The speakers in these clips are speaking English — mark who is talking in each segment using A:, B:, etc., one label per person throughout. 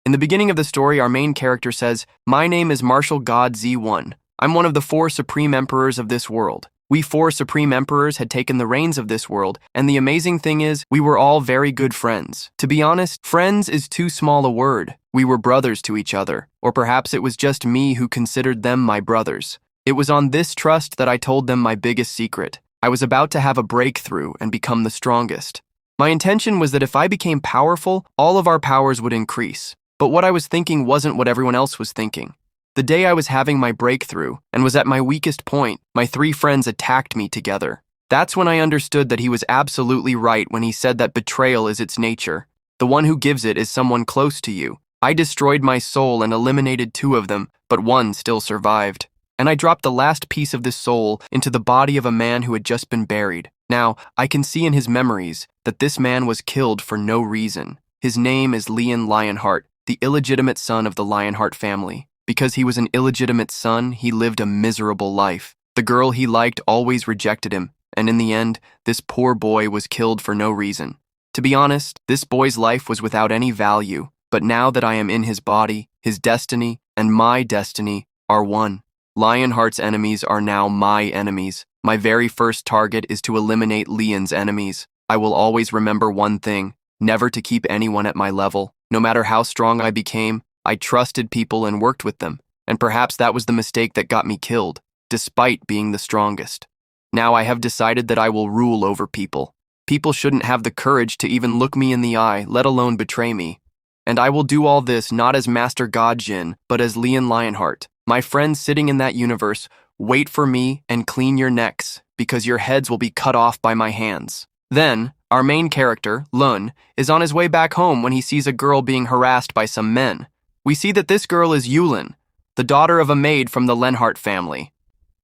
A: In the beginning of the story, our main character says, "My name is Martial God Z1. I'm one of the 4 Supreme Emperors of this world. We 4 Supreme Emperors had taken the reins of this world, and the amazing thing is, we were all very good friends. To be honest, friends is too small a word. We were brothers to each other, or perhaps it was just me who considered them my brothers. It was on this trust that I told them my biggest secret. I was about to have a breakthrough and become the strongest. My intention was that if I became powerful, all of our powers would increase. But what I was thinking wasn't what everyone else was thinking. The day I was having my breakthrough and was at my weakest point, my 3 friends attacked me together. That's when I understood that he was absolutely right when he said that betrayal is its nature. The one who gives it is someone close to you. I destroyed my soul and eliminated 2 of them, but 1 still survived. And I dropped the last piece of this soul into the body of a man who had just been buried. Now, I can see in his memories that this man was killed for no reason. His name is Leon Lionheart, the illegitimate son of the Lionheart family. Because he was an illegitimate son, he lived a miserable life. The girl he liked always rejected him, and in the end, this poor boy was killed for no reason. To be honest, this boy's life was without any value, but now that I am in his body, his destiny and my destiny are one. Lionheart's enemies are now my enemies. My very first target is to eliminate Leon's enemies. I will always remember one thing, never to keep anyone at my level. No matter how strong I became, I trusted people and worked with them, and perhaps that was the mistake that got me killed, despite being the strongest. Now I have decided that I will rule over people. People shouldn't have the courage to even look me in the eye, let alone betray me. And I will do all this not as Master God Jin, but as Leon Lionheart. My friends sitting in that universe, wait for me and clean your necks, because your heads will be cut off by my hands. Then, our main character, Lun, is on his way back home when he sees a girl being harassed by some men. We see that this girl is Yulin, the daughter of a maid from the Lenhart family.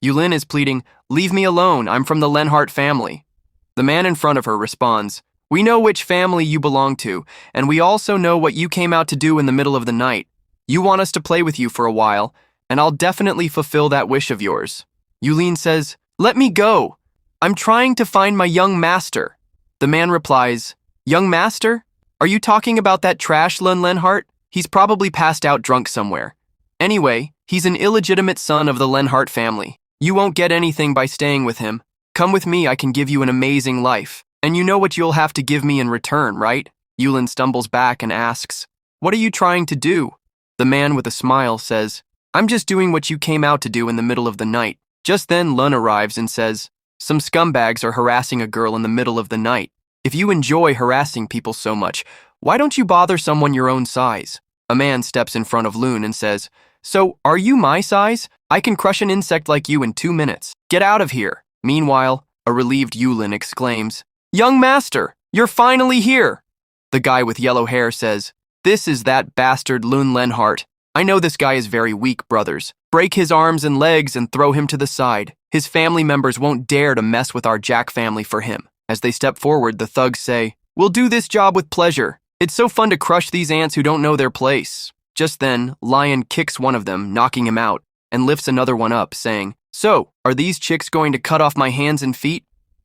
A: Yulin is pleading, "Leave me alone, I'm from the Lenhart family." The man in front of her responds, "We know which family you belong to, and we also know what you came out to do in the middle of the night. You want us to play with you for a while, and I'll definitely fulfill that wish of yours." Yulin says, "Let me go. I'm trying to find my young master." The man replies, "Young master? Are you talking about that trash Lun Lenhart? He's probably passed out drunk somewhere. Anyway, he's an illegitimate son of the Lenhart family. You won't get anything by staying with him. Come with me, I can give you an amazing life. And you know what you'll have to give me in return, right?" Yulin stumbles back and asks, "What are you trying to do?" The man with a smile says, "I'm just doing what you came out to do in the middle of the night." Just then Lun arrives and says, "Some scumbags are harassing a girl in the middle of the night. If you enjoy harassing people so much, why don't you bother someone your own size?" A man steps in front of Lun and says, "So, are you my size? I can crush an insect like you in 2 minutes. Get out of here." Meanwhile, a relieved Yulin exclaims, "Young master, you're finally here." The guy with yellow hair says, "This is that bastard Lun Lenhart. I know this guy is very weak, brothers. Break his arms and legs and throw him to the side. His family members won't dare to mess with our Jack family for him." As they step forward, the thugs say, "We'll do this job with pleasure. It's so fun to crush these ants who don't know their place." Just then, Lion kicks one of them, knocking him out, and lifts another one up, saying, "So, are these chicks going to cut off my hands and feet?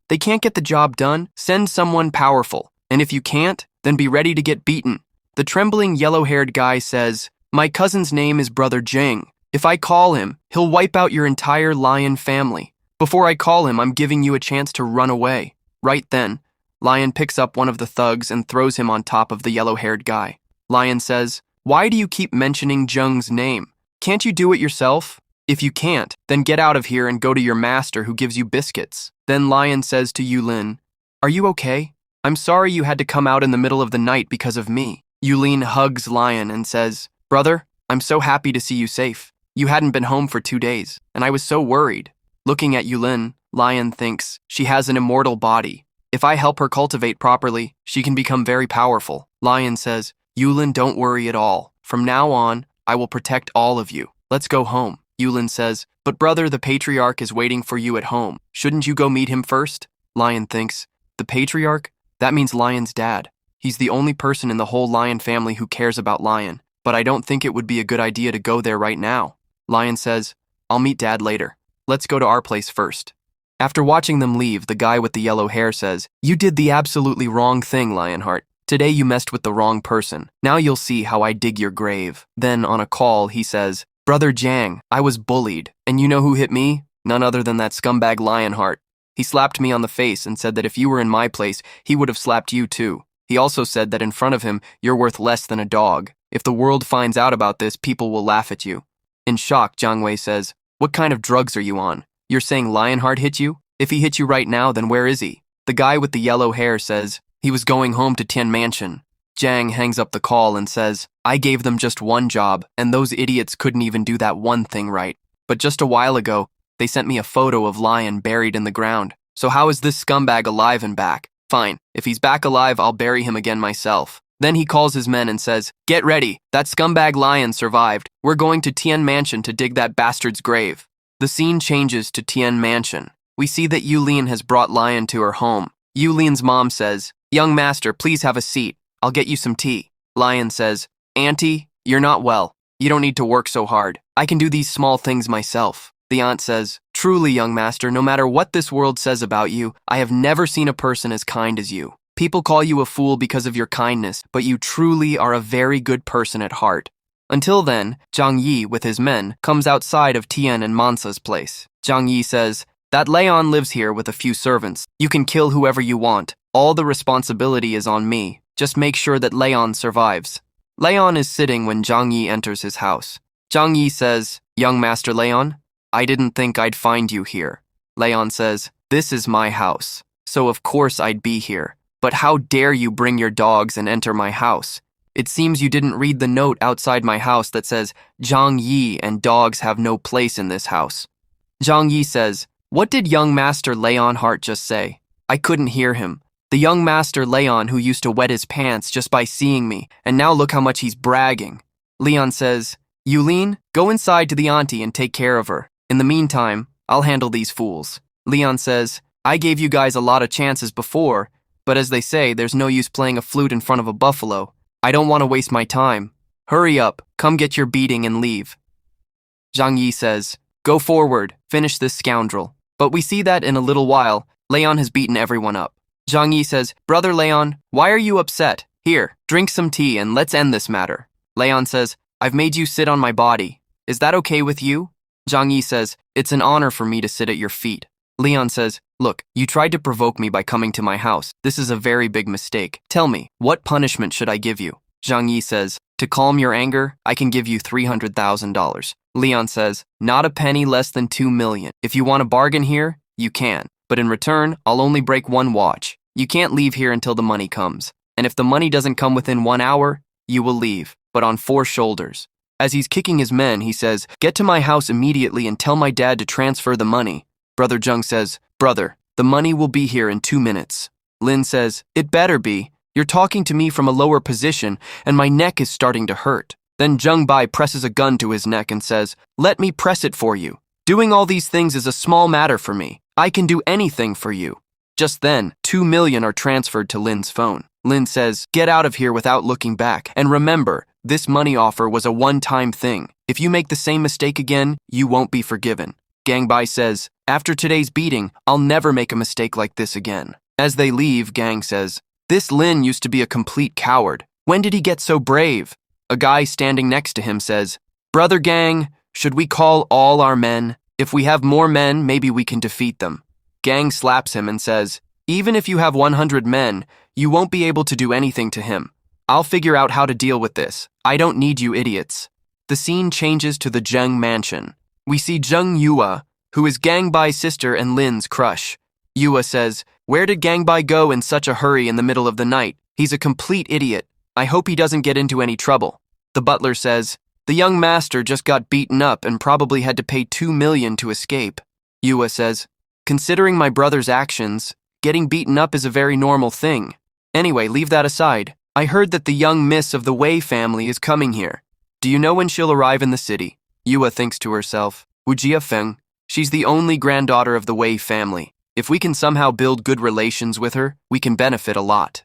A: They can't get the job done. Send someone powerful. And if you can't, then be ready to get beaten." The trembling yellow-haired guy says, "My cousin's name is Brother Jang. If I call him, he'll wipe out your entire lion family. Before I call him, I'm giving you a chance to run away." Right then, Lion picks up one of the thugs and throws him on top of the yellow-haired guy. Lion says, "Why do you keep mentioning Jung's name? Can't you do it yourself? If you can't, then get out of here and go to your master who gives you biscuits." Then Lion says to Yulin, "Are you okay? I'm sorry you had to come out in the middle of the night because of me." Yulin hugs Lion and says, "Brother, I'm so happy to see you safe. You hadn't been home for 2 days, and I was so worried." Looking at Yulin, Lion thinks, she has an immortal body. If I help her cultivate properly, she can become very powerful. Lion says, "Yulin, don't worry at all. From now on, I will protect all of you. Let's go home." Yulin says, "But brother, the patriarch is waiting for you at home. Shouldn't you go meet him first?" Lion thinks, "The patriarch? That means Lion's dad. He's the only person in the whole Lion family who cares about Lion, but I don't think it would be a good idea to go there right now." Lion says, "I'll meet Dad later. Let's go to our place first." After watching them leave, the guy with the yellow hair says, "You did the absolutely wrong thing, Lionheart. Today you messed with the wrong person. Now you'll see how I dig your grave. Then, on a call, he says, Brother Jang, I was bullied. And you know who hit me? None other than that scumbag Lionheart. He slapped me on the face and said that if you were in my place, he would have slapped you too. He also said that in front of him, you're worth less than a dog. If the world finds out about this, people will laugh at you. In shock, Jiang Wei says, What kind of drugs are you on? You're saying Lionheart hit you? If he hit you right now, then where is he? The guy with the yellow hair says, He was going home to Tian Mansion. Jiang hangs up the call and says, I gave them just one job, and those idiots couldn't even do that one thing right. But just a while ago, they sent me a photo of Lion buried in the ground. So how is this scumbag alive and back? Fine, if he's back alive, I'll bury him again myself. Then he calls his men and says, Get ready, that scumbag Lion survived. We're going to Tian Mansion to dig that bastard's grave. The scene changes to Tian Mansion. We see that Yulin has brought Lion to her home. Yulin's mom says, Young master, please have a seat. I'll get you some tea. Lion says, Auntie, you're not well. You don't need to work so hard. I can do these small things myself. The aunt says, Truly, young master, no matter what this world says about you, I have never seen a person as kind as you. People call you a fool because of your kindness, but you truly are a very good person at heart. Until then, Zhang Yi, with his men, comes outside of Tian and Mansa's place. Zhang Yi says, That Leon lives here with a few servants. You can kill whoever you want. All the responsibility is on me. Just make sure that Leon survives. Leon is sitting when Zhang Yi enters his house. Zhang Yi says, Young Master Leon, I didn't think I'd find you here. Leon says, This is my house, so of course I'd be here. But how dare you bring your dogs and enter my house? It seems you didn't read the note outside my house that says, Zhang Yi and dogs have no place in this house. Zhang Yi says, What did young Master Leon Hart just say? I couldn't hear him. The young Master Leon who used to wet his pants just by seeing me, and now look how much he's bragging. Leon says, Yulin, go inside to the auntie and take care of her. In the meantime, I'll handle these fools. Leon says, I gave you guys a lot of chances before, but as they say, there's no use playing a flute in front of a buffalo. I don't want to waste my time. Hurry up, come get your beating and leave. Zhang Yi says, Go forward, finish this scoundrel. But we see that in a little while, Leon has beaten everyone up. Zhang Yi says, Brother Leon, why are you upset? Here, drink some tea and let's end this matter. Leon says, I've made you sit on my body. Is that okay with you? Zhang Yi says, It's an honor for me to sit at your feet. Leon says, Look, you tried to provoke me by coming to my house. This is a very big mistake. Tell me, what punishment should I give you? Zhang Yi says, To calm your anger, I can give you $300,000. Leon says, Not a penny less than 2 million. If you want a bargain here, you can. But in return, I'll only break one watch. You can't leave here until the money comes. And if the money doesn't come within 1 hour, you will leave, but on 4 shoulders. As he's kicking his men, he says, Get to my house immediately and tell my dad to transfer the money. Brother Zheng says, Brother, the money will be here in 2 minutes. Lin says, It better be. You're talking to me from a lower position, and my neck is starting to hurt. Then Zheng Bai presses a gun to his neck and says, Let me press it for you. Doing all these things is a small matter for me. I can do anything for you. Just then, 2 million are transferred to Lin's phone. Lin says, Get out of here without looking back. And remember, this money offer was a one-time thing. If you make the same mistake again, you won't be forgiven. Gang Bai says, After today's beating, I'll never make a mistake like this again. As they leave, Gang says, This Lin used to be a complete coward. When did he get so brave? A guy standing next to him says, Brother Gang, should we call all our men? If we have more men, maybe we can defeat them. Gang slaps him and says, Even if you have 100 men, you won't be able to do anything to him. I'll figure out how to deal with this. I don't need you idiots. The scene changes to the Zheng mansion. We see Zheng Yua, who is Gang Bai's sister and Lin's crush. Yua says, Where did Gang Bai go in such a hurry in the middle of the night? He's a complete idiot. I hope he doesn't get into any trouble. The butler says, The young master just got beaten up and probably had to pay 2 million to escape. Yua says, Considering my brother's actions, getting beaten up is a very normal thing. Anyway, leave that aside. I heard that the young miss of the Wei family is coming here. Do you know when she'll arrive in the city? Yua thinks to herself, Wujia Feng, she's the only granddaughter of the Wei family. If we can somehow build good relations with her, we can benefit a lot.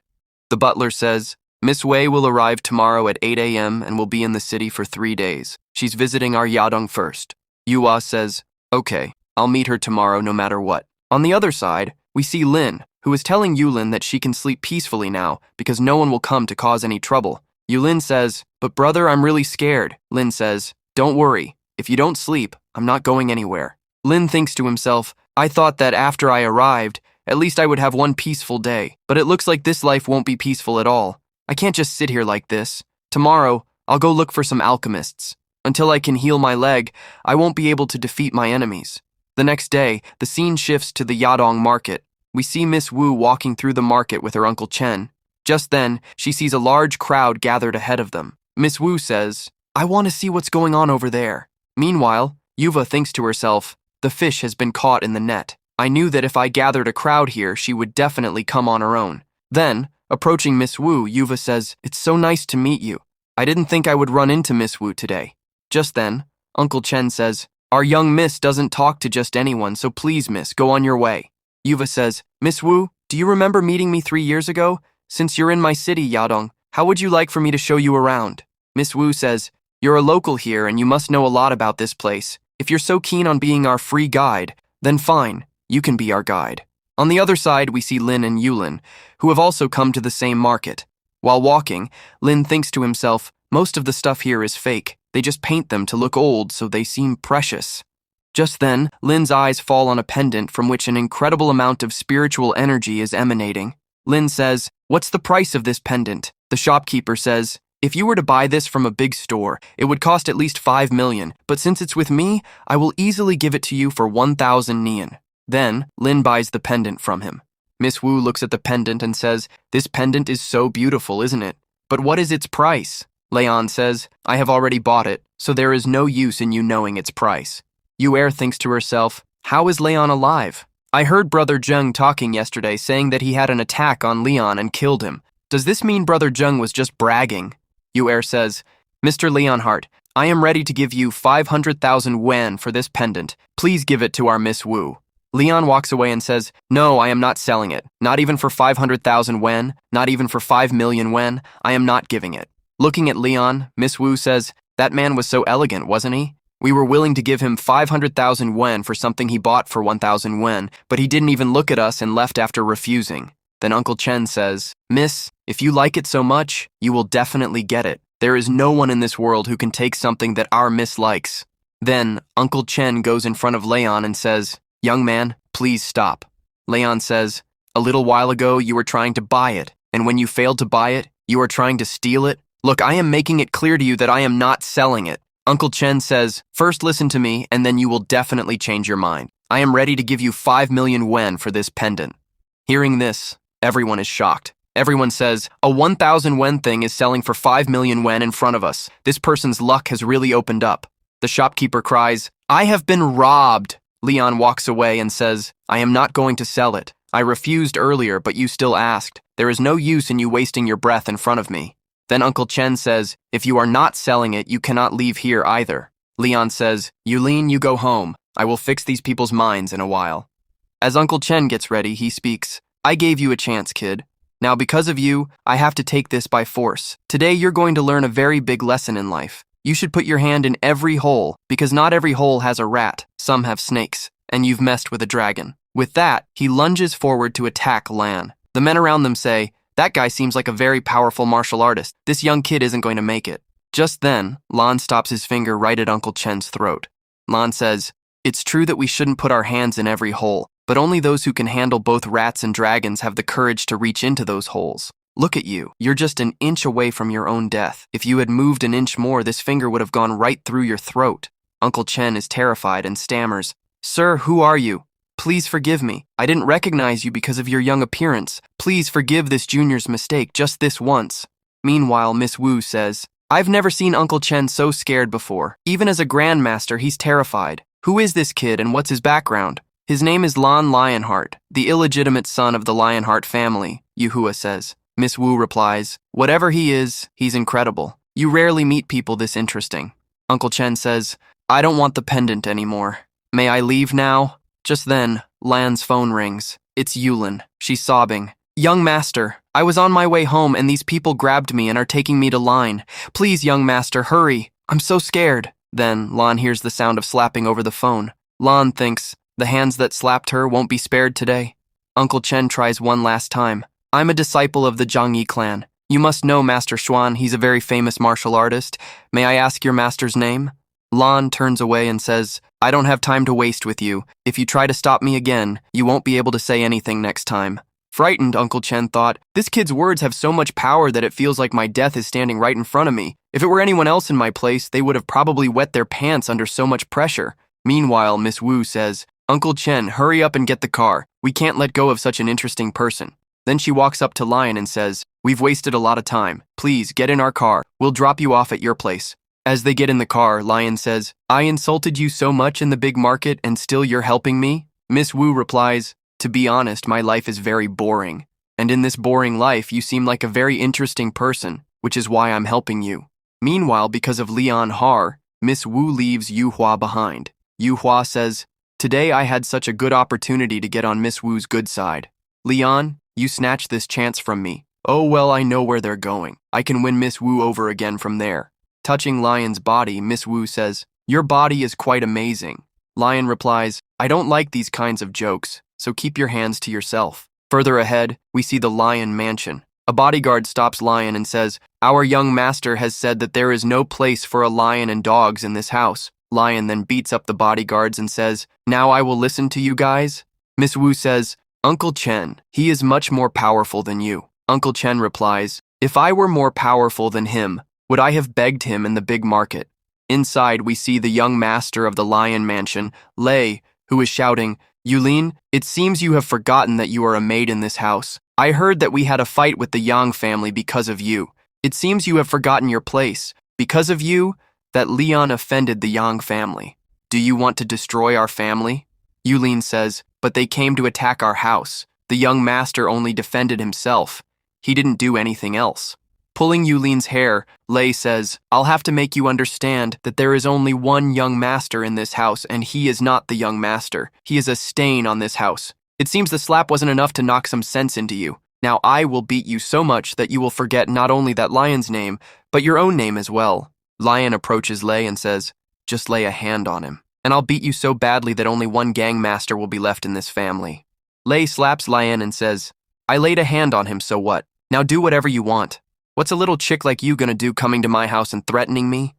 A: The butler says, Miss Wei will arrive tomorrow at 8 a.m. and will be in the city for 3 days. She's visiting our Yadong first. Yua says, Okay, I'll meet her tomorrow no matter what. On the other side, we see Lin, who is telling Yulin that she can sleep peacefully now because no one will come to cause any trouble. Yulin says, "But brother, I'm really scared." Lin says, "Don't worry. If you don't sleep, I'm not going anywhere." Lin thinks to himself, "I thought that after I arrived, at least I would have one peaceful day, but it looks like this life won't be peaceful at all. I can't just sit here like this. Tomorrow, I'll go look for some alchemists. Until I can heal my leg, I won't be able to defeat my enemies." The next day, the scene shifts to the Yadong market. We see Miss Wu walking through the market with her Uncle Chen. Just then, she sees a large crowd gathered ahead of them. Miss Wu says, "I want to see what's going on over there." Meanwhile, Yuva thinks to herself, "The fish has been caught in the net. I knew that if I gathered a crowd here, she would definitely come on her own." Then, approaching Miss Wu, Yuva says, "It's so nice to meet you. I didn't think I would run into Miss Wu today." Just then, Uncle Chen says, "Our young miss doesn't talk to just anyone, so please, miss, go on your way." Yuva says, "Miss Wu, do you remember meeting me 3 years ago? Since you're in my city, Yadong, how would you like for me to show you around?" Miss Wu says, "You're a local here and you must know a lot about this place. If you're so keen on being our free guide, then fine, you can be our guide." On the other side, we see Lin and Yulin, who have also come to the same market. While walking, Lin thinks to himself, "Most of the stuff here is fake. They just paint them to look old so they seem precious." Just then, Lin's eyes fall on a pendant from which an incredible amount of spiritual energy is emanating. Lin says, "What's the price of this pendant?" The shopkeeper says, "If you were to buy this from a big store, it would cost at least 5 million, but since it's with me, I will easily give it to you for 1,000 nian. Then, Lin buys the pendant from him. Miss Wu looks at the pendant and says, "This pendant is so beautiful, isn't it? But what is its price?" Leon says, "I have already bought it, so there is no use in you knowing its price." Yu thinks to herself, "How is Leon alive? I heard Brother Zheng talking yesterday saying that he had an attack on Leon and killed him. Does this mean Brother Zheng was just bragging?" Yu says, "Mr. Leonhardt, I am ready to give you 500,000 wen for this pendant. Please give it to our Miss Wu." Leon walks away and says, "No, I am not selling it. Not even for 500,000 wen, not even for 5 million wen. I am not giving it." Looking at Leon, Miss Wu says, "That man was so elegant, wasn't he? We were willing to give him 500,000 wen for something he bought for 1,000 wen, but he didn't even look at us and left after refusing." Then Uncle Chen says, "Miss, if you like it so much, you will definitely get it. There is no one in this world who can take something that our miss likes." Then Uncle Chen goes in front of Leon and says, "Young man, please stop." Leon says, "A little while ago you were trying to buy it, and when you failed to buy it, you are trying to steal it. Look, I am making it clear to you that I am not selling it." Uncle Chen says, "First listen to me, and then you will definitely change your mind. I am ready to give you 5 million wen for this pendant." Hearing this, everyone is shocked. Everyone says, "A 1,000 wen thing is selling for 5 million wen in front of us. This person's luck has really opened up." The shopkeeper cries, "I have been robbed." Leon walks away and says, "I am not going to sell it. I refused earlier, but you still asked. There is no use in you wasting your breath in front of me." Then Uncle Chen says, "If you are not selling it, you cannot leave here either." Leon says, "Yulin, you go home. I will fix these people's minds in a while." As Uncle Chen gets ready, he speaks, "I gave you a chance, kid. Now because of you, I have to take this by force. Today you're going to learn a very big lesson in life. You should put your hand in every hole, because not every hole has a rat, some have snakes, and you've messed with a dragon." With that, he lunges forward to attack Lan. The men around them say, "That guy seems like a very powerful martial artist. This young kid isn't going to make it." Just then, Lan stops his finger right at Uncle Chen's throat. Lan says, "It's true that we shouldn't put our hands in every hole, but only those who can handle both rats and dragons have the courage to reach into those holes. Look at you. You're just an inch away from your own death. If you had moved an inch more, this finger would have gone right through your throat." Uncle Chen is terrified and stammers, "Sir, who are you? Please forgive me. I didn't recognize you because of your young appearance. Please forgive this junior's mistake just this once." Meanwhile, Miss Wu says, "I've never seen Uncle Chen so scared before. Even as a grandmaster, he's terrified. Who is this kid and what's his background?" "His name is Lan Lionheart, the illegitimate son of the Lionheart family," Yuhua says. Miss Wu replies, "Whatever he is, he's incredible. You rarely meet people this interesting." Uncle Chen says, "I don't want the pendant anymore. May I leave now?" Just then, Lan's phone rings. It's Yulin. She's sobbing. "Young master, I was on my way home and these people grabbed me and are taking me to line. Please, young master, hurry. I'm so scared." Then Lan hears the sound of slapping over the phone. Lan thinks, the hands that slapped her won't be spared today. Uncle Chen tries one last time. I'm a disciple of the Zhangyi clan. You must know Master Xuan, he's a very famous martial artist. May I ask your master's name? Lan turns away and says, I don't have time to waste with you. If you try to stop me again, you won't be able to say anything next time. Frightened, Uncle Chen thought, this kid's words have so much power that it feels like my death is standing right in front of me. If it were anyone else in my place, they would have probably wet their pants under so much pressure. Meanwhile, Miss Wu says, Uncle Chen, hurry up and get the car. We can't let go of such an interesting person. Then she walks up to Lion and says, we've wasted a lot of time. Please, get in our car. We'll drop you off at your place. As they get in the car, Lion says, I insulted you so much in the big market and still you're helping me? Miss Wu replies, to be honest, my life is very boring. And in this boring life, you seem like a very interesting person, which is why I'm helping you. Meanwhile, because of Lian Har, Miss Wu leaves Yu Hua behind. Yu Hua says, today I had such a good opportunity to get on Miss Wu's good side. Lian, you snatched this chance from me. Oh well, I know where they're going. I can win Miss Wu over again from there. Touching Lion's body, Miss Wu says, your body is quite amazing. Lion replies, I don't like these kinds of jokes, so keep your hands to yourself. Further ahead, we see the Lion Mansion. A bodyguard stops Lion and says, our young master has said that there is no place for a lion and dogs in this house. Lion then beats up the bodyguards and says, now I will listen to you guys. Miss Wu says, Uncle Chen, he is much more powerful than you. Uncle Chen replies, if I were more powerful than him, would I have begged him in the big market? Inside, we see the young master of the Lion Mansion, Lei, who is shouting, Yulin, it seems you have forgotten that you are a maid in this house. I heard that we had a fight with the Yang family because of you. It seems you have forgotten your place. Because of you, that Leon offended the Yang family. Do you want to destroy our family? Yulin says, but they came to attack our house. The young master only defended himself. He didn't do anything else. Pulling Yulin's hair, Lei says, I'll have to make you understand that there is only one young master in this house and he is not the young master. He is a stain on this house. It seems the slap wasn't enough to knock some sense into you. Now I will beat you so much that you will forget not only that lion's name, but your own name as well. Lion approaches Lei and says, just lay a hand on him, and I'll beat you so badly that only one gang master will be left in this family. Lei slaps Lion and says, I laid a hand on him, so what? Now do whatever you want. What's a little chick like you gonna do coming to my house and threatening me?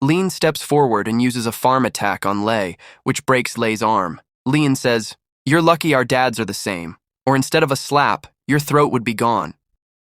A: Lean steps forward and uses a farm attack on Lei, which breaks Lei's arm. Lean says, you're lucky our dads are the same, or instead of a slap, your throat would be gone.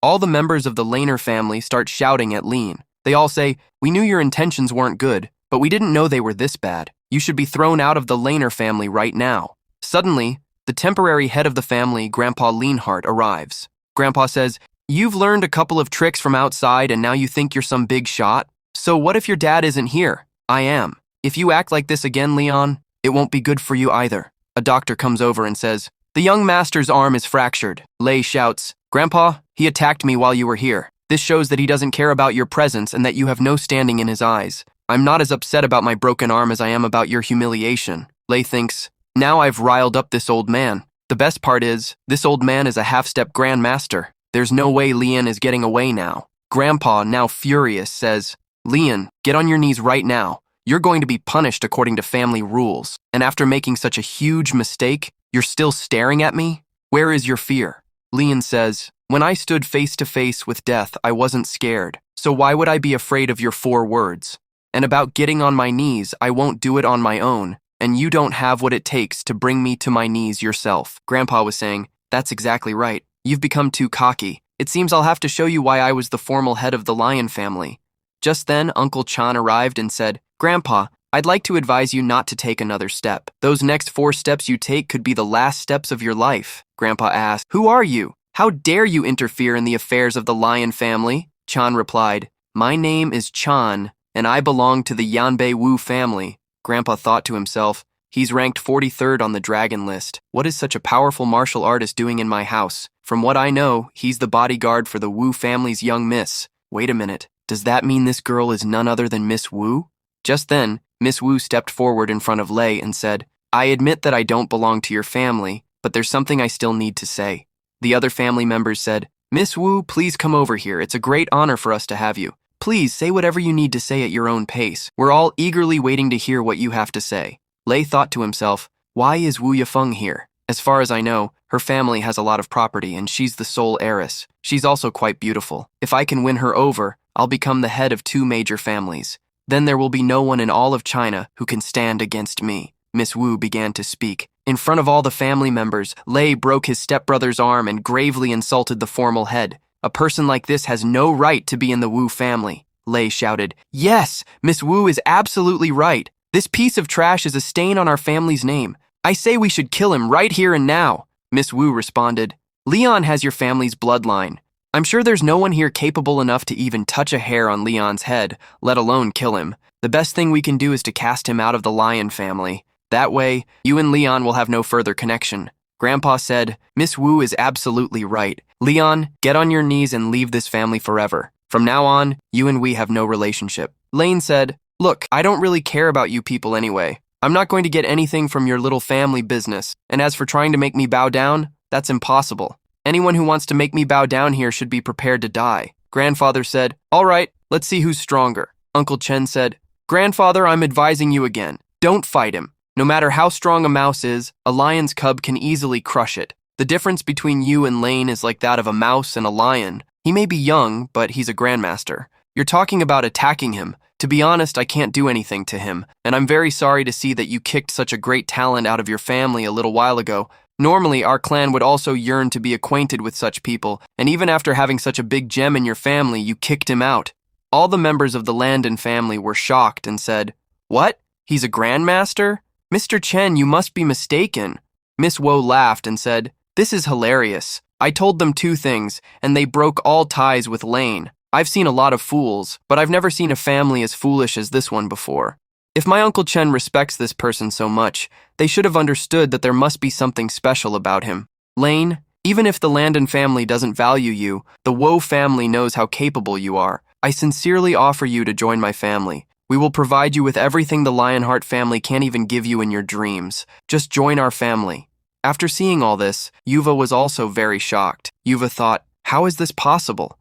A: All the members of the Laner family start shouting at Lean. They all say, we knew your intentions weren't good, but we didn't know they were this bad. You should be thrown out of the Laner family right now. Suddenly, the temporary head of the family, Grandpa Leanheart, arrives. Grandpa says, you've learned a couple of tricks from outside and now you think you're some big shot? So what if your dad isn't here? I am. If you act like this again, Leon, it won't be good for you either. A doctor comes over and says, the young master's arm is fractured. Lei shouts, Grandpa, he attacked me while you were here. This shows that he doesn't care about your presence and that you have no standing in his eyes. I'm not as upset about my broken arm as I am about your humiliation. Lei thinks, now I've riled up this old man. The best part is, this old man is a half-step grandmaster. There's no way Leon is getting away now. Grandpa, now furious, says, Leon, get on your knees right now. You're going to be punished according to family rules. And after making such a huge mistake, you're still staring at me? Where is your fear? Leon says, when I stood face to face with death, I wasn't scared. So why would I be afraid of your 4 words? And about getting on my knees, I won't do it on my own. And you don't have what it takes to bring me to my knees yourself. Grandpa was saying, that's exactly right. You've become too cocky. It seems I'll have to show you why I was the formal head of the Lion family. Just then, Uncle Chan arrived and said, Grandpa, I'd like to advise you not to take another step. Those next 4 steps you take could be the last steps of your life. Grandpa asked, who are you? How dare you interfere in the affairs of the Lion family? Chan replied, my name is Chan, and I belong to the Yanbei Wu family. Grandpa thought to himself, he's ranked 43rd on the dragon list. What is such a powerful martial artist doing in my house? From what I know, he's the bodyguard for the Wu family's young miss. Wait a minute, does that mean this girl is none other than Miss Wu? Just then, Miss Wu stepped forward in front of Lei and said, I admit that I don't belong to your family, but there's something I still need to say. The other family members said, Miss Wu, please come over here. It's a great honor for us to have you. Please say whatever you need to say at your own pace. We're all eagerly waiting to hear what you have to say. Lei thought to himself, why is Wu Yafeng here? As far as I know, Her family has a lot of property and she's the sole heiress. She's also quite beautiful. If I can win her over, I'll become the head of 2 major families. Then there will be no one in all of China who can stand against me. Miss Wu began to speak. In front of all the family members, Lei broke his stepbrother's arm and gravely insulted the formal head. A person like this has no right to be in the Wu family. Lei shouted, "Yes, Miss Wu is absolutely right. This piece of trash is a stain on our family's name. I say we should kill him right here and now." Miss Wu responded, "Leon has your family's bloodline. I'm sure there's no one here capable enough to even touch a hair on Leon's head, let alone kill him. The best thing we can do is to cast him out of the lion family. That way, you and Leon will have no further connection." Grandpa said, "Miss Wu is absolutely right. Leon, get on your knees and leave this family forever. From now on, you and we have no relationship." Lane said, "Look, I don't really care about you people anyway. I'm not going to get anything from your little family business. And as for trying to make me bow down, that's impossible. Anyone who wants to make me bow down here should be prepared to die." Grandfather said, "All right, let's see who's stronger." Uncle Chen said, "Grandfather, I'm advising you again. Don't fight him. No matter how strong a mouse is, a lion's cub can easily crush it. The difference between you and Lane is like that of a mouse and a lion. He may be young, but he's a grandmaster. You're talking about attacking him. To be honest, I can't do anything to him, and I'm very sorry to see that you kicked such a great talent out of your family a little while ago. Normally, our clan would also yearn to be acquainted with such people, and even after having such a big gem in your family, you kicked him out." All the members of the Landon family were shocked and said, "What? He's a grandmaster? Mr. Chen, you must be mistaken." Miss Wo laughed and said, "This is hilarious. I told them 2 things, and they broke all ties with Lane. I've seen a lot of fools, but I've never seen a family as foolish as this one before. If my Uncle Chen respects this person so much, they should have understood that there must be something special about him. Lane, even if the Landon family doesn't value you, the Wo family knows how capable you are. I sincerely offer you to join my family. We will provide you with everything the Lionheart family can't even give you in your dreams. Just join our family." After seeing all this, Yuva was also very shocked. Yuva thought, "How is this possible?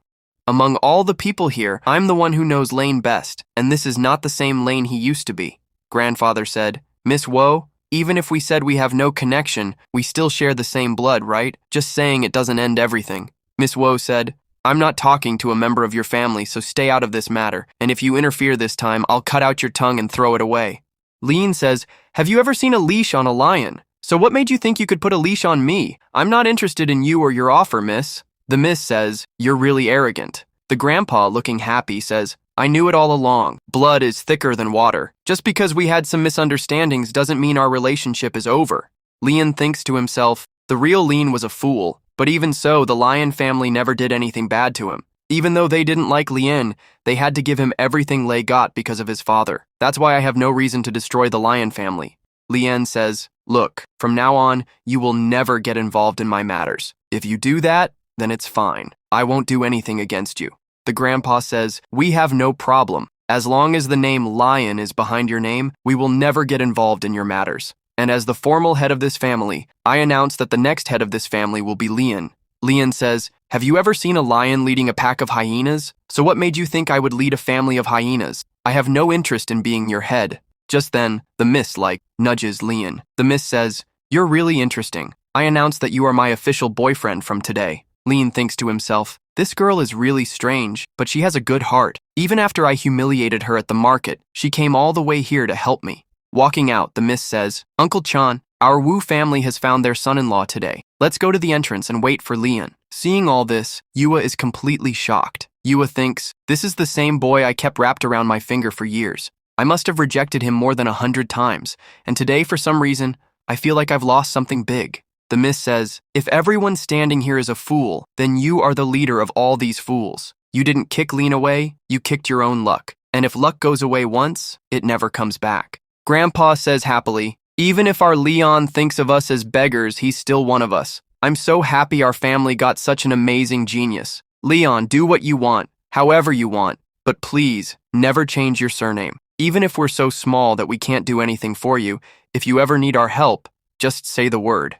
A: Among all the people here, I'm the one who knows Lane best, and this is not the same Lane he used to be." Grandfather said, "Miss Wo, even if we said we have no connection, we still share the same blood, right? Just saying it doesn't end everything." Miss Wo said, "I'm not talking to a member of your family, so stay out of this matter, and if you interfere this time, I'll cut out your tongue and throw it away." Lean says, "Have you ever seen a leash on a lion? So what made you think you could put a leash on me? I'm not interested in you or your offer, miss." The miss says, "You're really arrogant." The grandpa, looking happy, says, "I knew it all along. Blood is thicker than water. Just because we had some misunderstandings doesn't mean our relationship is over." Leon thinks to himself, the real Lean was a fool, but even so, the Lion family never did anything bad to him. Even though they didn't like Lien, they had to give him everything Lei got because of his father. That's why I have no reason to destroy the Lion family. Lien says, "Look, from now on, you will never get involved in my matters. If you do that, then it's fine. I won't do anything against you." The grandpa says, "We have no problem. As long as the name Lion is behind your name, we will never get involved in your matters. And as the formal head of this family, I announce that the next head of this family will be Lien." Lien says, "Have you ever seen a lion leading a pack of hyenas? So what made you think I would lead a family of hyenas? I have no interest in being your head." Just then, the miss, nudges Lien. The miss says, "You're really interesting. I announce that you are my official boyfriend from today." Lien thinks to himself, "This girl is really strange, but she has a good heart. Even after I humiliated her at the market, she came all the way here to help me." Walking out, the miss says, "Uncle Chan, our Wu family has found their son-in-law today. Let's go to the entrance and wait for Lien." Seeing all this, Yua is completely shocked. Yua thinks, "This is the same boy I kept wrapped around my finger for years. I must have rejected him more than 100 times, and today, for some reason, I feel like I've lost something big." The miss says, "If everyone standing here is a fool, then you are the leader of all these fools. You didn't kick Lien away, you kicked your own luck. And if luck goes away once, it never comes back." Grandpa says happily, "Even if our Leon thinks of us as beggars, he's still one of us. I'm so happy our family got such an amazing genius. Leon, do what you want, however you want, but please, never change your surname. Even if we're so small that we can't do anything for you, if you ever need our help, just say the word."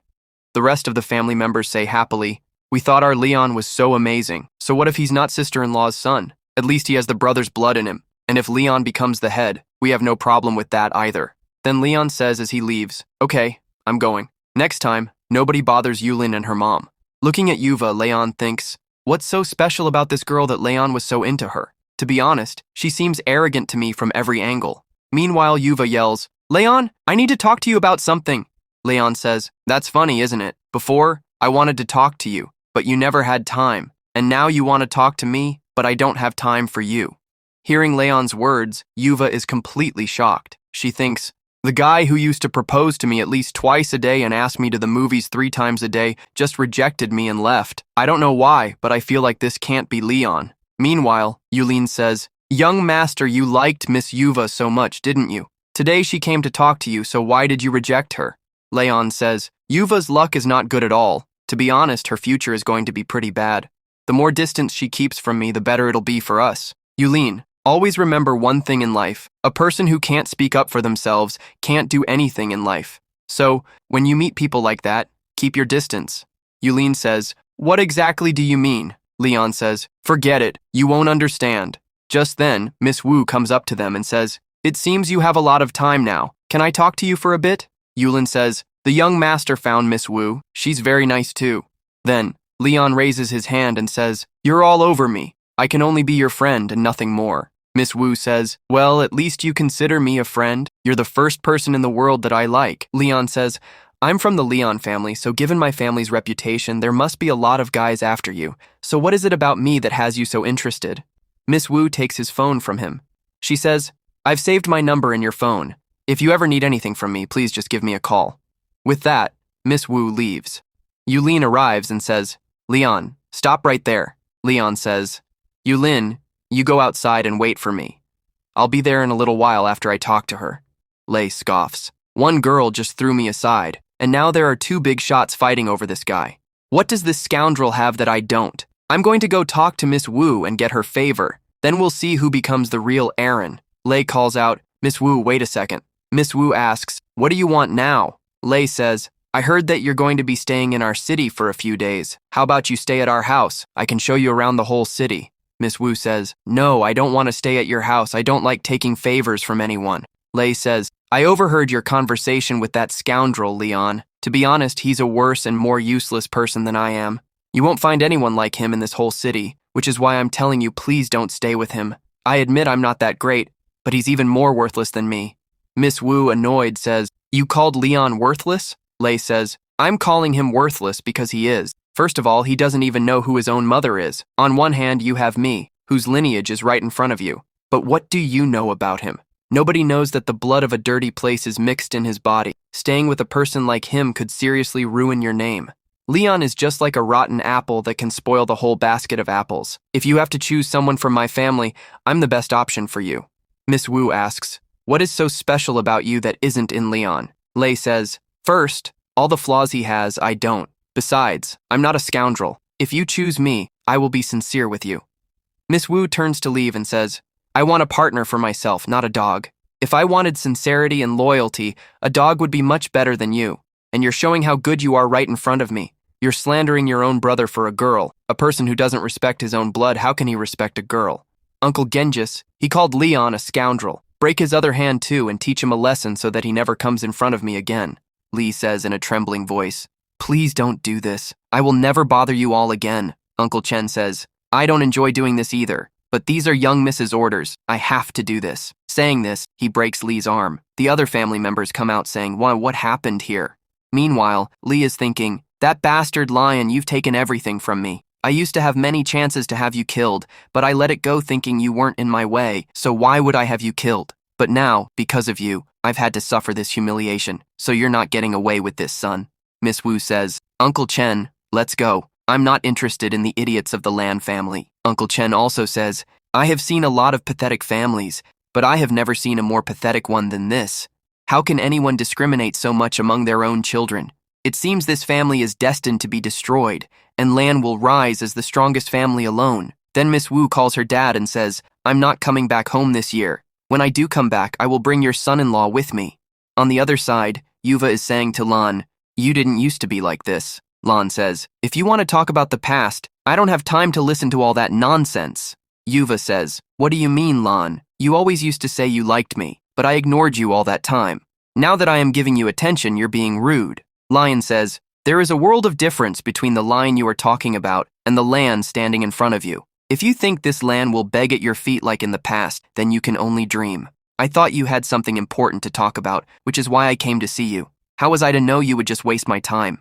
A: The rest of the family members say happily, "We thought our Leon was so amazing. So what if he's not sister-in-law's son? At least he has the brother's blood in him. And if Leon becomes the head, we have no problem with that either." Then Leon says as he leaves, "Okay, I'm going. Next time, Nobody bothers Yulin and her mom. Looking at Yuva, Leon thinks, what's so special about this girl that Leon was so into her? To be honest, she seems arrogant to me from every angle. Meanwhile, Yuva yells, Leon, I need to talk to you about something. Leon says, that's funny, isn't it? Before, I wanted to talk to you, but you never had time. And now you want to talk to me, but I don't have time for you. Hearing Leon's words, Yuva is completely shocked. She thinks, the guy who used to propose to me at least twice a day and ask me to the movies 3 times a day just rejected me and left. I don't know why, but I feel like this can't be Leon. Meanwhile, Yulin says, young master, you liked Miss Yuva so much, didn't you? Today she came to talk to you, so why did you reject her? Leon says, Yuva's luck is not good at all. To be honest, her future is going to be pretty bad. The more distance she keeps from me, the better it'll be for us. Yulin, always remember one thing in life. A person who can't speak up for themselves can't do anything in life. So, when you meet people like that, keep your distance. Yulin says, what exactly do you mean? Leon says, forget it, you won't understand. Just then, Miss Wu comes up to them and says, it seems you have a lot of time now. Can I talk to you for a bit? Yulin says, the young master found Miss Wu. She's very nice too. Then, Leon raises his hand and says, you're all over me. I can only be your friend and nothing more. Miss Wu says, well, at least you consider me a friend. You're the first person in the world that I like. Leon says, I'm from the Leon family, so given my family's reputation, there must be a lot of guys after you. So what is it about me that has you so interested? Miss Wu takes his phone from him. She says, I've saved my number in your phone. If you ever need anything from me, please just give me a call. With that, Miss Wu leaves. Yulin arrives and says, Leon, stop right there. Leon says, Yulin, you go outside and wait for me. I'll be there in a little while after I talk to her. Lei scoffs. One girl just threw me aside, and now there are 2 big shots fighting over this guy. What does this scoundrel have that I don't? I'm going to go talk to Miss Wu and get her favor. Then we'll see who becomes the real Aaron. Lei calls out, Miss Wu, wait a second. Miss Wu asks, what do you want now? Lei says, I heard that you're going to be staying in our city for a few days. How about you stay at our house? I can show you around the whole city. Miss Wu says, no, I don't want to stay at your house. I don't like taking favors from anyone. Lei says, I overheard your conversation with that scoundrel, Leon. To be honest, he's a worse and more useless person than I am. You won't find anyone like him in this whole city, which is why I'm telling you please don't stay with him. I admit I'm not that great, but he's even more worthless than me. Miss Wu, annoyed, says, you called Leon worthless? Lei says, I'm calling him worthless because he is. First of all, he doesn't even know who his own mother is. On one hand, you have me, whose lineage is right in front of you. But what do you know about him? Nobody knows that the blood of a dirty place is mixed in his body. Staying with a person like him could seriously ruin your name. Leon is just like a rotten apple that can spoil the whole basket of apples. If you have to choose someone from my family, I'm the best option for you. Miss Wu asks, what is so special about you that isn't in Leon? Lei says, first, all the flaws he has, I don't. Besides, I'm not a scoundrel. If you choose me, I will be sincere with you. Miss Wu turns to leave and says, I want a partner for myself, not a dog. If I wanted sincerity and loyalty, a dog would be much better than you. And you're showing how good you are right in front of me. You're slandering your own brother for a girl. A person who doesn't respect his own blood, how can he respect a girl? Uncle Genghis, he called Leon a scoundrel. Break his other hand too and teach him a lesson so that he never comes in front of me again. Lee says in a trembling voice. Please don't do this. I will never bother you all again. Uncle Chen says, I don't enjoy doing this either, but these are young Mrs. orders. I have to do this. Saying this, he breaks Lee's arm. The other family members come out saying, what happened here? Meanwhile, Lee is thinking, that bastard lion, you've taken everything from me. I used to have many chances to have you killed, but I let it go thinking you weren't in my way, so why would I have you killed? But now, because of you, I've had to suffer this humiliation, so you're not getting away with this, son. Miss Wu says, Uncle Chen, let's go. I'm not interested in the idiots of the Lan family. Uncle Chen also says, I have seen a lot of pathetic families, but I have never seen a more pathetic one than this. How can anyone discriminate so much among their own children? It seems this family is destined to be destroyed, and Lan will rise as the strongest family alone. Then Miss Wu calls her dad and says, I'm not coming back home this year. When I do come back, I will bring your son-in-law with me. On the other side, Yuva is saying to Lan, you didn't used to be like this. Lan says, if you want to talk about the past, I don't have time to listen to all that nonsense. Yuva says, what do you mean, Lan? You always used to say you liked me, but I ignored you all that time. Now that I am giving you attention, you're being rude. Lion says, There is a world of difference between the line you are talking about and the land standing in front of you. If you think this land will beg at your feet like in the past, then you can only dream. I thought you had something important to talk about, which is why I came to see you. How was I to know you would just waste my time?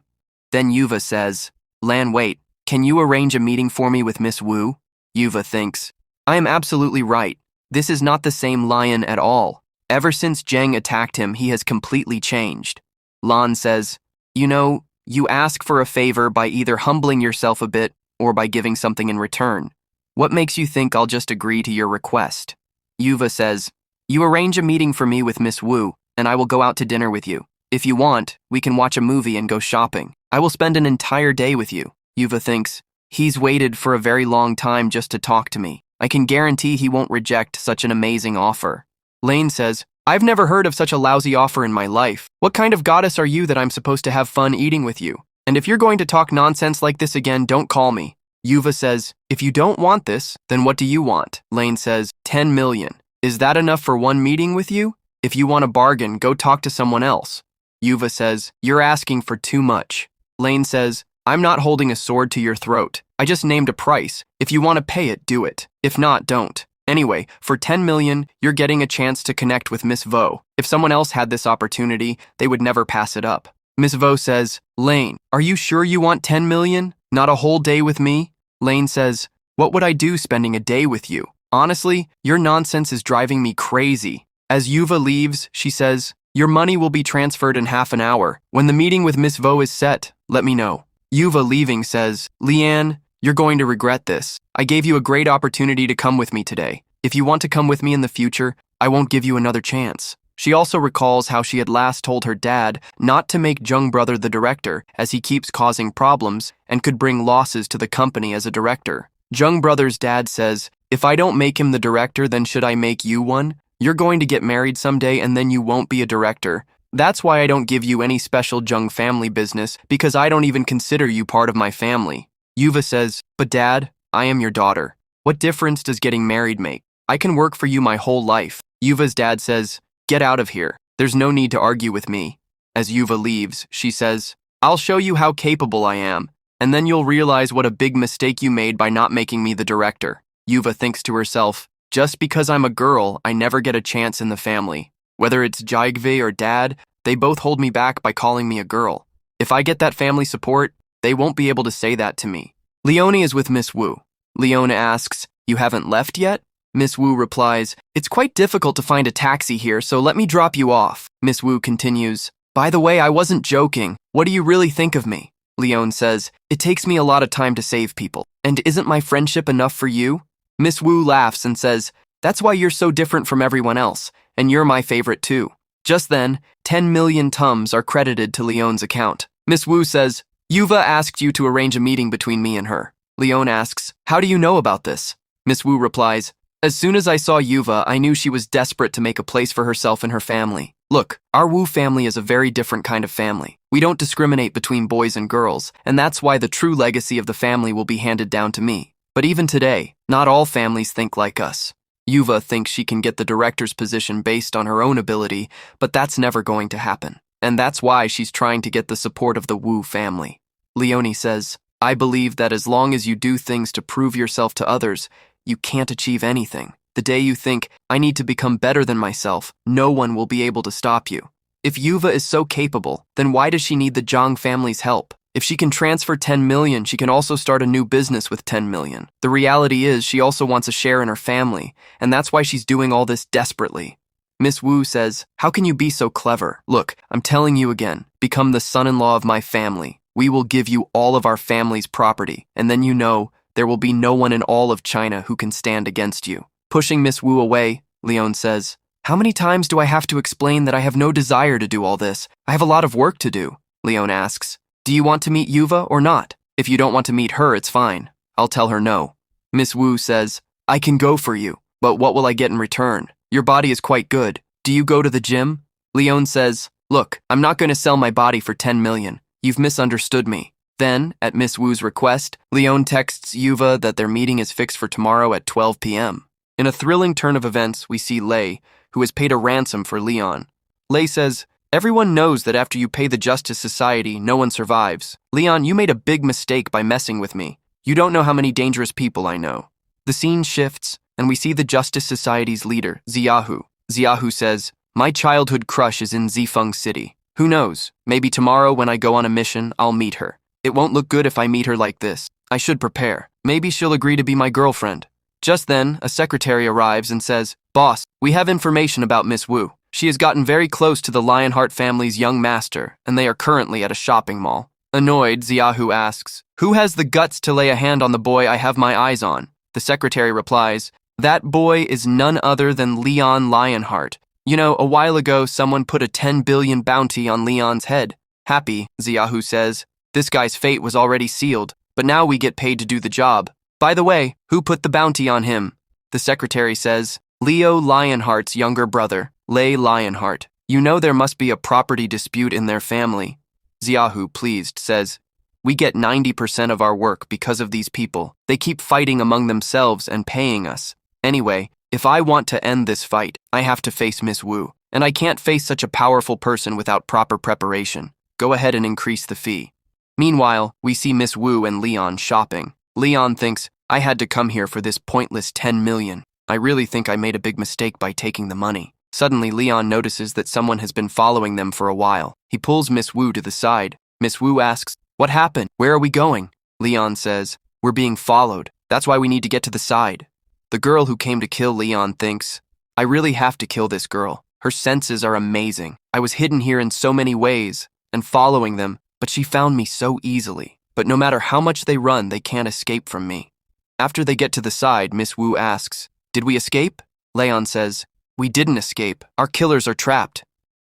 A: Then Yuva says, Lan, wait, can you arrange a meeting for me with Miss Wu? Yuva thinks, I am absolutely right. This is not the same lion at all. Ever since Zheng attacked him, he has completely changed. Lan says, you know, you ask for a favor by either humbling yourself a bit or by giving something in return. What makes you think I'll just agree to your request? Yuva says, you arrange a meeting for me with Miss Wu, and I will go out to dinner with you. If you want, we can watch a movie and go shopping. I will spend an entire day with you. Yuva thinks, he's waited for a very long time just to talk to me. I can guarantee he won't reject such an amazing offer. Lane says, I've never heard of such a lousy offer in my life. What kind of goddess are you that I'm supposed to have fun eating with you? And if you're going to talk nonsense like this again, don't call me. Yuva says, if you don't want this, then what do you want? Lane says, 10 million. Is that enough for one meeting with you? If you want a bargain, go talk to someone else. Yuva says, you're asking for too much. Lane says, I'm not holding a sword to your throat. I just named a price. If you want to pay it, do it. If not, don't. Anyway, for 10 million, you're getting a chance to connect with Miss Vo. If someone else had this opportunity, they would never pass it up. Miss Vo says, Lane, are you sure you want 10 million? Not a whole day with me? Lane says, what would I do spending a day with you? Honestly, your nonsense is driving me crazy. As Yuva leaves, she says, your money will be transferred in half an hour. When the meeting with Miss Vo is set, let me know. Yuva leaving says, Leanne, you're going to regret this. I gave you a great opportunity to come with me today. If you want to come with me in the future, I won't give you another chance. She also recalls how she had last told her dad not to make Jung brother the director, as he keeps causing problems and could bring losses to the company as a director. Jung brother's dad says, if I don't make him the director, then should I make you one? You're going to get married someday and then you won't be a director. That's why I don't give you any special Jung family business, because I don't even consider you part of my family. Yuva says, but Dad, I am your daughter. What difference does getting married make? I can work for you my whole life. Yuva's dad says, get out of here. There's no need to argue with me. As Yuva leaves, she says, I'll show you how capable I am, and then you'll realize what a big mistake you made by not making me the director. Yuva thinks to herself, just because I'm a girl, I never get a chance in the family. Whether it's Jaigve or Dad, they both hold me back by calling me a girl. If I get that family support, they won't be able to say that to me. Leonie is with Miss Wu. Leona asks, you haven't left yet? Miss Wu replies, it's quite difficult to find a taxi here, so let me drop you off. Miss Wu continues, by the way, I wasn't joking. What do you really think of me? Leone says, it takes me a lot of time to save people. And isn't my friendship enough for you? Miss Wu laughs and says, that's why you're so different from everyone else, and you're my favorite too. Just then, 10 million tums are credited to Leone's account. Miss Wu says, Yuva asked you to arrange a meeting between me and her. Leone asks, how do you know about this? Miss Wu replies, as soon as I saw Yuva, I knew she was desperate to make a place for herself and her family. Look, our Wu family is a very different kind of family. We don't discriminate between boys and girls, and that's why the true legacy of the family will be handed down to me. But even today, not all families think like us. Yuva thinks she can get the director's position based on her own ability, but that's never going to happen. And that's why she's trying to get the support of the Wu family. Leonie says, I believe that as long as you do things to prove yourself to others, you can't achieve anything. The day you think, I need to become better than myself, no one will be able to stop you. If Yuva is so capable, then why does she need the Zhang family's help? If she can transfer 10 million, she can also start a new business with 10 million. The reality is she also wants a share in her family, and that's why she's doing all this desperately. Miss Wu says, how can you be so clever? Look, I'm telling you again, become the son-in-law of my family. We will give you all of our family's property, and then you know, there will be no one in all of China who can stand against you. Pushing Miss Wu away, Leone says, how many times do I have to explain that I have no desire to do all this? I have a lot of work to do. Leone asks, do you want to meet Yuva or not? If you don't want to meet her, it's fine. I'll tell her no. Miss Wu says, I can go for you, but what will I get in return? Your body is quite good. Do you go to the gym? Leone says, look, I'm not going to sell my body for 10 million. You've misunderstood me. Then, at Miss Wu's request, Leone texts Yuva that their meeting is fixed for tomorrow at 12 p.m. In a thrilling turn of events, we see Lei, who has paid a ransom for Leon. Lei says, Everyone knows that after you pay the Justice Society, no one survives. Leon, you made a big mistake by messing with me. You don't know how many dangerous people I know. The scene shifts, and we see the Justice Society's leader, Xiaohu. Xiaohu says, "My childhood crush is in Zifeng City. Who knows, maybe tomorrow when I go on a mission, I'll meet her. It won't look good if I meet her like this. I should prepare. Maybe she'll agree to be my girlfriend." Just then, a secretary arrives and says, "Boss, we have information about Miss Wu. She has gotten very close to the Lionheart family's young master, and they are currently at a shopping mall." Annoyed, Xiaohu asks, "Who has the guts to lay a hand on the boy I have my eyes on?" The secretary replies, "That boy is none other than Leon Lionheart. You know, a while ago someone put a 10 billion bounty on Leon's head." Happy, Xiaohu says, "This guy's fate was already sealed, but now we get paid to do the job. By the way, who put the bounty on him?" The secretary says, "Leo Lionheart's younger brother, Lei Lionheart. You know there must be a property dispute in their family." Xiaohu, pleased, says, "We get 90% of our work because of these people. They keep fighting among themselves and paying us. Anyway, if I want to end this fight, I have to face Miss Wu, and I can't face such a powerful person without proper preparation. Go ahead and increase the fee." Meanwhile, we see Miss Wu and Leon shopping. Leon thinks, "I had to come here for this pointless 10 million. I really think I made a big mistake by taking the money." Suddenly, Leon notices that someone has been following them for a while. He pulls Miss Wu to the side. Miss Wu asks, "What happened? Where are we going?" Leon says, "We're being followed. That's why we need to get to the side." The girl who came to kill Leon thinks, "I really have to kill this girl. Her senses are amazing. I was hidden here in so many ways and following them, but she found me so easily. But no matter how much they run, they can't escape from me." After they get to the side, Miss Wu asks, "Did we escape?" Leon says, "We didn't escape. Our killers are trapped."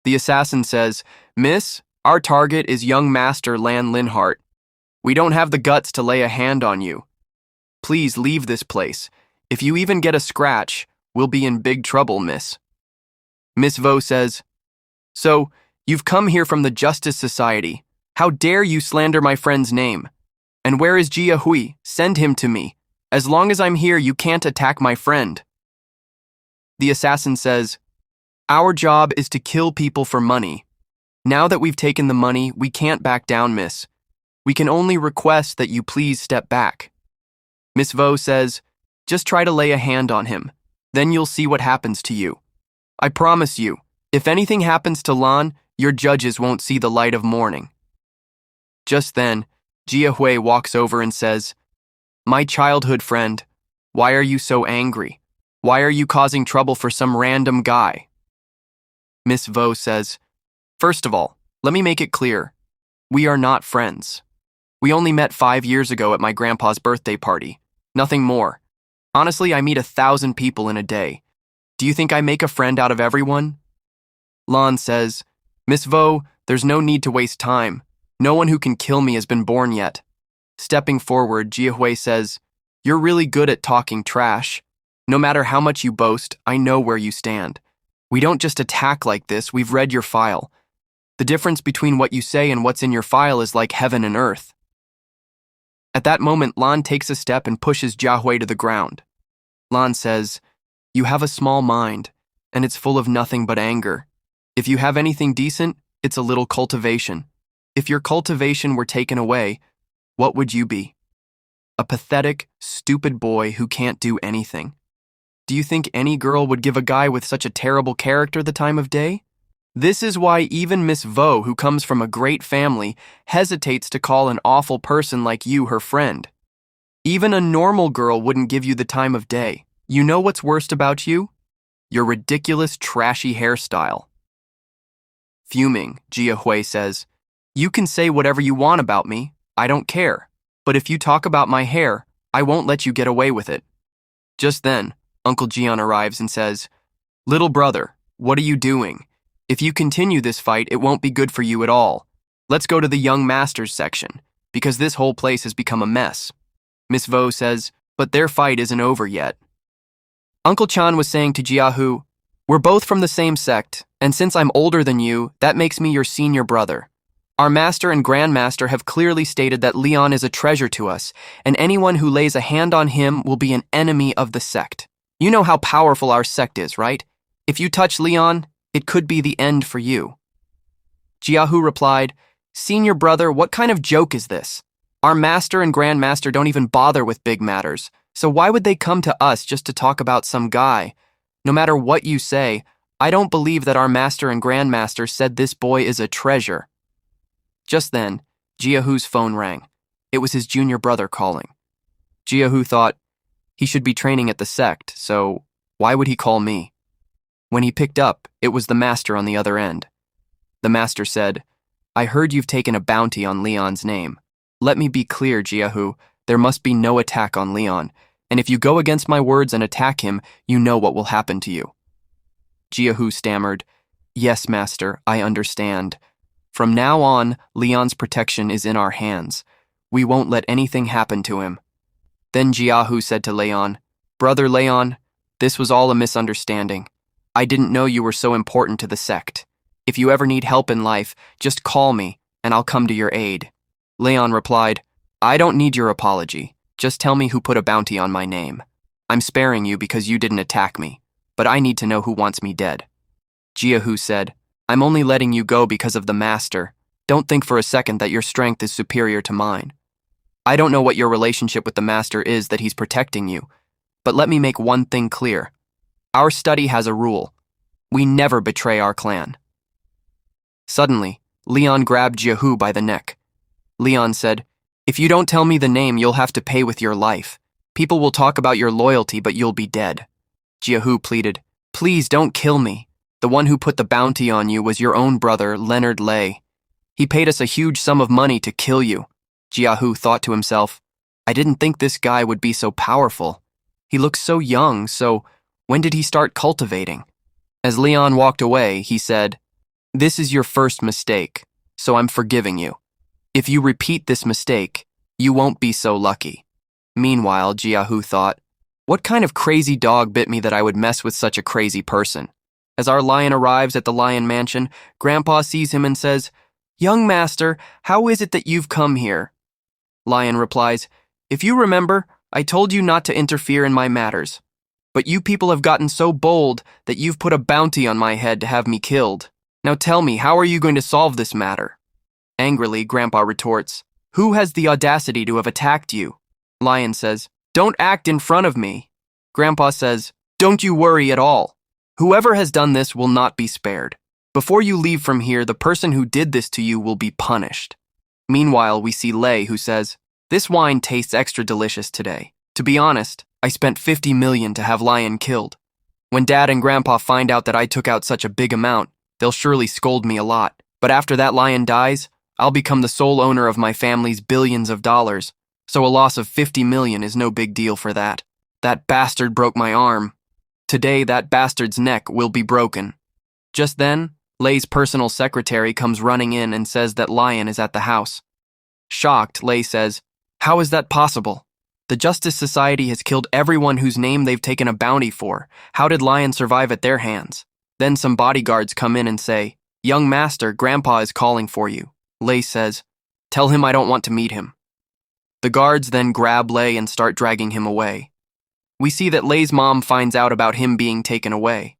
A: The assassin says, "Miss, our target is young Master Lan Linhart. We don't have the guts to lay a hand on you. Please leave this place. If you even get a scratch, we'll be in big trouble, miss." Miss Vo says, "So, you've come here from the Justice Society. How dare you slander my friend's name? And where is Jia Hui? Send him to me. As long as I'm here, you can't attack my friend." The assassin says, "Our job is to kill people for money. Now that we've taken the money, we can't back down, miss. We can only request that you please step back." Miss Vo says, "Just try to lay a hand on him. Then you'll see what happens to you. I promise you, if anything happens to Lan, your judges won't see the light of morning." Just then, Jia Hui walks over and says, "My childhood friend, why are you so angry? Why are you causing trouble for some random guy?" Miss Vo says, "First of all, let me make it clear. We are not friends. We only met 5 years ago at my grandpa's birthday party. Nothing more. Honestly, I meet 1,000 people in a day. Do you think I make a friend out of everyone?" Lan says, "Miss Vo, there's no need to waste time. No one who can kill me has been born yet." Stepping forward, Jia Hui says, "You're really good at talking trash. No matter how much you boast, I know where you stand. We don't just attack like this, we've read your file. The difference between what you say and what's in your file is like heaven and earth." At that moment, Lan takes a step and pushes Jia Hui to the ground. Lan says, "You have a small mind, and it's full of nothing but anger. If you have anything decent, it's a little cultivation. If your cultivation were taken away, what would you be? A pathetic, stupid boy who can't do anything. Do you think any girl would give a guy with such a terrible character the time of day? This is why even Miss Vo, who comes from a great family, hesitates to call an awful person like you her friend. Even a normal girl wouldn't give you the time of day. You know what's worst about you? Your ridiculous, trashy hairstyle." Fuming, Jia Hui says, "You can say whatever you want about me. I don't care. But if you talk about my hair, I won't let you get away with it." Just then, Uncle Jian arrives and says, "Little brother, what are you doing? If you continue this fight, it won't be good for you at all. Let's go to the young masters section, because this whole place has become a mess." Miss Vo says, "But their fight isn't over yet." Uncle Chan was saying to Jiahu, "We're both from the same sect, and since I'm older than you, that makes me your senior brother. Our master and grandmaster have clearly stated that Leon is a treasure to us, and anyone who lays a hand on him will be an enemy of the sect. You know how powerful our sect is, right? If you touch Leon, it could be the end for you." Jiahu replied, "Senior brother, what kind of joke is this? Our master and grandmaster don't even bother with big matters, so why would they come to us just to talk about some guy? No matter what you say, I don't believe that our master and grandmaster said this boy is a treasure." Just then, Jiahu's phone rang. It was his junior brother calling. Jiahu thought, he should be training at the sect, so why would he call me? When he picked up, it was the master on the other end. The master said, "I heard you've taken a bounty on Leon's name. Let me be clear, Jiahu, there must be no attack on Leon, and if you go against my words and attack him, you know what will happen to you." Jiahu stammered, "Yes, master, I understand. From now on, Leon's protection is in our hands. We won't let anything happen to him." Then Jiahu said to Leon, "Brother Leon, this was all a misunderstanding. I didn't know you were so important to the sect. If you ever need help in life, just call me, and I'll come to your aid." Leon replied, "I don't need your apology. Just tell me who put a bounty on my name. I'm sparing you because you didn't attack me, but I need to know who wants me dead." Jiahu said, "I'm only letting you go because of the master. Don't think for a second that your strength is superior to mine. I don't know what your relationship with the master is that he's protecting you, but let me make one thing clear. Our study has a rule. We never betray our clan." Suddenly, Leon grabbed Jiahu by the neck. Leon said, "If you don't tell me the name, you'll have to pay with your life. People will talk about your loyalty, but you'll be dead." Jiahu pleaded, "Please don't kill me. The one who put the bounty on you was your own brother, Leonard Lay. He paid us a huge sum of money to kill you." Jiahu thought to himself, "I didn't think this guy would be so powerful. He looks so young, so when did he start cultivating?" As Leon walked away, he said, "This is your first mistake, so I'm forgiving you. If you repeat this mistake, you won't be so lucky." Meanwhile, Jiahu thought, "What kind of crazy dog bit me that I would mess with such a crazy person?" As our lion arrives at the lion mansion, Grandpa sees him and says, "Young master, how is it that you've come here?" Lion replies, "If you remember, I told you not to interfere in my matters. But you people have gotten so bold that you've put a bounty on my head to have me killed. Now tell me, how are you going to solve this matter?" Angrily, Grandpa retorts, "Who has the audacity to have attacked you?" Lion says, "Don't act in front of me." Grandpa says, "Don't you worry at all. Whoever has done this will not be spared. Before you leave from here, the person who did this to you will be punished." Meanwhile, we see Lei, who says, "This wine tastes extra delicious today. To be honest, I spent 50 million to have Lion killed. When Dad and Grandpa find out that I took out such a big amount, they'll surely scold me a lot. But after that Lion dies, I'll become the sole owner of my family's billions of dollars, so a loss of 50 million is no big deal for that. That bastard broke my arm. Today, that bastard's neck will be broken." Just then, Lei's personal secretary comes running in and says that Lion is at the house. Shocked, Lei says, "How is that possible? The Justice Society has killed everyone whose name they've taken a bounty for. How did Lion survive at their hands?" Then some bodyguards come in and say, "Young master, Grandpa is calling for you." Lei says, "Tell him I don't want to meet him." The guards then grab Lei and start dragging him away. We see that Lei's mom finds out about him being taken away.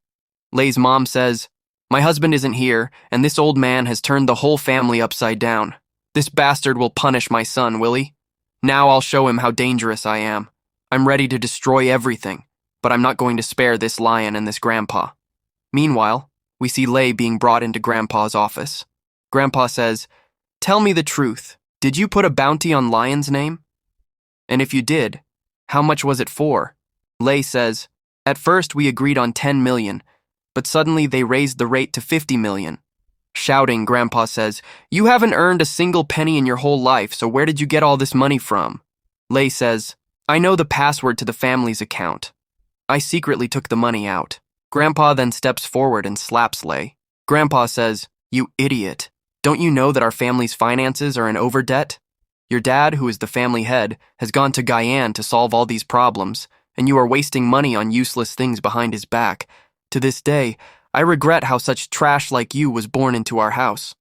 A: Lei's mom says, "My husband isn't here, and this old man has turned the whole family upside down. This bastard will punish my son, will he? Now I'll show him how dangerous I am. I'm ready to destroy everything, but I'm not going to spare this Lion and this Grandpa." Meanwhile, we see Lei being brought into Grandpa's office. Grandpa says, "Tell me the truth. Did you put a bounty on Lion's name? And if you did, how much was it for?" Lei says, "At first we agreed on 10 million, but suddenly they raised the rate to 50 million. Shouting, Grandpa says, "You haven't earned a single penny in your whole life, so where did you get all this money from?" Lei says, "I know the password to the family's account. I secretly took the money out." Grandpa then steps forward and slaps Lei. Grandpa says, "You idiot. Don't you know that our family's finances are in overdebt? Your dad, who is the family head, has gone to Guyane to solve all these problems, and you are wasting money on useless things behind his back. To this day, I regret how such trash like you was born into our house."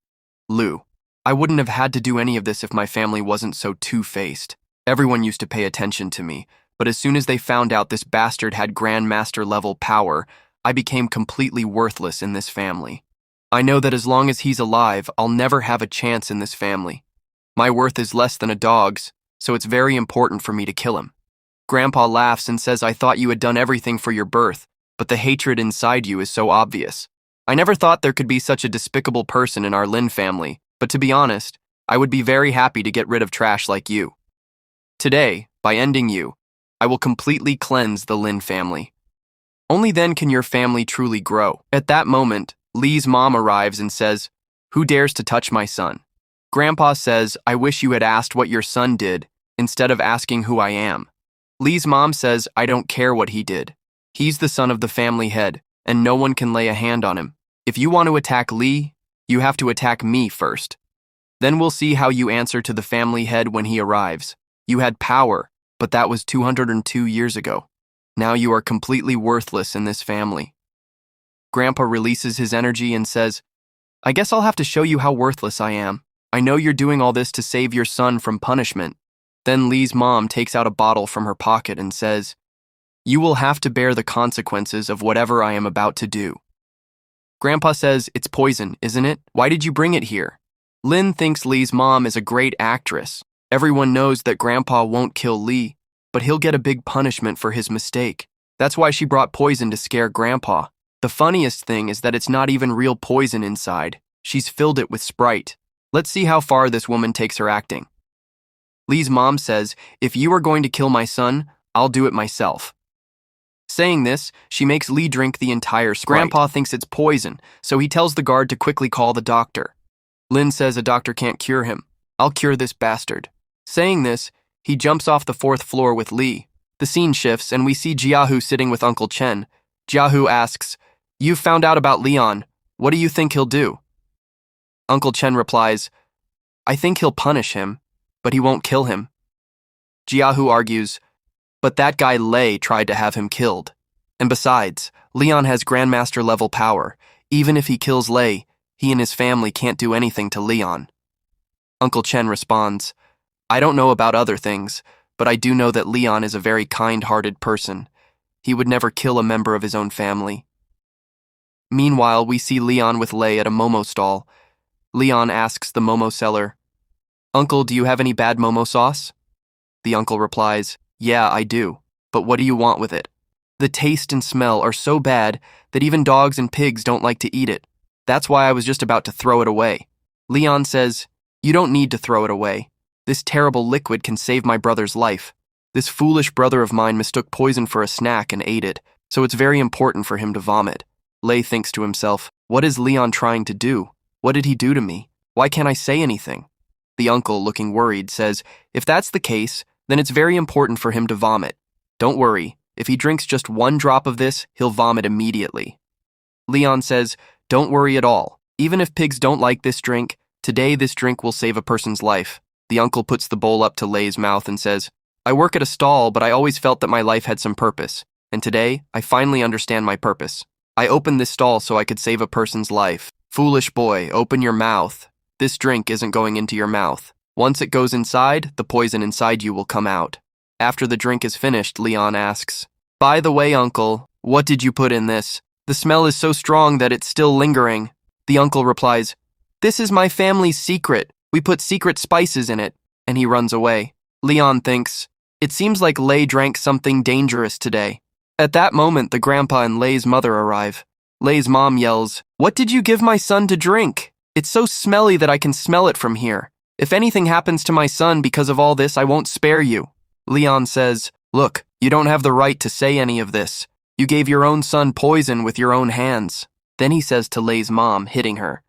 A: Lou, I wouldn't have had to do any of this if my family wasn't so two-faced. Everyone used to pay attention to me, but as soon as they found out this bastard had Grandmaster-level power, I became completely worthless in this family. I know that as long as he's alive, I'll never have a chance in this family. My worth is less than a dog's, so it's very important for me to kill him. Grandpa laughs and says, I thought you had done everything for your birth, but the hatred inside you is so obvious. I never thought there could be such a despicable person in our Lin family, but to be honest, I would be very happy to get rid of trash like you. Today, by ending you, I will completely cleanse the Lin family. Only then can your family truly grow. At that moment, Lee's mom arrives and says, Who dares to touch my son? Grandpa says, I wish you had asked what your son did, instead of asking who I am. Lee's mom says, I don't care what he did. He's the son of the family head, and no one can lay a hand on him. If you want to attack Lee, you have to attack me first. Then we'll see how you answer to the family head when he arrives. You had power, but that was 202 years ago. Now you are completely worthless in this family. Grandpa releases his energy and says, I guess I'll have to show you how worthless I am. I know you're doing all this to save your son from punishment. Then Lee's mom takes out a bottle from her pocket and says, You will have to bear the consequences of whatever I am about to do. Grandpa says, It's poison, isn't it? Why did you bring it here? Lin thinks Lee's mom is a great actress. Everyone knows that Grandpa won't kill Lee, but he'll get a big punishment for his mistake. That's why she brought poison to scare Grandpa. The funniest thing is that it's not even real poison inside. She's filled it with Sprite. Let's see how far this woman takes her acting. Lee's mom says, If you are going to kill my son, I'll do it myself. Saying this, she makes Lee drink the entire Sprite. Grandpa thinks it's poison, so he tells the guard to quickly call the doctor. Lin says a doctor can't cure him. I'll cure this bastard. Saying this, he jumps off the 4th floor with Lee. The scene shifts and we see Jiahu sitting with Uncle Chen. Jiahu asks, You've found out about Leon. What do you think he'll do? Uncle Chen replies, I think he'll punish him, but he won't kill him. Jiahu argues, But that guy Lei tried to have him killed. And besides, Leon has Grandmaster level power. Even if he kills Lei, he and his family can't do anything to Leon. Uncle Chen responds, I don't know about other things, but I do know that Leon is a very kind-hearted person. He would never kill a member of his own family. Meanwhile, we see Leon with Lei at a momo stall. Leon asks the momo seller, Uncle, do you have any bad momo sauce? The uncle replies, Yeah, I do, but what do you want with it? The taste and smell are so bad that even dogs and pigs don't like to eat it. That's why I was just about to throw it away. Leon says, You don't need to throw it away. This terrible liquid can save my brother's life. This foolish brother of mine mistook poison for a snack and ate it, so it's very important for him to vomit. Lei thinks to himself, What is Leon trying to do? What did he do to me? Why can't I say anything? The uncle, looking worried, says, If that's the case, then it's very important for him to vomit. Don't worry, if he drinks just 1 drop of this, he'll vomit immediately. Leon says, Don't worry at all. Even if pigs don't like this drink, today this drink will save a person's life. The uncle puts the bowl up to Lei's mouth and says, I work at a stall, but I always felt that my life had some purpose. And today, I finally understand my purpose. I opened this stall so I could save a person's life. Foolish boy, open your mouth. This drink isn't going into your mouth. Once it goes inside, the poison inside you will come out. After the drink is finished, Leon asks, By the way, uncle, what did you put in this? The smell is so strong that it's still lingering. The uncle replies, This is my family's secret. We put secret spices in it. And he runs away. Leon thinks, It seems like Lei drank something dangerous today. At that moment, the grandpa and Lei's mother arrive. Lei's mom yells, What did you give my son to drink? It's so smelly that I can smell it from here. If anything happens to my son because of all this, I won't spare you. Leon says, Look, you don't have the right to say any of this. You gave your own son poison with your own hands. Then he says to Lei's mom, hitting her,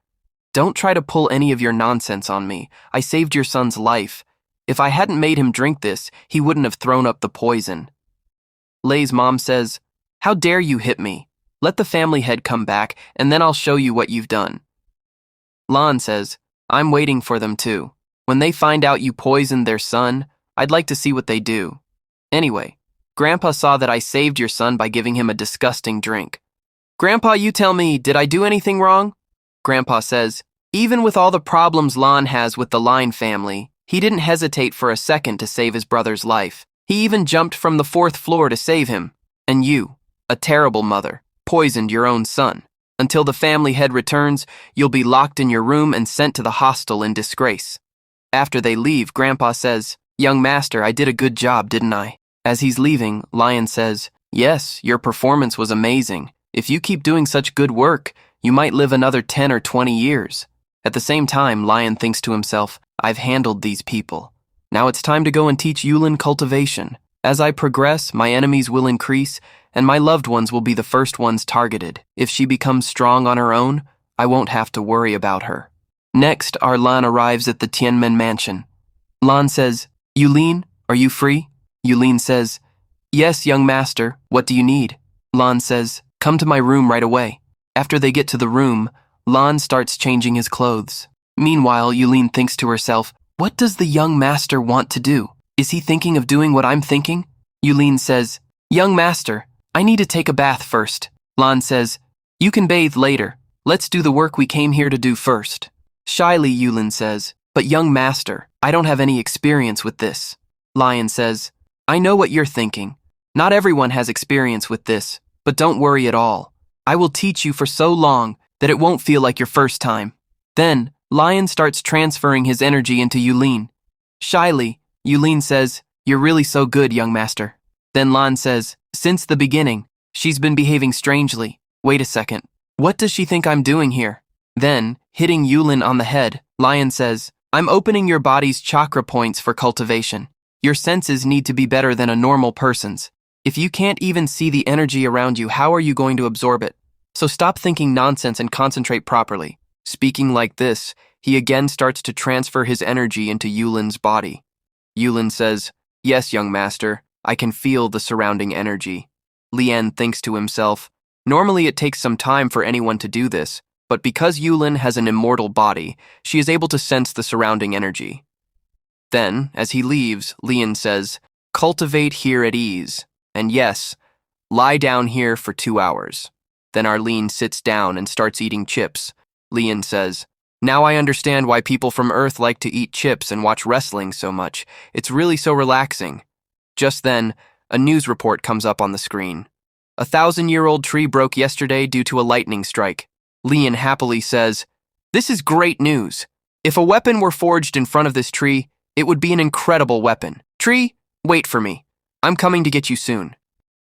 A: Don't try to pull any of your nonsense on me. I saved your son's life. If I hadn't made him drink this, he wouldn't have thrown up the poison. Lei's mom says, How dare you hit me? Let the family head come back, and then I'll show you what you've done. Lan says, I'm waiting for them too. When they find out you poisoned their son, I'd like to see what they do. Anyway, Grandpa saw that I saved your son by giving him a disgusting drink. Grandpa, you tell me, did I do anything wrong? Grandpa says, Even with all the problems Lan has with the Line family, he didn't hesitate for a second to save his brother's life. He even jumped from the 4th floor to save him. And you, a terrible mother, poisoned your own son. Until the family head returns, you'll be locked in your room and sent to the hostel in disgrace. After they leave, Grandpa says, "Young master, I did a good job, didn't I?" As he's leaving, Lion says, "Yes, your performance was amazing. If you keep doing such good work, you might live another 10 or 20 years. At the same time, Lion thinks to himself, I've handled these people. Now it's time to go and teach Yulin cultivation. As I progress, my enemies will increase, and my loved ones will be the first ones targeted. If she becomes strong on her own, I won't have to worry about her." Next, our Lan arrives at the Tianmen mansion. Lan says, "Yulin, are you free?" Yulin says, "Yes, young master, what do you need?" Lan says, "Come to my room right away." After they get to the room, Lan starts changing his clothes. Meanwhile, Yulin thinks to herself, what does the young master want to do? Is he thinking of doing what I'm thinking? Yulin says, "Young master, I need to take a bath first." Lan says, "You can bathe later. Let's do the work we came here to do first." Shyly, Yulin says, "But young master, I don't have any experience with this." Lion says, "I know what you're thinking. Not everyone has experience with this, but don't worry at all. I will teach you for so long that it won't feel like your first time." Then, Lion starts transferring his energy into Yulin. Shyly, Yulin says, "You're really so good, young master." Then Lan says, "Since the beginning, she's been behaving strangely. Wait a second. What does she think I'm doing here?" Then, hitting Yulin on the head, Lion says, "I'm opening your body's chakra points for cultivation. Your senses need to be better than a normal person's. If you can't even see the energy around you, how are you going to absorb it? So stop thinking nonsense and concentrate properly." Speaking like this, he again starts to transfer his energy into Yulin's body. Yulin says, "Yes, young master, I can feel the surrounding energy." Lian thinks to himself, normally it takes some time for anyone to do this, but because Yulin has an immortal body, she is able to sense the surrounding energy. Then, as he leaves, Lian says, "Cultivate here at ease. And yes, lie down here for 2 hours." Then Arlene sits down and starts eating chips. Lian says, "Now I understand why people from Earth like to eat chips and watch wrestling so much. It's really so relaxing." Just then, a news report comes up on the screen. "A 1,000-year-old tree broke yesterday due to a lightning strike." Lian happily says, "This is great news. If a weapon were forged in front of this tree, it would be an incredible weapon. Tree, wait for me. I'm coming to get you soon."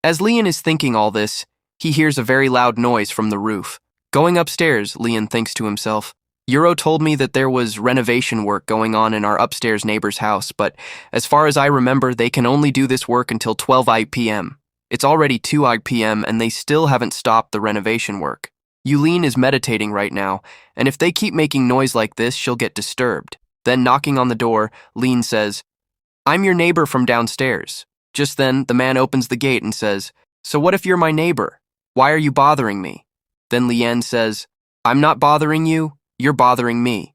A: As Lian is thinking all this, he hears a very loud noise from the roof. Going upstairs, Lian thinks to himself, Euro told me that there was renovation work going on in our upstairs neighbor's house, but as far as I remember, they can only do this work until 12 p.m. It's already 2 p.m. and they still haven't stopped the renovation work. Yulin is meditating right now, and if they keep making noise like this, she'll get disturbed. Then knocking on the door, Lin says, "I'm your neighbor from downstairs." Just then, the man opens the gate and says, "So what if you're my neighbor? Why are you bothering me?" Then Lian says, "I'm not bothering you, you're bothering me.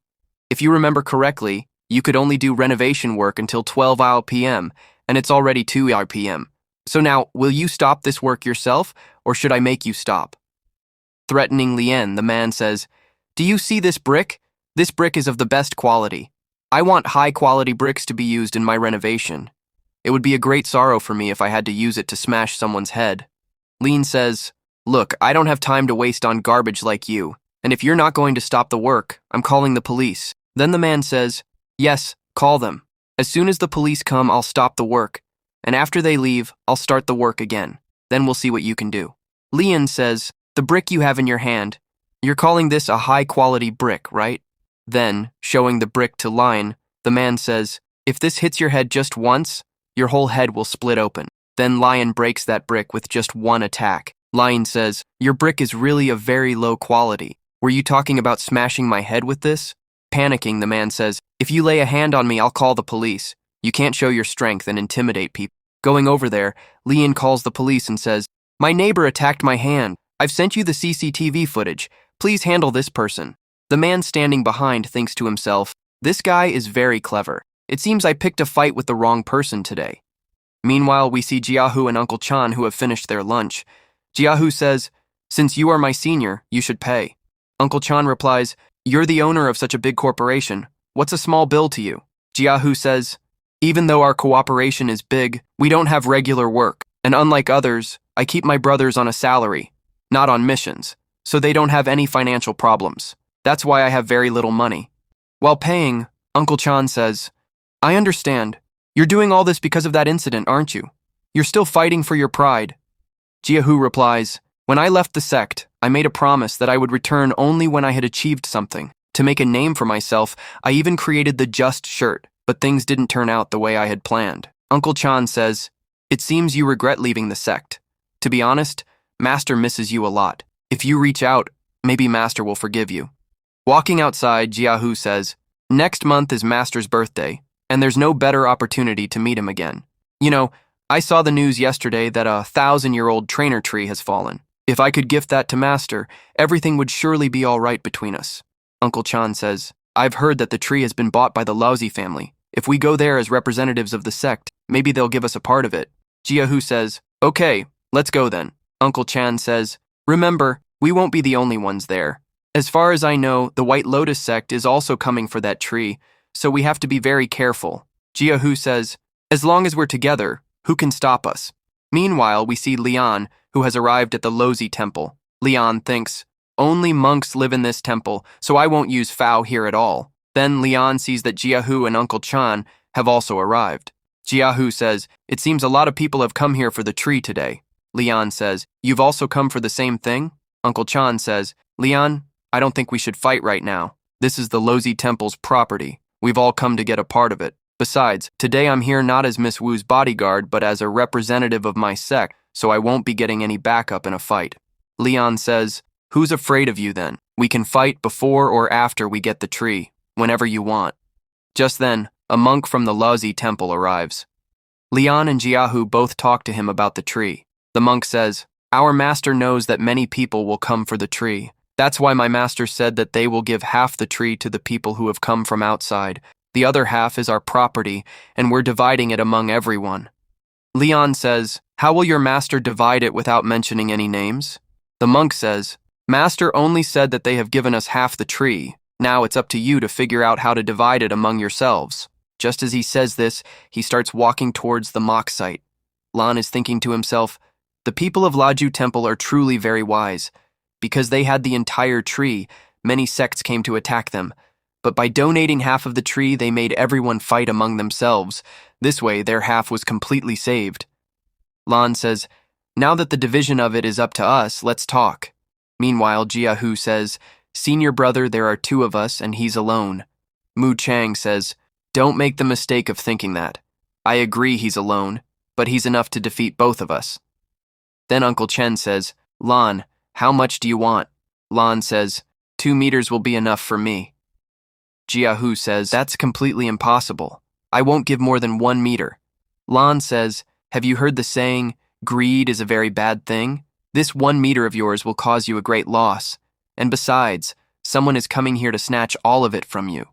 A: If you remember correctly, you could only do renovation work until 12 p.m., and it's already 2 p.m. So now, will you stop this work yourself, or should I make you stop?" Threatening Lian, the man says, "Do you see this brick? This brick is of the best quality. I want high-quality bricks to be used in my renovation. It would be a great sorrow for me if I had to use it to smash someone's head." Lin says, "Look, I don't have time to waste on garbage like you, and if you're not going to stop the work, I'm calling the police." Then the man says, "Yes, call them. As soon as the police come, I'll stop the work, and after they leave, I'll start the work again. Then we'll see what you can do." Lian says, "The brick you have in your hand, you're calling this a high-quality brick, right?" Then, showing the brick to Lion, the man says, "If this hits your head just once, your whole head will split open." Then Lion breaks that brick with just one attack. Lion says, "Your brick is really of very low quality. Were you talking about smashing my head with this?" Panicking, the man says, "If you lay a hand on me, I'll call the police. You can't show your strength and intimidate people." Going over there, Lian calls the police and says, "My neighbor attacked my hand. I've sent you the CCTV footage. Please handle this person." The man standing behind thinks to himself, "This guy is very clever. It seems I picked a fight with the wrong person today." Meanwhile, we see Jiahu and Uncle Chan who have finished their lunch. Jiahu says, "Since you are my senior, you should pay." Uncle Chan replies, "You're the owner of such a big corporation. What's a small bill to you?" Jiahu says, "Even though our cooperation is big, we don't have regular work, and unlike others, I keep my brothers on a salary, not on missions. so they don't have any financial problems. That's why I have very little money. While paying, Uncle Chan says, I understand. You're doing all this because of that incident, aren't you? You're still fighting for your pride. Jiahu replies, when I left the sect, I made a promise that I would return only when I had achieved something. To make a name for myself, I even created the Just shirt, but things didn't turn out the way I had planned. Uncle Chan says, it seems you regret leaving the sect. To be honest, Master misses you a lot. If you reach out, maybe Master will forgive you. Walking outside, Jiahu says, next month is Master's birthday, and there's no better opportunity to meet him again. You know, I saw the news yesterday that a 1,000-year-old trainer tree has fallen. If I could gift that to Master, everything would surely be all right between us. Uncle Chan says, I've heard that the tree has been bought by the Laozi family. If we go there as representatives of the sect, maybe they'll give us a part of it. Jiahu says, okay, let's go then. Uncle Chan says, remember, we won't be the only ones there. As far as I know, the White Lotus sect is also coming for that tree, so we have to be very careful. Jiahu says, as long as we're together, who can stop us? Meanwhile, we see Lian, who has arrived at the Laozi temple. Lian thinks, only monks live in this temple, so I won't use Fao here at all. Then Lian sees that Jiahu and Uncle Chan have also arrived. Jiahu says, it seems a lot of people have come here for the tree today. Lian says, you've also come for the same thing? Uncle Chan says, Lian, I don't think we should fight right now. This is the Laozi temple's property. We've all come to get a part of it. Besides, today I'm here not as Miss Wu's bodyguard, but as a representative of my sect, so I won't be getting any backup in a fight. Lian says, who's afraid of you then? We can fight before or after we get the tree, whenever you want. Just then, a monk from the Laozi temple arrives. Lian and Jiahu both talk to him about the tree. The monk says, our master knows that many people will come for the tree. That's why my master said that they will give half the tree to the people who have come from outside. The other half is our property, and we're dividing it among everyone. Lian says, how will your master divide it without mentioning any names? The monk says, Master only said that they have given us half the tree. Now it's up to you to figure out how to divide it among yourselves. Just as he says this, he starts walking towards the mock site. Lan is thinking to himself, the people of Laju Temple are truly very wise. Because they had the entire tree, many sects came to attack them. But by donating half of the tree, they made everyone fight among themselves. This way, their half was completely saved. Lan says, now that the division of it is up to us, let's talk. Meanwhile, Jiahu says, senior brother, there are two of us, and he's alone. Mu Chang says, don't make the mistake of thinking that. I agree he's alone, but he's enough to defeat both of us. Then Uncle Chen says, Lan, how much do you want? Lan says, 2 meters will be enough for me. Jiahu says, that's completely impossible. I won't give more than 1 meter. Lan says, have you heard the saying, greed is a very bad thing? This 1 meter of yours will cause you a great loss. And besides, someone is coming here to snatch all of it from you.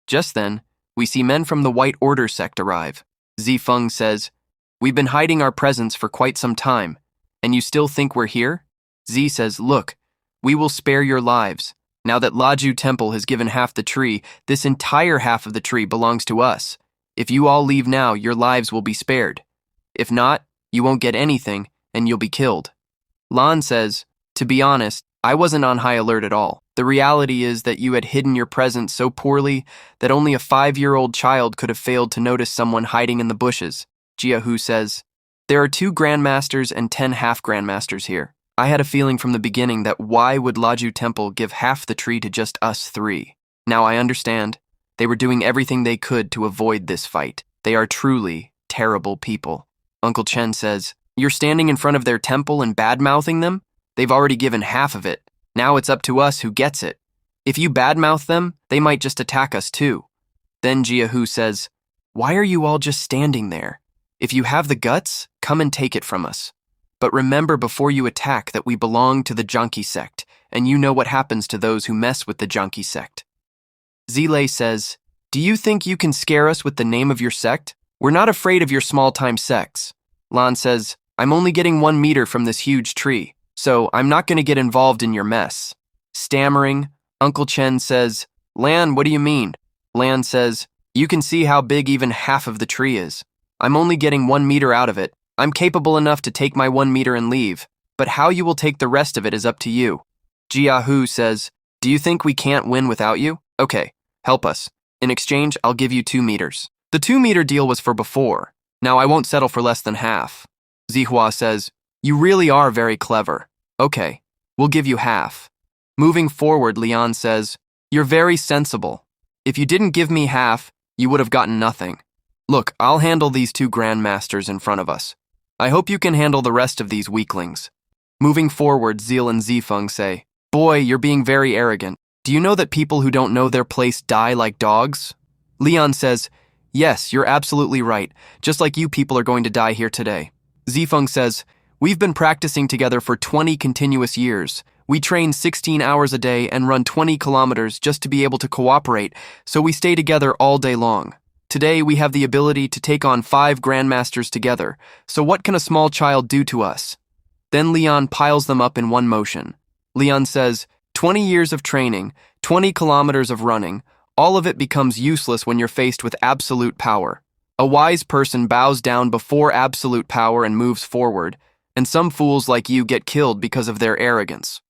A: Just then, we see men from the White Order sect arrive. Zifeng says, we've been hiding our presence for quite some time, and you still think we're here? Z says, look, we will spare your lives. Now that Laju Temple has given half the tree, this entire half of the tree belongs to us. If you all leave now, your lives will be spared. If not, you won't get anything, and you'll be killed. Lan says, to be honest, I wasn't on high alert at all. The reality is that you had hidden your presence so poorly that only a 5-year-old child could have failed to notice someone hiding in the bushes. Jiahu says, there are 2 grandmasters and 10 half-grandmasters here. I had a feeling from the beginning that why would Laju Temple give half the tree to just us 3? Now I understand. They were doing everything they could to avoid this fight. They are truly terrible people. Uncle Chen says, you're standing in front of their temple and bad-mouthing them? They've already given half of it. Now it's up to us who gets it. If you bad-mouth them, they might just attack us too. Then Jiahu says, why are you all just standing there? If you have the guts, come and take it from us. But remember before you attack that we belong to the Junkie sect, and you know what happens to those who mess with the Junkie sect. Zilei says, do you think you can scare us with the name of your sect? We're not afraid of your small-time sects. Lan says, I'm only getting 1 meter from this huge tree, so I'm not going to get involved in your mess. Stammering, Uncle Chen says, Lan, what do you mean? Lan says, you can see how big even half of the tree is. I'm only getting 1 meter out of it. I'm capable enough to take my 1 meter and leave, but how you will take the rest of it is up to you. Jiahu says, "Do you think we can't win without you? Okay, help us. In exchange, I'll give you 2 meters." The 2-meter deal was for before. Now I won't settle for less than half. Zihua says, "You really are very clever. Okay, we'll give you half." Moving forward, Leon says, "You're very sensible. If you didn't give me half, you would have gotten nothing. Look, I'll handle these 2 grandmasters in front of us. I hope you can handle the rest of these weaklings." Moving forward, Zeal and Zifeng say, "Boy, you're being very arrogant. Do you know that people who don't know their place die like dogs?" Leon says, "Yes, you're absolutely right, just like you people are going to die here today." Zifeng says, "We've been practicing together for 20 continuous years. We train 16 hours a day and run 20 kilometers just to be able to cooperate, so we stay together all day long. Today, we have the ability to take on 5 grandmasters together, so what can a small child do to us?" Then Leon piles them up in one motion. Leon says, 20 years of training, 20 kilometers of running, all of it becomes useless when you're faced with absolute power. A wise person bows down before absolute power and moves forward, and some fools like you get killed because of their arrogance.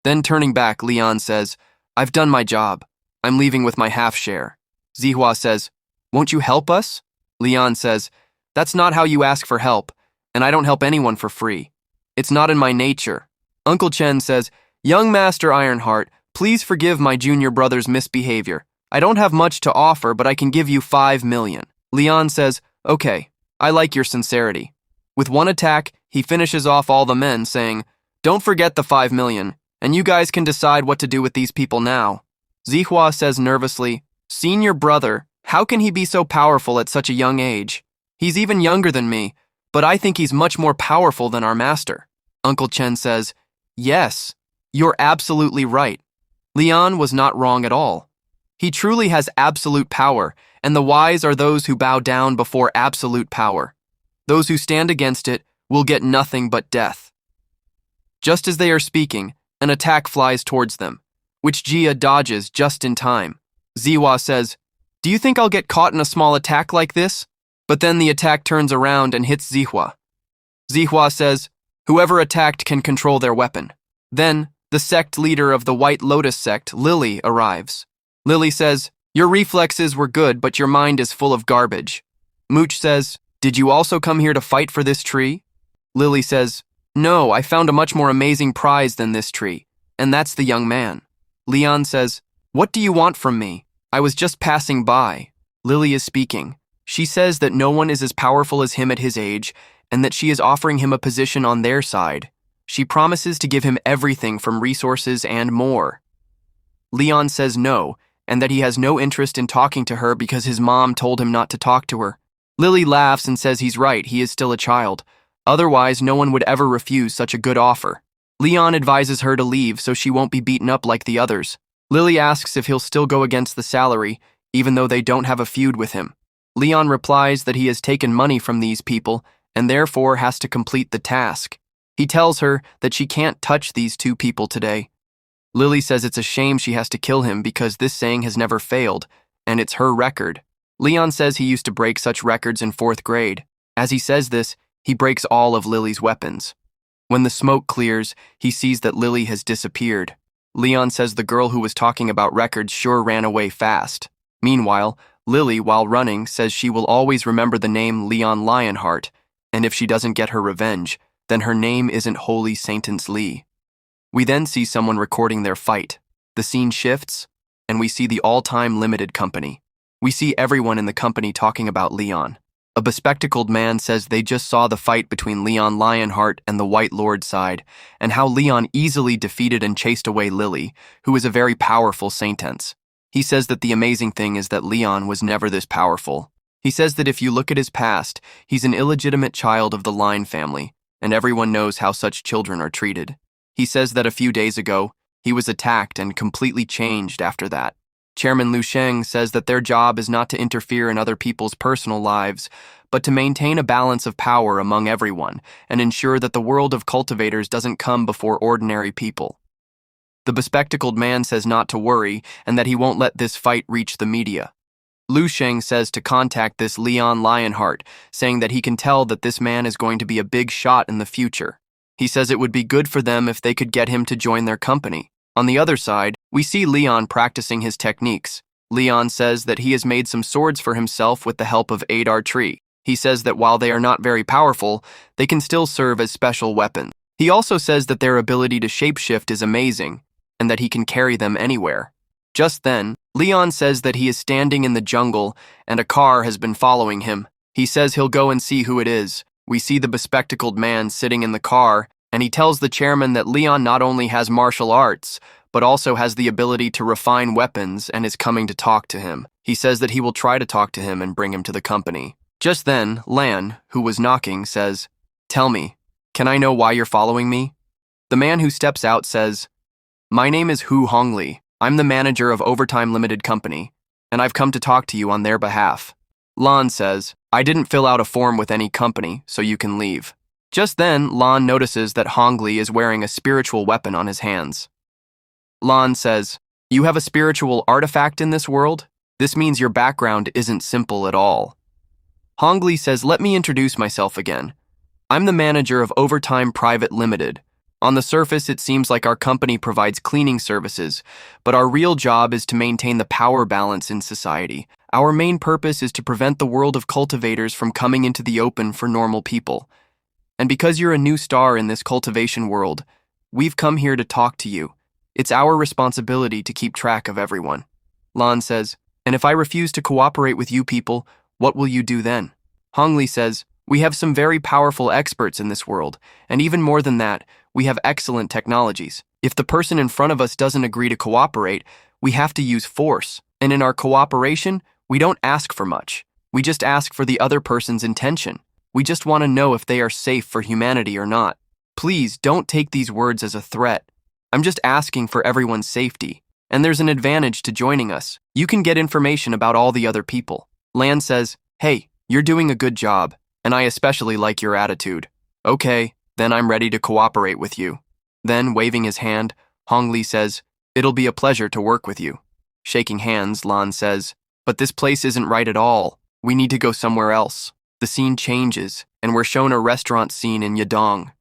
A: Then turning back, Leon says, "I've done my job. I'm leaving with my half share." Zihua says, "Won't you help us?" Leon says, "That's not how you ask for help, and I don't help anyone for free. It's not in my nature." Uncle Chen says, "Young Master Ironheart, please forgive my junior brother's misbehavior. I don't have much to offer, but I can give you 5 million. Leon says, "Okay, I like your sincerity." With one attack, he finishes off all the men, saying, "Don't forget the 5 million, and you guys can decide what to do with these people now." Zihua says nervously, "Senior brother, how can he be so powerful at such a young age? He's even younger than me, but I think he's much more powerful than our master." Uncle Chen says, "Yes, you're absolutely right. Leon was not wrong at all. He truly has absolute power, and the wise are those who bow down before absolute power. Those who stand against it will get nothing but death." Just as they are speaking, an attack flies towards them, which Jia dodges just in time. Zihua says, "Do you think I'll get caught in a small attack like this?" But then the attack turns around and hits Zihua. Zihua says, "Whoever attacked can control their weapon." Then, the sect leader of the White Lotus sect, Lily, arrives. Lily says, "Your reflexes were good, but your mind is full of garbage." Mooch says, "Did you also come here to fight for this tree?" Lily says, "No, I found a much more amazing prize than this tree, and that's the young man." Leon says, "What do you want from me? I was just passing by." Lily is speaking. She says that no one is as powerful as him at his age, and that she is offering him a position on their side. She promises to give him everything from resources and more. Leon says no, and that he has no interest in talking to her because his mom told him not to talk to her. Lily laughs and says he's right, he is still a child. Otherwise, no one would ever refuse such a good offer. Leon advises her to leave so she won't be beaten up like the others. Lily asks if he'll still go against the salary, even though they don't have a feud with him. Leon replies that he has taken money from these people and therefore has to complete the task. He tells her that she can't touch these 2 people today. Lily says it's a shame she has to kill him because this saying has never failed, and it's her record. Leon says he used to break such records in 4th grade. As he says this, he breaks all of Lily's weapons. When the smoke clears, he sees that Lily has disappeared. Leon says the girl who was talking about records sure ran away fast. Meanwhile, Lily, while running, says she will always remember the name Leon Lionheart, and if she doesn't get her revenge, then her name isn't Holy Saintance Lee. We then see someone recording their fight. The scene shifts, and we see the all-time limited company. We see everyone in the company talking about Leon. A bespectacled man says they just saw the fight between Leon Lionheart and the White Lord side, and how Leon easily defeated and chased away Lily, who is a very powerful saintess. He says that the amazing thing is that Leon was never this powerful. He says that if you look at his past, he's an illegitimate child of the Lion family, and everyone knows how such children are treated. He says that a few days ago, he was attacked and completely changed after that. Chairman Lu Sheng says that their job is not to interfere in other people's personal lives, but to maintain a balance of power among everyone and ensure that the world of cultivators doesn't come before ordinary people. The bespectacled man says not to worry and that he won't let this fight reach the media. Lu Sheng says to contact this Leon Lionheart, saying that he can tell that this man is going to be a big shot in the future. He says it would be good for them if they could get him to join their company. On the other side, we see Leon practicing his techniques. Leon says that he has made some swords for himself with the help of Adar Tree. He says that while they are not very powerful, they can still serve as special weapons. He also says that their ability to shapeshift is amazing, and that he can carry them anywhere. Just then, Leon says that he is standing in the jungle and a car has been following him. He says he'll go and see who it is. We see the bespectacled man sitting in the car, and he tells the chairman that Leon not only has martial arts, but also has the ability to refine weapons and is coming to talk to him. He says that he will try to talk to him and bring him to the company. Just then, Lan, who was knocking, says, "Tell me, can I know why you're following me?" The man who steps out says, "My name is Hu Hongli. I'm the manager of Overtime Limited Company, and I've come to talk to you on their behalf." Lan says, "I didn't fill out a form with any company, so you can leave." Just then, Lan notices that Hongli is wearing a spiritual weapon on his hands. Lan says, "You have a spiritual artifact in this world? This means your background isn't simple at all." Hongli says, "Let me introduce myself again. I'm the manager of Overtime Private Limited. On the surface, it seems like our company provides cleaning services, but our real job is to maintain the power balance in society. Our main purpose is to prevent the world of cultivators from coming into the open for normal people. And because you're a new star in this cultivation world, we've come here to talk to you. It's our responsibility to keep track of everyone." Lan says, "And if I refuse to cooperate with you people, what will you do then?" Hongli says, "We have some very powerful experts in this world, and even more than that, we have excellent technologies. If the person in front of us doesn't agree to cooperate, we have to use force. And in our cooperation, we don't ask for much. We just ask for the other person's intention. We just want to know if they are safe for humanity or not. Please don't take these words as a threat. I'm just asking for everyone's safety. And there's an advantage to joining us. You can get information about all the other people." Lan says, "Hey, you're doing a good job, and I especially like your attitude. Okay, then I'm ready to cooperate with you." Then, waving his hand, Hongli says, "It'll be a pleasure to work with you." Shaking hands, Lan says, "But this place isn't right at all. We need to go somewhere else." The scene changes, and we're shown a restaurant scene in Yadong.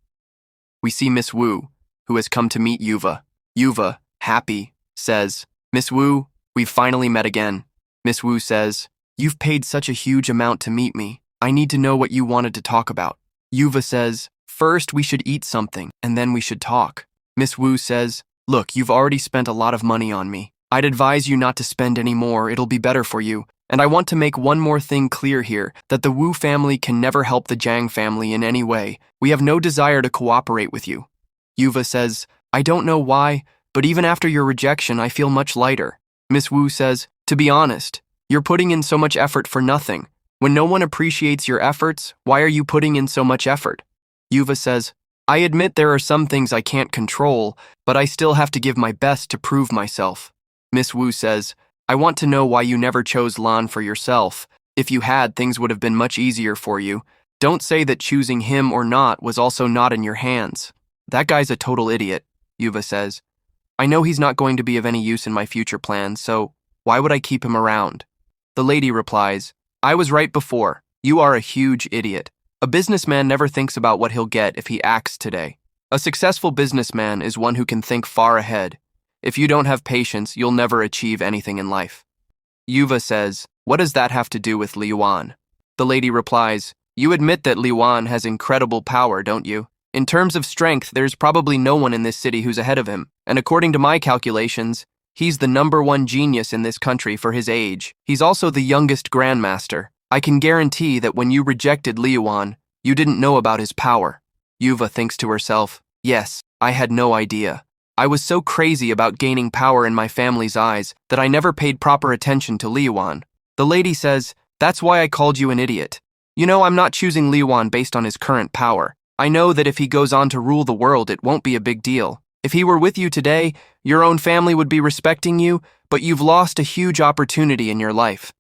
A: We see Miss Wu, who has come to meet Yuva. Yuva, happy, says, "Miss Wu, we've finally met again." Miss Wu says, "You've paid such a huge amount to meet me. I need to know what you wanted to talk about." Yuva says, "First we should eat something, and then we should talk." Miss Wu says, "Look, you've already spent a lot of money on me. I'd advise you not to spend any more, it'll be better for you. And I want to make one more thing clear here, that the Wu family can never help the Jiang family in any way. We have no desire to cooperate with you." Yuva says, "I don't know why, but even after your rejection, I feel much lighter." Miss Wu says, "To be honest, you're putting in so much effort for nothing. When no one appreciates your efforts, why are you putting in so much effort?" Yuva says, "I admit there are some things I can't control, but I still have to give my best to prove myself." Miss Wu says, "I want to know why you never chose Lan for yourself. If you had, things would have been much easier for you. Don't say that choosing him or not was also not in your hands." "That guy's a total idiot," Yuva says. "I know he's not going to be of any use in my future plans, so why would I keep him around?" The lady replies, "I was right before. You are a huge idiot. A businessman never thinks about what he'll get if he acts today. A successful businessman is one who can think far ahead. If you don't have patience, you'll never achieve anything in life." Yuva says, "What does that have to do with Li Yuan?" The lady replies, "You admit that Li Yuan has incredible power, don't you? In terms of strength, there's probably no one in this city who's ahead of him, and according to my calculations, he's the #1 genius in this country for his age. He's also the youngest grandmaster. I can guarantee that when you rejected Li Yuan, you didn't know about his power." Yuva thinks to herself, "Yes, I had no idea. I was so crazy about gaining power in my family's eyes that I never paid proper attention to Li Yuan." The lady says, "That's why I called you an idiot. You know, I'm not choosing Li Yuan based on his current power. I know that if he goes on to rule the world, it won't be a big deal. If he were with you today, your own family would be respecting you, but you've lost a huge opportunity in your life."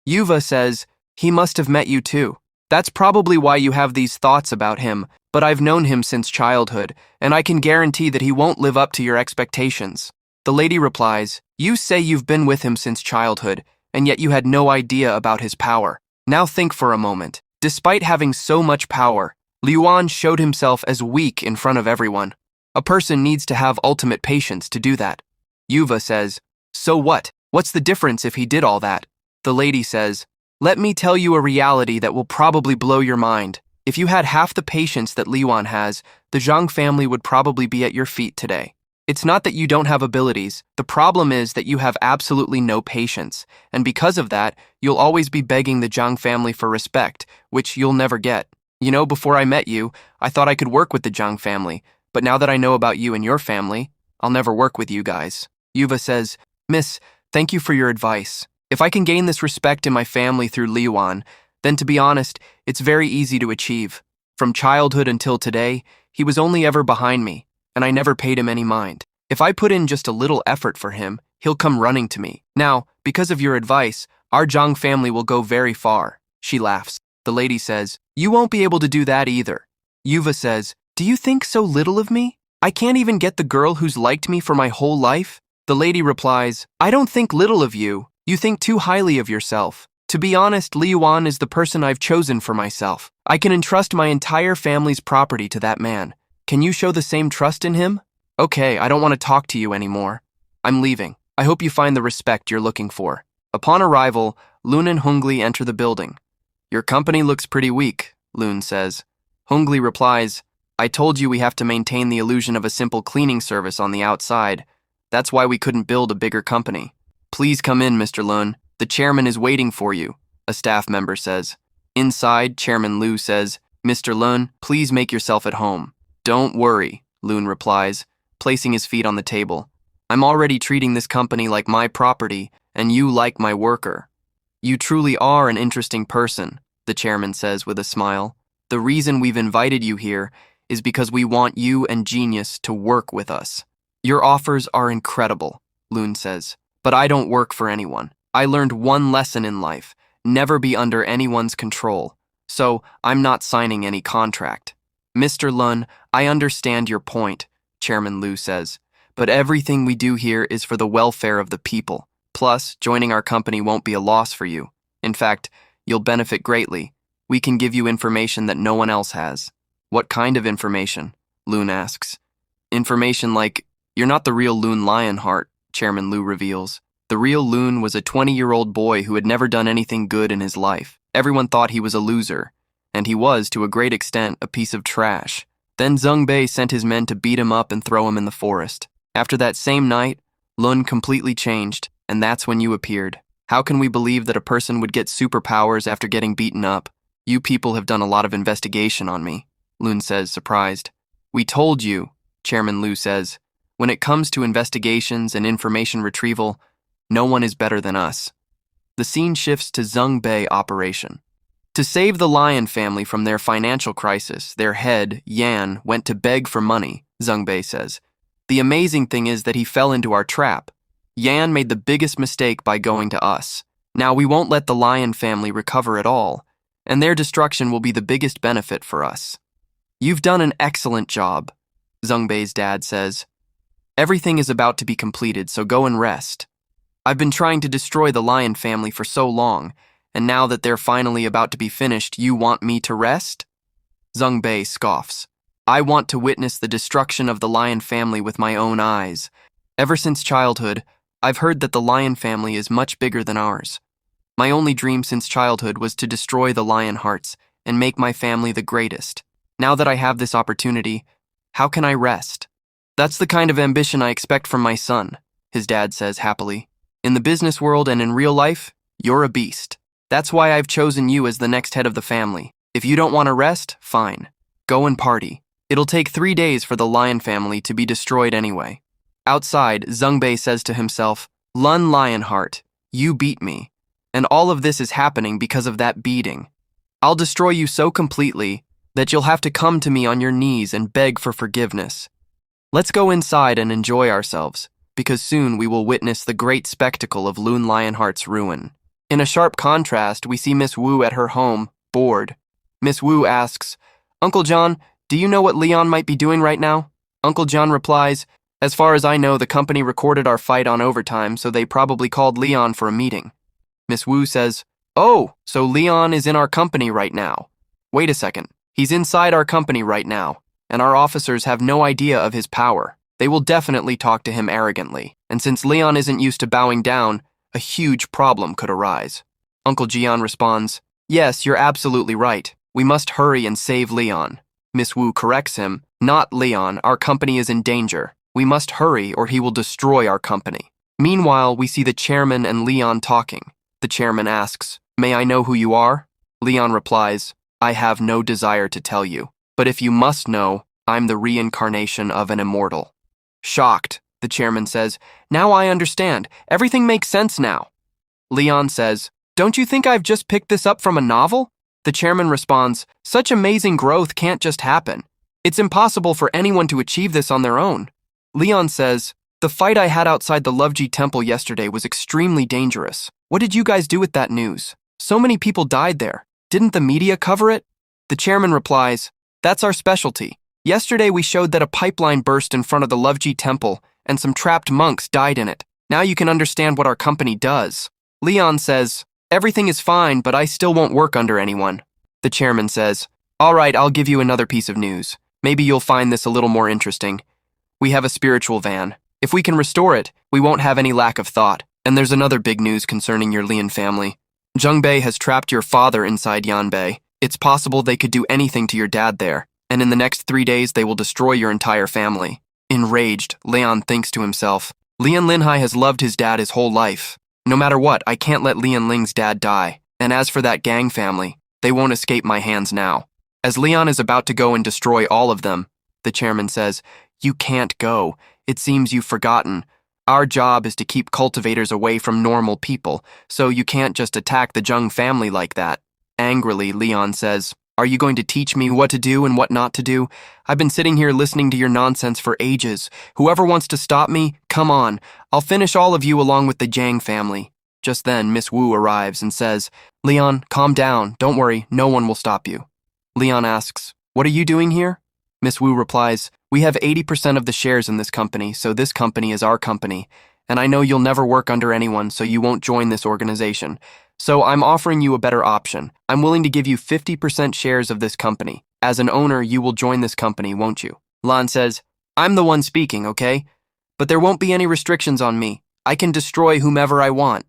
A: Yuva says, "He must have met you too. That's probably why you have these thoughts about him, but I've known him since childhood, and I can guarantee that he won't live up to your expectations." The lady replies, "You say you've been with him since childhood, and yet you had no idea about his power. Now think for a moment. Despite having so much power, Liuan showed himself as weak in front of everyone. A person needs to have ultimate patience to do that. Yuva says, "So what? What's the difference if he did all that?" The lady says, "Let me tell you a reality that will probably blow your mind. If you had half the patience that Liuan has, the Zhang family would probably be at your feet today. It's not that you don't have abilities. The problem is that you have absolutely no patience, and because of that, you'll always be begging the Zhang family for respect, which you'll never get. You know, before I met you, I thought I could work with the Zhang family, but now that I know about you and your family, I'll never work with you guys." Yuva says, "Miss, thank you for your advice. If I can gain this respect in my family through Liuan, then to be honest, it's very easy to achieve. From childhood until today, he was only ever behind me, and I never paid him any mind. If I put in just a little effort for him, he'll come running to me. Now, because of your advice, our Zhang family will go very far." She laughs. The lady says, "You won't be able to do that either." Yuva says, "Do you think so little of me? I can't even get the girl who's liked me for my whole life?" The lady replies, "I don't think little of you. You think too highly of yourself. To be honest, Liuan is the person I've chosen for myself. I can entrust my entire family's property to that man. Can you show the same trust in him? Okay, I don't want to talk to you anymore. I'm leaving. I hope you find the respect you're looking for." Upon arrival, Lun and Hungli enter the building. "Your company looks pretty weak," Lun says. Hungli replies, "I told you we have to maintain the illusion of a simple cleaning service on the outside. That's why we couldn't build a bigger company." "Please come in, Mr. Lun. The chairman is waiting for you," a staff member says. Inside, Chairman Lu says, "Mr. Lun, please make yourself at home." "Don't worry," Lun replies, placing his feet on the table. "I'm already treating this company like my property, and you like my worker." "You truly are an interesting person," the chairman says with a smile. "The reason we've invited you here is because we want you and Genius to work with us." "Your offers are incredible," Lun says, "but I don't work for anyone. I learned one lesson in life: never be under anyone's control. So I'm not signing any contract." "Mr. Lun, I understand your point," Chairman Lu says, "but everything we do here is for the welfare of the people. Plus, joining our company won't be a loss for you. In fact, you'll benefit greatly. We can give you information that no one else has." "What kind of information?" Lun asks. "Information like, you're not the real Lun Lionheart," Chairman Lu reveals. The real Lun was a 20-year-old boy who had never done anything good in his life. Everyone thought he was a loser, and he was, to a great extent, a piece of trash. Then Zheng Bei sent his men to beat him up and throw him in the forest. After that same night, Lun completely changed, and that's when you appeared. How can we believe that a person would get superpowers after getting beaten up? You people have done a lot of investigation on me," Lun says, surprised. "We told you," Chairman Lu says. "When it comes to investigations and information retrieval, no one is better than us." The scene shifts to Zheng Bei operation. To save the Lion family from their financial crisis, their head, Yan, went to beg for money, Zheng Bei says. "The amazing thing is that he fell into our trap. Yan made the biggest mistake by going to us. Now we won't let the Lion family recover at all, and their destruction will be the biggest benefit for us." "You've done an excellent job," Zheng Bei's dad says. "Everything is about to be completed, so go and rest. I've been trying to destroy the Lion family for so long, and now that they're finally about to be finished, you want me to rest?" Zheng Bei scoffs. "I want to witness the destruction of the Lion family with my own eyes. Ever since childhood, I've heard that the Lion family is much bigger than ours. My only dream since childhood was to destroy the Lion hearts and make my family the greatest. Now that I have this opportunity, how can I rest?" "That's the kind of ambition I expect from my son," his dad says happily. "In the business world and in real life, you're a beast. That's why I've chosen you as the next head of the family. If you don't want to rest, fine. Go and party. It'll take 3 days for the Lion family to be destroyed anyway." Outside, Zheng Bei says to himself, "Lun Lionheart, you beat me. And all of this is happening because of that beating. I'll destroy you so completely that you'll have to come to me on your knees and beg for forgiveness. Let's go inside and enjoy ourselves, because soon we will witness the great spectacle of Lun Lionheart's ruin." In a sharp contrast, we see Miss Wu at her home, bored. Miss Wu asks, "Uncle John, do you know what Leon might be doing right now?" Uncle John replies, "As far as I know, the company recorded our fight on overtime, so they probably called Leon for a meeting." Miss Wu says, "Oh, so Leon is in our company right now. Wait a second, He's inside our company right now, and our officers have no idea of his power. They will definitely talk to him arrogantly, and since Leon isn't used to bowing down, a huge problem could arise. Uncle Jian responds, "Yes, you're absolutely right. We must hurry and save Leon." Miss Wu corrects him, "Not Leon, our company is in danger. We must hurry or he will destroy our company." Meanwhile, we see the chairman and Leon talking. The chairman asks, "May I know who you are?" Leon replies, "I have no desire to tell you, but if you must know, I'm the reincarnation of an immortal." Shocked, the chairman says, "Now I understand. Everything makes sense now." Leon says, "Don't you think I've just picked this up from a novel?" The chairman responds, "Such amazing growth can't just happen. It's impossible for anyone to achieve this on their own." Leon says, "The fight I had outside the Loveji temple yesterday was extremely dangerous. What did you guys do with that news? So many people died there. Didn't the media cover it?" The chairman replies, "That's our specialty. Yesterday we showed that a pipeline burst in front of the Loveji temple and some trapped monks died in it. Now you can understand what our company does." Leon says, "Everything is fine, but I still won't work under anyone." The chairman says, "All right, I'll give you another piece of news. Maybe you'll find this a little more interesting. We have a spiritual van. If we can restore it, we won't have any lack of thought. And there's another big news concerning your Lian family. Zhengbei has trapped your father inside Yanbei. It's possible they could do anything to your dad there, and in the next 3 days they will destroy your entire family." Enraged, Leon thinks to himself, "Lian Linhai has loved his dad his whole life. No matter what, I can't let Lian Ling's dad die. And as for that gang family, they won't escape my hands now." As Leon is about to go and destroy all of them, the chairman says, "You can't go. It seems you've forgotten. Our job is to keep cultivators away from normal people, so you can't just attack the Zheng family like that." Angrily, Leon says, "Are you going to teach me what to do and what not to do? I've been sitting here listening to your nonsense for ages. Whoever wants to stop me, come on. I'll finish all of you along with the Zhang family." Just then, Miss Wu arrives and says, "Leon, calm down. Don't worry, no one will stop you." Leon asks, "What are you doing here?" Miss Wu replies, "We have 80% of the shares in this company, so this company is our company. And I know you'll never work under anyone, so you won't join this organization. So I'm offering you a better option. I'm willing to give you 50% shares of this company. As an owner, you will join this company, won't you?" Lan says, "I'm the one speaking, okay? But there won't be any restrictions on me. I can destroy whomever I want."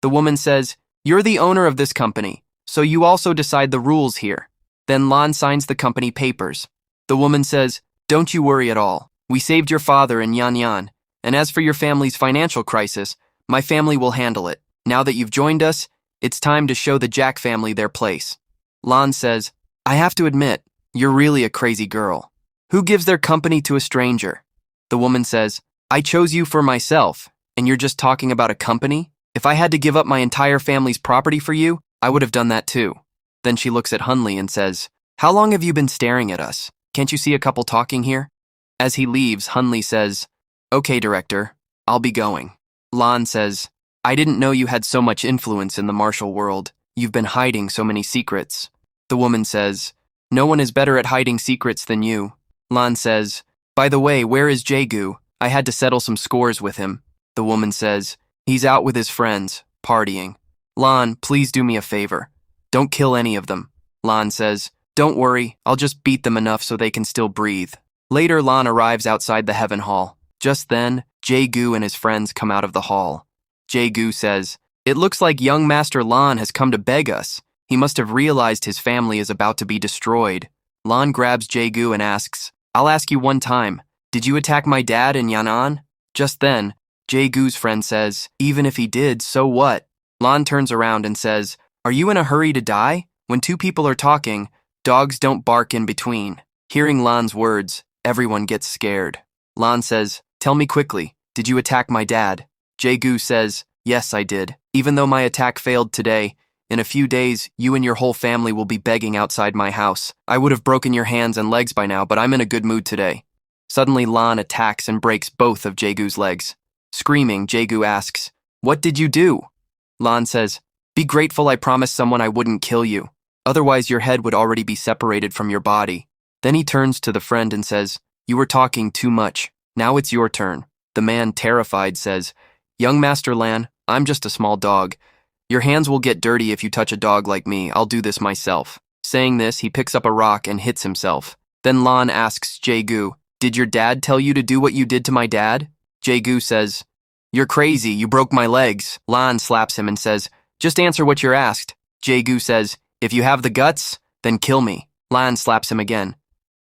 A: The woman says, "You're the owner of this company, so you also decide the rules here." Then Lan signs the company papers. The woman says, "Don't you worry at all. We saved your father in Yan Yan, and as for your family's financial crisis, my family will handle it. Now that you've joined us, it's time to show the Jack family their place." Lan says, "I have to admit, you're really a crazy girl. Who gives their company to a stranger?" The woman says, "I chose you for myself, and you're just talking about a company? If I had to give up my entire family's property for you, I would have done that too." Then she looks at Hunley and says, "How long have you been staring at us? Can't you see a couple talking here?" As he leaves, Hunley says, "Okay, director, I'll be going." Lan says, "I didn't know you had so much influence in the martial world. You've been hiding so many secrets." The woman says, "No one is better at hiding secrets than you." Lan says, "By the way, where is Jaegu? I had to settle some scores with him." The woman says, "He's out with his friends, partying." Lan, please do me a favor. Don't kill any of them. Lan says, "Don't worry, I'll just beat them enough so they can still breathe." Later, Lan arrives outside the Heaven Hall. Just then, Jaegu and his friends come out of the hall. Jaegu says, "It looks like young Master Lan has come to beg us. He must have realized his family is about to be destroyed." Lan grabs Jaegu and asks, "I'll ask you one time. Did you attack my dad in Yan'an?" Just then, Jaegu's friend says, "Even if he did, so what?" Lan turns around and says, "Are you in a hurry to die? When two people are talking, dogs don't bark in between." Hearing Lan's words, everyone gets scared. Lan says, "Tell me quickly, did you attack my dad?" Jaegu says, "Yes, I did. Even though my attack failed today, in a few days, you and your whole family will be begging outside my house. I would have broken your hands and legs by now, but I'm in a good mood today." Suddenly, Lan attacks and breaks both of Jaegu's legs. Screaming, Jaegu asks, "What did you do?" Lan says, "Be grateful I promised someone I wouldn't kill you. Otherwise, your head would already be separated from your body." Then he turns to the friend and says, "You were talking too much. Now it's your turn." The man, terrified, says, "Young Master Lan, I'm just a small dog. Your hands will get dirty if you touch a dog like me. I'll do this myself." Saying this, he picks up a rock and hits himself. Then Lan asks Jae-gu, "Did your dad tell you to do what you did to my dad?" Jae-gu says, "You're crazy, you broke my legs." Lan slaps him and says, "Just answer what you're asked." Jae-gu says, "If you have the guts, then kill me." Lan slaps him again.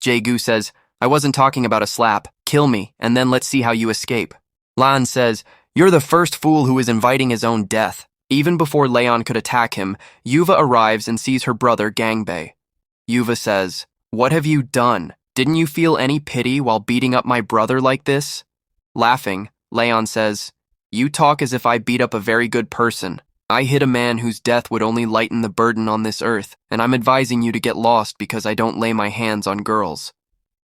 A: Jae-gu says, "I wasn't talking about a slap. Kill me, and then let's see how you escape." Lan says, "You're the first fool who is inviting his own death." Even before Leon could attack him, Yuva arrives and sees her brother Gangbei. Yuva says, "What have you done? Didn't you feel any pity while beating up my brother like this?" Laughing, Leon says, "You talk as if I beat up a very good person. I hit a man whose death would only lighten the burden on this earth, and I'm advising you to get lost because I don't lay my hands on girls."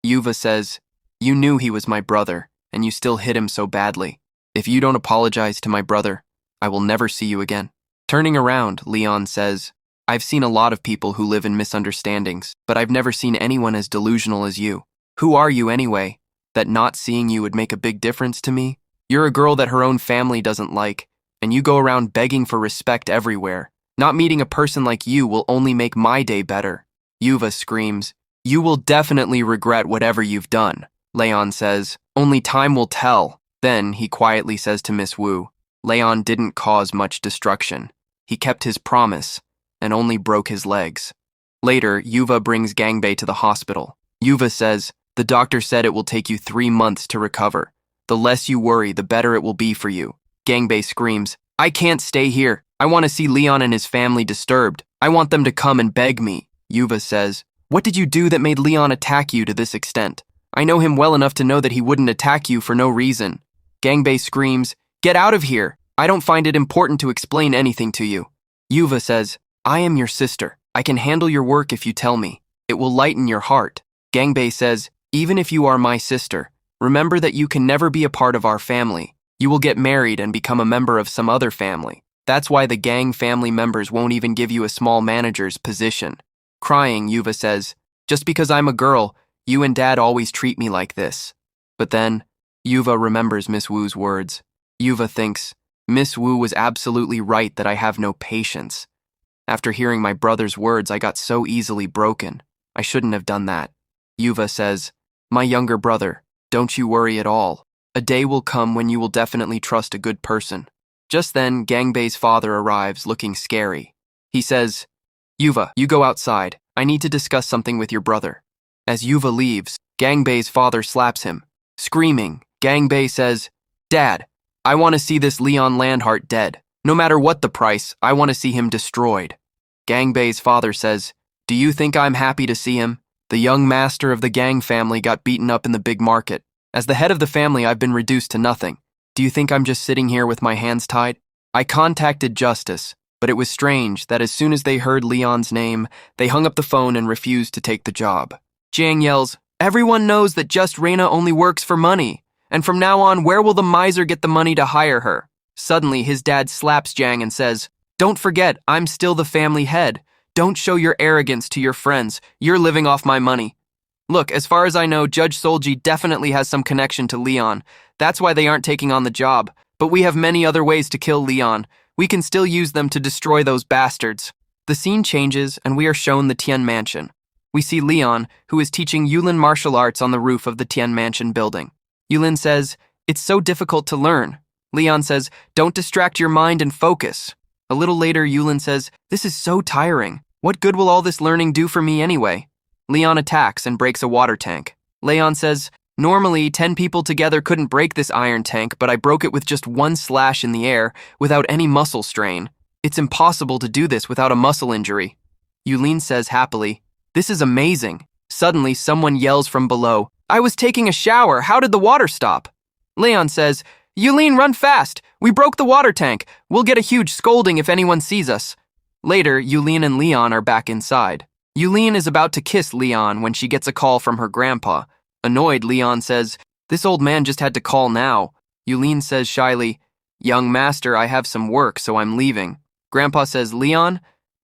A: Yuva says, "You knew he was my brother, and you still hit him so badly. If you don't apologize to my brother, I will never see you again." Turning around, Leon says, "I've seen a lot of people who live in misunderstandings, but I've never seen anyone as delusional as you. Who are you anyway, that not seeing you would make a big difference to me? You're a girl that her own family doesn't like, and you go around begging for respect everywhere. Not meeting a person like you will only make my day better." Yuva screams, "You will definitely regret whatever you've done." Leon says, "Only time will tell." Then he quietly says to Miss Wu, "Leon didn't cause much destruction. He kept his promise and only broke his legs." Later, Yuva brings Gangbei to the hospital. Yuva says, "The doctor said it will take you 3 months to recover. The less you worry, the better it will be for you." Gangbei screams, "I can't stay here. I want to see Leon and his family disturbed. I want them to come and beg me." Yuva says, "What did you do that made Leon attack you to this extent? I know him well enough to know that he wouldn't attack you for no reason." Gangbei screams, "Get out of here. I don't find it important to explain anything to you." Yuva says, "I am your sister. I can handle your work if you tell me. It will lighten your heart." Gangbei says, "Even if you are my sister, remember that you can never be a part of our family. You will get married and become a member of some other family. That's why the gang family members won't even give you a small manager's position." Crying, Yuva says, "Just because I'm a girl, you and Dad always treat me like this." But then, Yuva remembers Miss Wu's words. Yuva thinks, "Miss Wu was absolutely right that I have no patience. After hearing my brother's words, I got so easily broken. I shouldn't have done that." Yuva says, "My younger brother, don't you worry at all. A day will come when you will definitely trust a good person." Just then, Gangbei's father arrives looking scary. He says, "Yuva, you go outside. I need to discuss something with your brother." As Yuva leaves, Gangbei's father slaps him. Screaming, Gangbei says, "Dad, I want to see this Leon Landhart dead. No matter what the price, I want to see him destroyed." Gangbei's father says, "Do you think I'm happy to see him? The young master of the gang family got beaten up in the big market. As the head of the family, I've been reduced to nothing. Do you think I'm just sitting here with my hands tied?" I contacted Justice, but it was strange that as soon as they heard Leon's name, they hung up the phone and refused to take the job. Jiang yells, "Everyone knows that Just Reina only works for money. And from now on, where will the miser get the money to hire her?" Suddenly, his dad slaps Jiang and says, "Don't forget, I'm still the family head. Don't show your arrogance to your friends. You're living off my money." Look, as far as I know, Judge Solji definitely has some connection to Leon. That's why they aren't taking on the job. But we have many other ways to kill Leon. We can still use them to destroy those bastards. The scene changes, and we are shown the Tian Mansion. We see Leon, who is teaching Yulin martial arts on the roof of the Tian Mansion building. Yulin says, "It's so difficult to learn." Leon says, "Don't distract your mind and focus." A little later, Yulin says, "This is so tiring. What good will all this learning do for me anyway?" Leon attacks and breaks a water tank. Leon says, "Normally, 10 people together couldn't break this iron tank, but I broke it with just one slash in the air, without any muscle strain. It's impossible to do this without a muscle injury." Yulin says happily, "This is amazing." Suddenly, someone yells from below, "I was taking a shower. How did the water stop?" Leon says, "Yulin, run fast. We broke the water tank. We'll get a huge scolding if anyone sees us." Later, Yulin and Leon are back inside. Yulin is about to kiss Leon when she gets a call from her grandpa. Annoyed, Leon says, "This old man just had to call now." Yulin says shyly, "Young master, I have some work, so I'm leaving." Grandpa says, "Leon,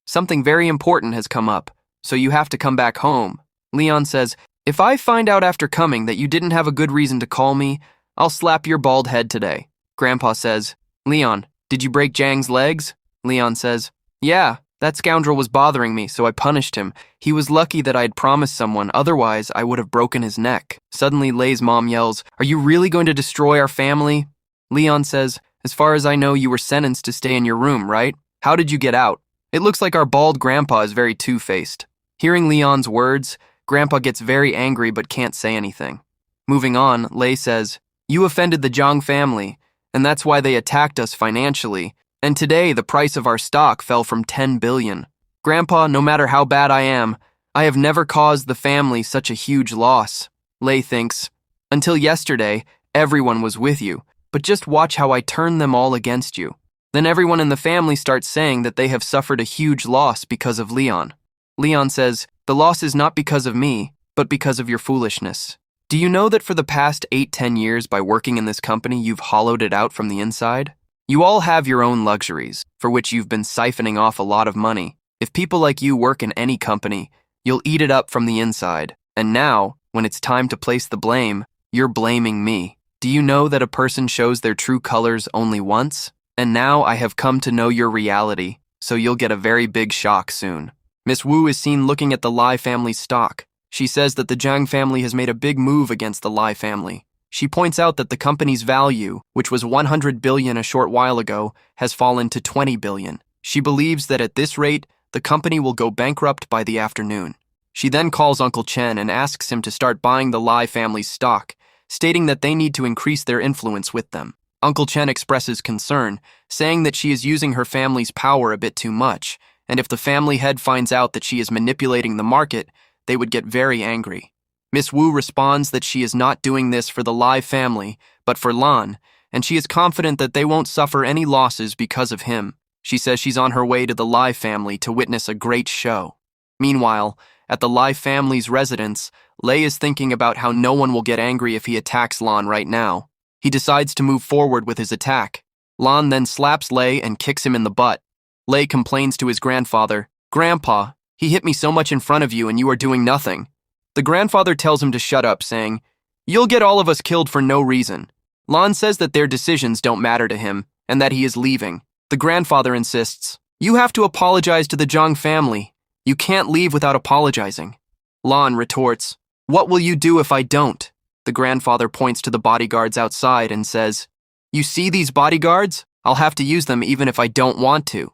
A: something very important has come up, so you have to come back home." Leon says, "If I find out after coming that you didn't have a good reason to call me, I'll slap your bald head today." Grandpa says, "Leon, did you break Jang's legs?" Leon says, "Yeah, That scoundrel was bothering me, so I punished him. He was lucky that I had promised someone, otherwise I would have broken his neck. Suddenly, Lei's mom yells, "Are you really going to destroy our family?" Leon says, "As far as I know, you were sentenced to stay in your room, right? How did you get out? It looks like our bald grandpa is very two-faced." Hearing Leon's words, Grandpa gets very angry but can't say anything. Moving on, Lei says, "You offended the Zhang family, and that's why they attacked us financially. And today, the price of our stock fell from 10 billion. Grandpa, no matter how bad I am, I have never caused the family such a huge loss." Lei thinks, "Until yesterday, everyone was with you, but just watch how I turn them all against you." Then everyone in the family starts saying that they have suffered a huge loss because of Leon. Leon says, "The loss is not because of me, but because of your foolishness. Do you know that for the past 8-10 years by working in this company, you've hollowed it out from the inside? You all have your own luxuries, for which you've been siphoning off a lot of money. If people like you work in any company, you'll eat it up from the inside. And now, when it's time to place the blame, you're blaming me. Do you know that a person shows their true colors only once? And now I have come to know your reality, so you'll get a very big shock soon." Miss Wu is seen looking at the Lai family's stock. She says that the Zhang family has made a big move against the Lai family. She points out that the company's value, which was 100 billion a short while ago, has fallen to 20 billion. She believes that at this rate, the company will go bankrupt by the afternoon. She then calls Uncle Chen and asks him to start buying the Lai family's stock, stating that they need to increase their influence with them. Uncle Chen expresses concern, saying that she is using her family's power a bit too much, and if the family head finds out that she is manipulating the market, they would get very angry. Miss Wu responds that she is not doing this for the Lai family, but for Lan, and she is confident that they won't suffer any losses because of him. She says she's on her way to the Lai family to witness a great show. Meanwhile, at the Lai family's residence, Lei is thinking about how no one will get angry if he attacks Lan right now. He decides to move forward with his attack. Lan then slaps Lei and kicks him in the butt. Lei complains to his grandfather, "Grandpa, he hit me so much in front of you and you are doing nothing." The grandfather tells him to shut up, saying, "You'll get all of us killed for no reason." Lan says that their decisions don't matter to him and that he is leaving. The grandfather insists, "You have to apologize to the Zhang family. You can't leave without apologizing." Lan retorts, "What will you do if I don't?" The grandfather points to the bodyguards outside and says, "You see these bodyguards? I'll have to use them even if I don't want to."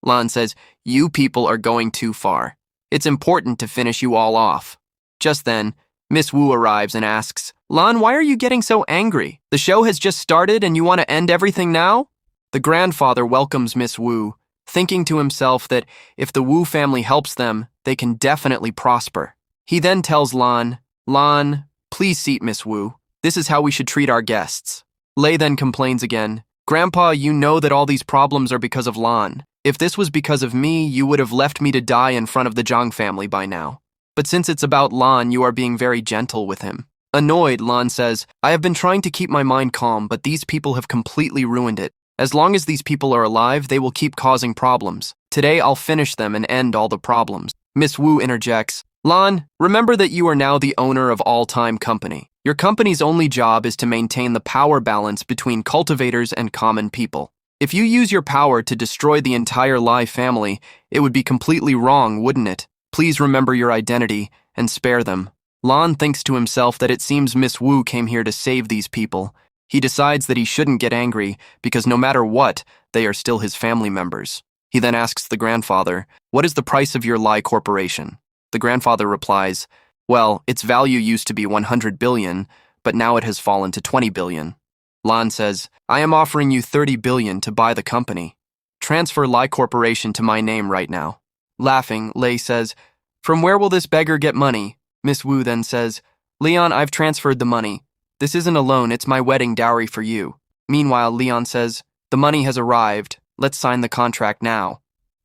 A: Lan says, "You people are going too far. It's important to finish you all off." Just then, Miss Wu arrives and asks, "Lan, why are you getting so angry? The show has just started and you want to end everything now?" The grandfather welcomes Miss Wu, thinking to himself that if the Wu family helps them, they can definitely prosper. He then tells Lan, "Lan, please seat Miss Wu. This is how we should treat our guests." Lei then complains again, "Grandpa, you know that all these problems are because of Lan. If this was because of me, you would have left me to die in front of the Zhang family by now. But since it's about Lan, you are being very gentle with him." Annoyed, Lan says, "I have been trying to keep my mind calm, but these people have completely ruined it. As long as these people are alive, they will keep causing problems. Today, I'll finish them and end all the problems." Miss Wu interjects, "Lan, remember that you are now the owner of all-time company. Your company's only job is to maintain the power balance between cultivators and common people. If you use your power to destroy the entire Lai family, it would be completely wrong, wouldn't it? Please remember your identity and spare them." Lan thinks to himself that it seems Miss Wu came here to save these people. He decides that he shouldn't get angry because no matter what, they are still his family members. He then asks the grandfather, "What is the price of your Lai corporation?" The grandfather replies, "Well, its value used to be 100 billion, but now it has fallen to 20 billion. Lan says, "I am offering you 30 billion to buy the company. Transfer Lai Corporation to my name right now." Laughing, Lei says, "From where will this beggar get money?" Miss Wu then says, "Leon, I've transferred the money. This isn't a loan, it's my wedding dowry for you." Meanwhile, Leon says, "The money has arrived. Let's sign the contract now."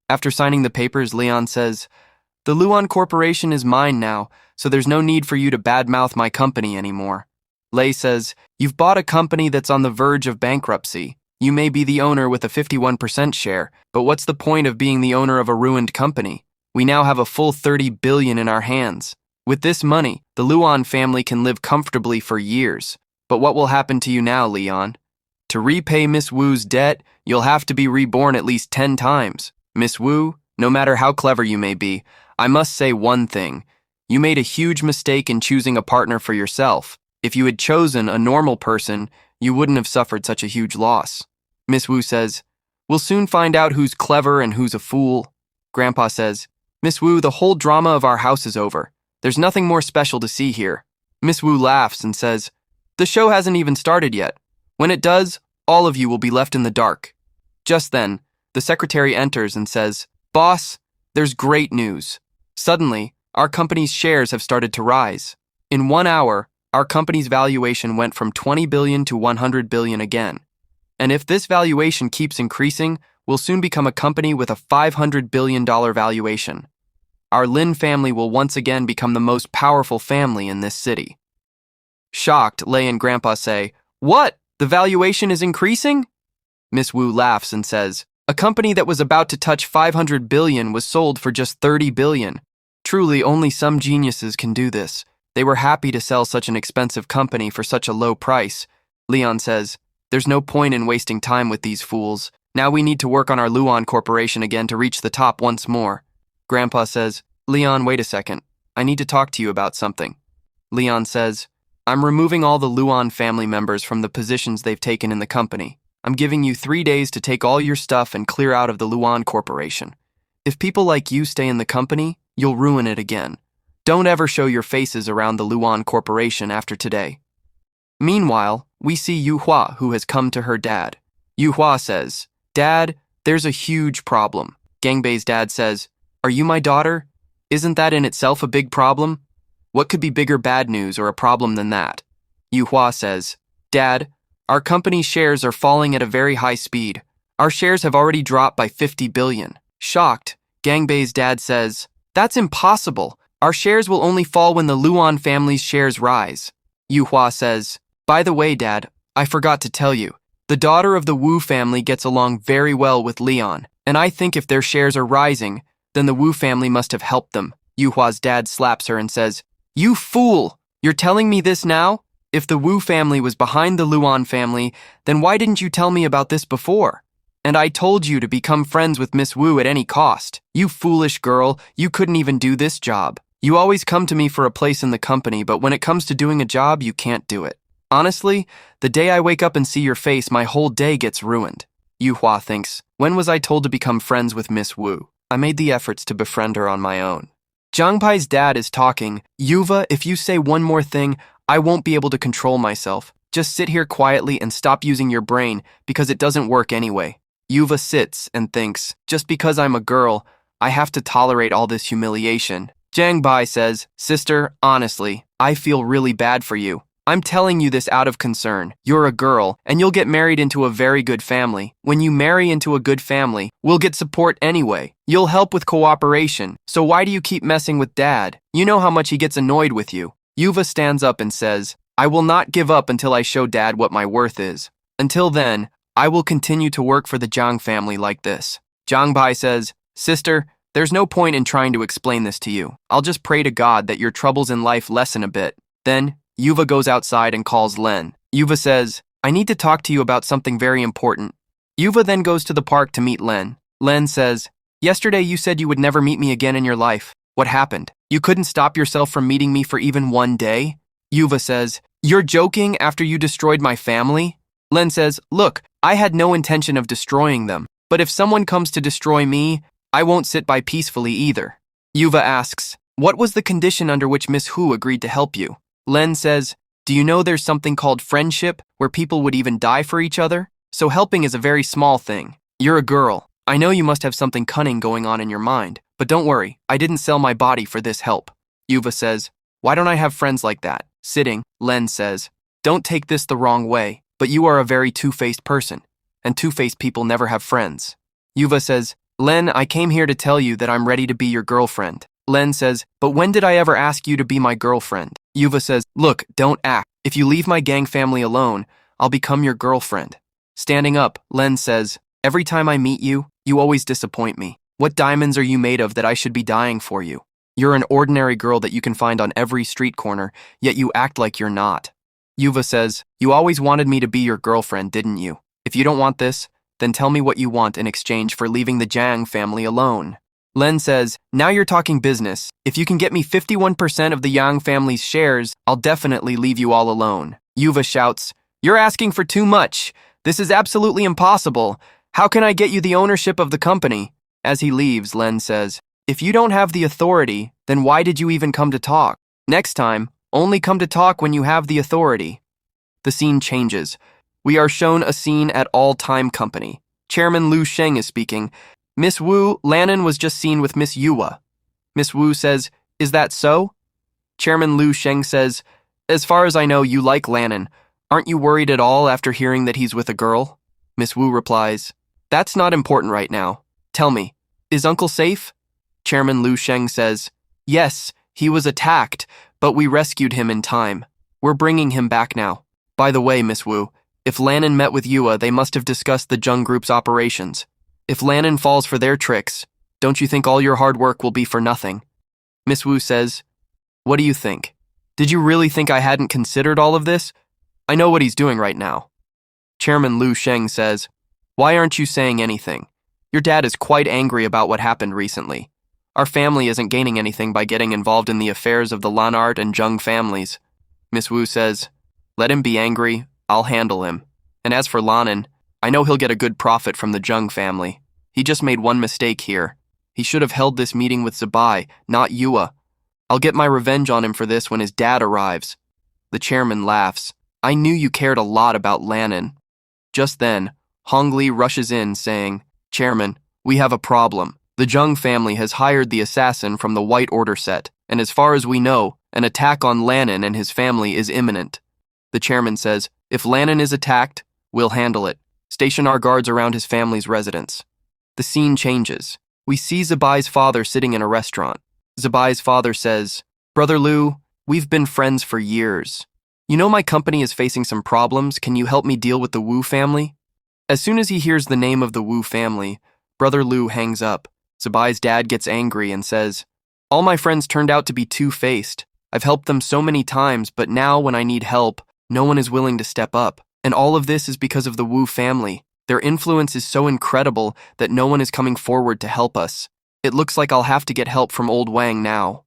A: After signing the papers, Leon says, "The Luan Corporation is mine now, so there's no need for you to badmouth my company anymore." Lei says, "You've bought a company that's on the verge of bankruptcy. You may be the owner with a 51% share, but what's the point of being the owner of a ruined company? We now have a full 30 billion in our hands. With this money, the Luan family can live comfortably for years. But what will happen to you now, Leon? To repay Miss Wu's debt, you'll have to be reborn at least 10 times. Miss Wu, no matter how clever you may be, I must say one thing. You made a huge mistake in choosing a partner for yourself. If you had chosen a normal person, you wouldn't have suffered such a huge loss. Miss Wu says, we'll soon find out who's clever and who's a fool. Grandpa says, Miss Wu, the whole drama of our house is over. There's nothing more special to see here. Miss Wu laughs and says, the show hasn't even started yet. When it does, all of you will be left in the dark. Just then, the secretary enters and says, Boss, there's great news. Suddenly, our company's shares have started to rise. In 1 hour, our company's valuation went from 20 billion to 100 billion again. And if this valuation keeps increasing, we'll soon become a company with a $500 billion valuation. Our Lin family will once again become the most powerful family in this city. Shocked, Lei and Grandpa say, What? The valuation is increasing? Miss Wu laughs and says, a company that was about to touch 500 billion was sold for just 30 billion. Truly, only some geniuses can do this. They were happy to sell such an expensive company for such a low price. Leon says, there's no point in wasting time with these fools. Now we need to work on our Luan Corporation again to reach the top once more. Grandpa says, Leon, wait a second. I need to talk to you about something. Leon says, I'm removing all the Luan family members from the positions they've taken in the company. I'm giving you 3 days to take all your stuff and clear out of the Luan Corporation. If people like you stay in the company, you'll ruin it again. Don't ever show your faces around the Luan Corporation after today. Meanwhile, we see Yuhua, who has come to her dad. Yuhua says, Dad, there's a huge problem. Gangbei's dad says, Are you my daughter? Isn't that in itself a big problem? What could be bigger bad news or a problem than that? Yuhua says, Dad, our company's shares are falling at a very high speed. Our shares have already dropped by 50 billion. Shocked, Gangbei's dad says, That's impossible. Our shares will only fall when the Luan family's shares rise. Yuhua says, By the way, Dad, I forgot to tell you. The daughter of the Wu family gets along very well with Leon, and I think if their shares are rising, then the Wu family must have helped them. Yuhua's dad slaps her and says, You fool! You're telling me this now? If the Wu family was behind the Luan family, then why didn't you tell me about this before? And I told you to become friends with Miss Wu at any cost. You foolish girl, you couldn't even do this job. You always come to me for a place in the company, but when it comes to doing a job, you can't do it. Honestly, the day I wake up and see your face, my whole day gets ruined. Yuhua thinks, when was I told to become friends with Miss Wu? I made the efforts to befriend her on my own. Zhangpai's dad is talking. Yuva, if you say one more thing, I won't be able to control myself. Just sit here quietly and stop using your brain, because it doesn't work anyway. Yuva sits and thinks, just because I'm a girl, I have to tolerate all this humiliation. Zhang Bai says, Sister, honestly, I feel really bad for you. I'm telling you this out of concern. You're a girl, and you'll get married into a very good family. When you marry into a good family, we'll get support anyway. You'll help with cooperation. So why do you keep messing with Dad? You know how much he gets annoyed with you. Yuva stands up and says, I will not give up until I show Dad what my worth is. Until then, I will continue to work for the Zhang family like this. Zhang Bai says, Sister, there's no point in trying to explain this to you. I'll just pray to God that your troubles in life lessen a bit. Then, Yuva goes outside and calls Len. Yuva says, I need to talk to you about something very important. Yuva then goes to the park to meet Len. Len says, Yesterday you said you would never meet me again in your life. What happened? You couldn't stop yourself from meeting me for even one day? Yuva says, You're joking after you destroyed my family? Len says, Look, I had no intention of destroying them, but if someone comes to destroy me, I won't sit by peacefully either. Yuva asks, What was the condition under which Miss Hu agreed to help you? Len says, Do you know there's something called friendship, where people would even die for each other? So helping is a very small thing. You're a girl. I know you must have something cunning going on in your mind, but don't worry, I didn't sell my body for this help. Yuva says, Why don't I have friends like that? Sitting, Len says, Don't take this the wrong way, but you are a very two-faced person, and two-faced people never have friends. Yuva says, Len, I came here to tell you that I'm ready to be your girlfriend. Len says, But when did I ever ask you to be my girlfriend? Yuva says, Look, don't act. If you leave my gang family alone, I'll become your girlfriend. Standing up, Len says, Every time I meet you, you always disappoint me. What diamonds are you made of that I should be dying for you? You're an ordinary girl that you can find on every street corner, yet you act like you're not. Yuva says, You always wanted me to be your girlfriend, didn't you? If you don't want this, then tell me what you want in exchange for leaving the Zhang family alone. Len says, now you're talking business. If you can get me 51% of the Yang family's shares, I'll definitely leave you all alone. Yuva shouts, you're asking for too much. This is absolutely impossible. How can I get you the ownership of the company? As he leaves, Len says, if you don't have the authority, then why did you even come to talk? Next time, only come to talk when you have the authority. The scene changes. We are shown a scene at All-Time Company. Chairman Lu Sheng is speaking. Miss Wu, Lannon was just seen with Miss Yua. Miss Wu says, is that so? Chairman Lu Sheng says, as far as I know, you like Lannon. Aren't you worried at all after hearing that he's with a girl? Miss Wu replies, that's not important right now. Tell me, is Uncle safe? Chairman Lu Sheng says, yes, he was attacked, but we rescued him in time. We're bringing him back now. By the way, Miss Wu, if Lannon met with Yua, they must have discussed the Jung Group's operations. If Lannon falls for their tricks, don't you think all your hard work will be for nothing? Miss Wu says, what do you think? Did you really think I hadn't considered all of this? I know what he's doing right now. Chairman Lu Sheng says, why aren't you saying anything? Your dad is quite angry about what happened recently. Our family isn't gaining anything by getting involved in the affairs of the Lanart and Jung families. Miss Wu says, let him be angry, I'll handle him. And as for Lannon, I know he'll get a good profit from the Jung family. He just made one mistake here. He should have held this meeting with Zabai, not Yua. I'll get my revenge on him for this when his dad arrives. The chairman laughs. I knew you cared a lot about Lannon. Just then, Hong Li rushes in saying, Chairman, we have a problem. The Jung family has hired the assassin from the White Order set, and as far as we know, an attack on Lannon and his family is imminent. The chairman says, if Lannon is attacked, we'll handle it. Station our guards around his family's residence. The scene changes. We see Zabai's father sitting in a restaurant. Zabai's father says, Brother Lu, we've been friends for years. You know my company is facing some problems. Can you help me deal with the Wu family? As soon as he hears the name of the Wu family, Brother Lu hangs up. Zabai's dad gets angry and says, all my friends turned out to be two-faced. I've helped them so many times, but now when I need help, no one is willing to step up. And all of this is because of the Wu family. Their influence is so incredible that no one is coming forward to help us. It looks like I'll have to get help from old Wang now.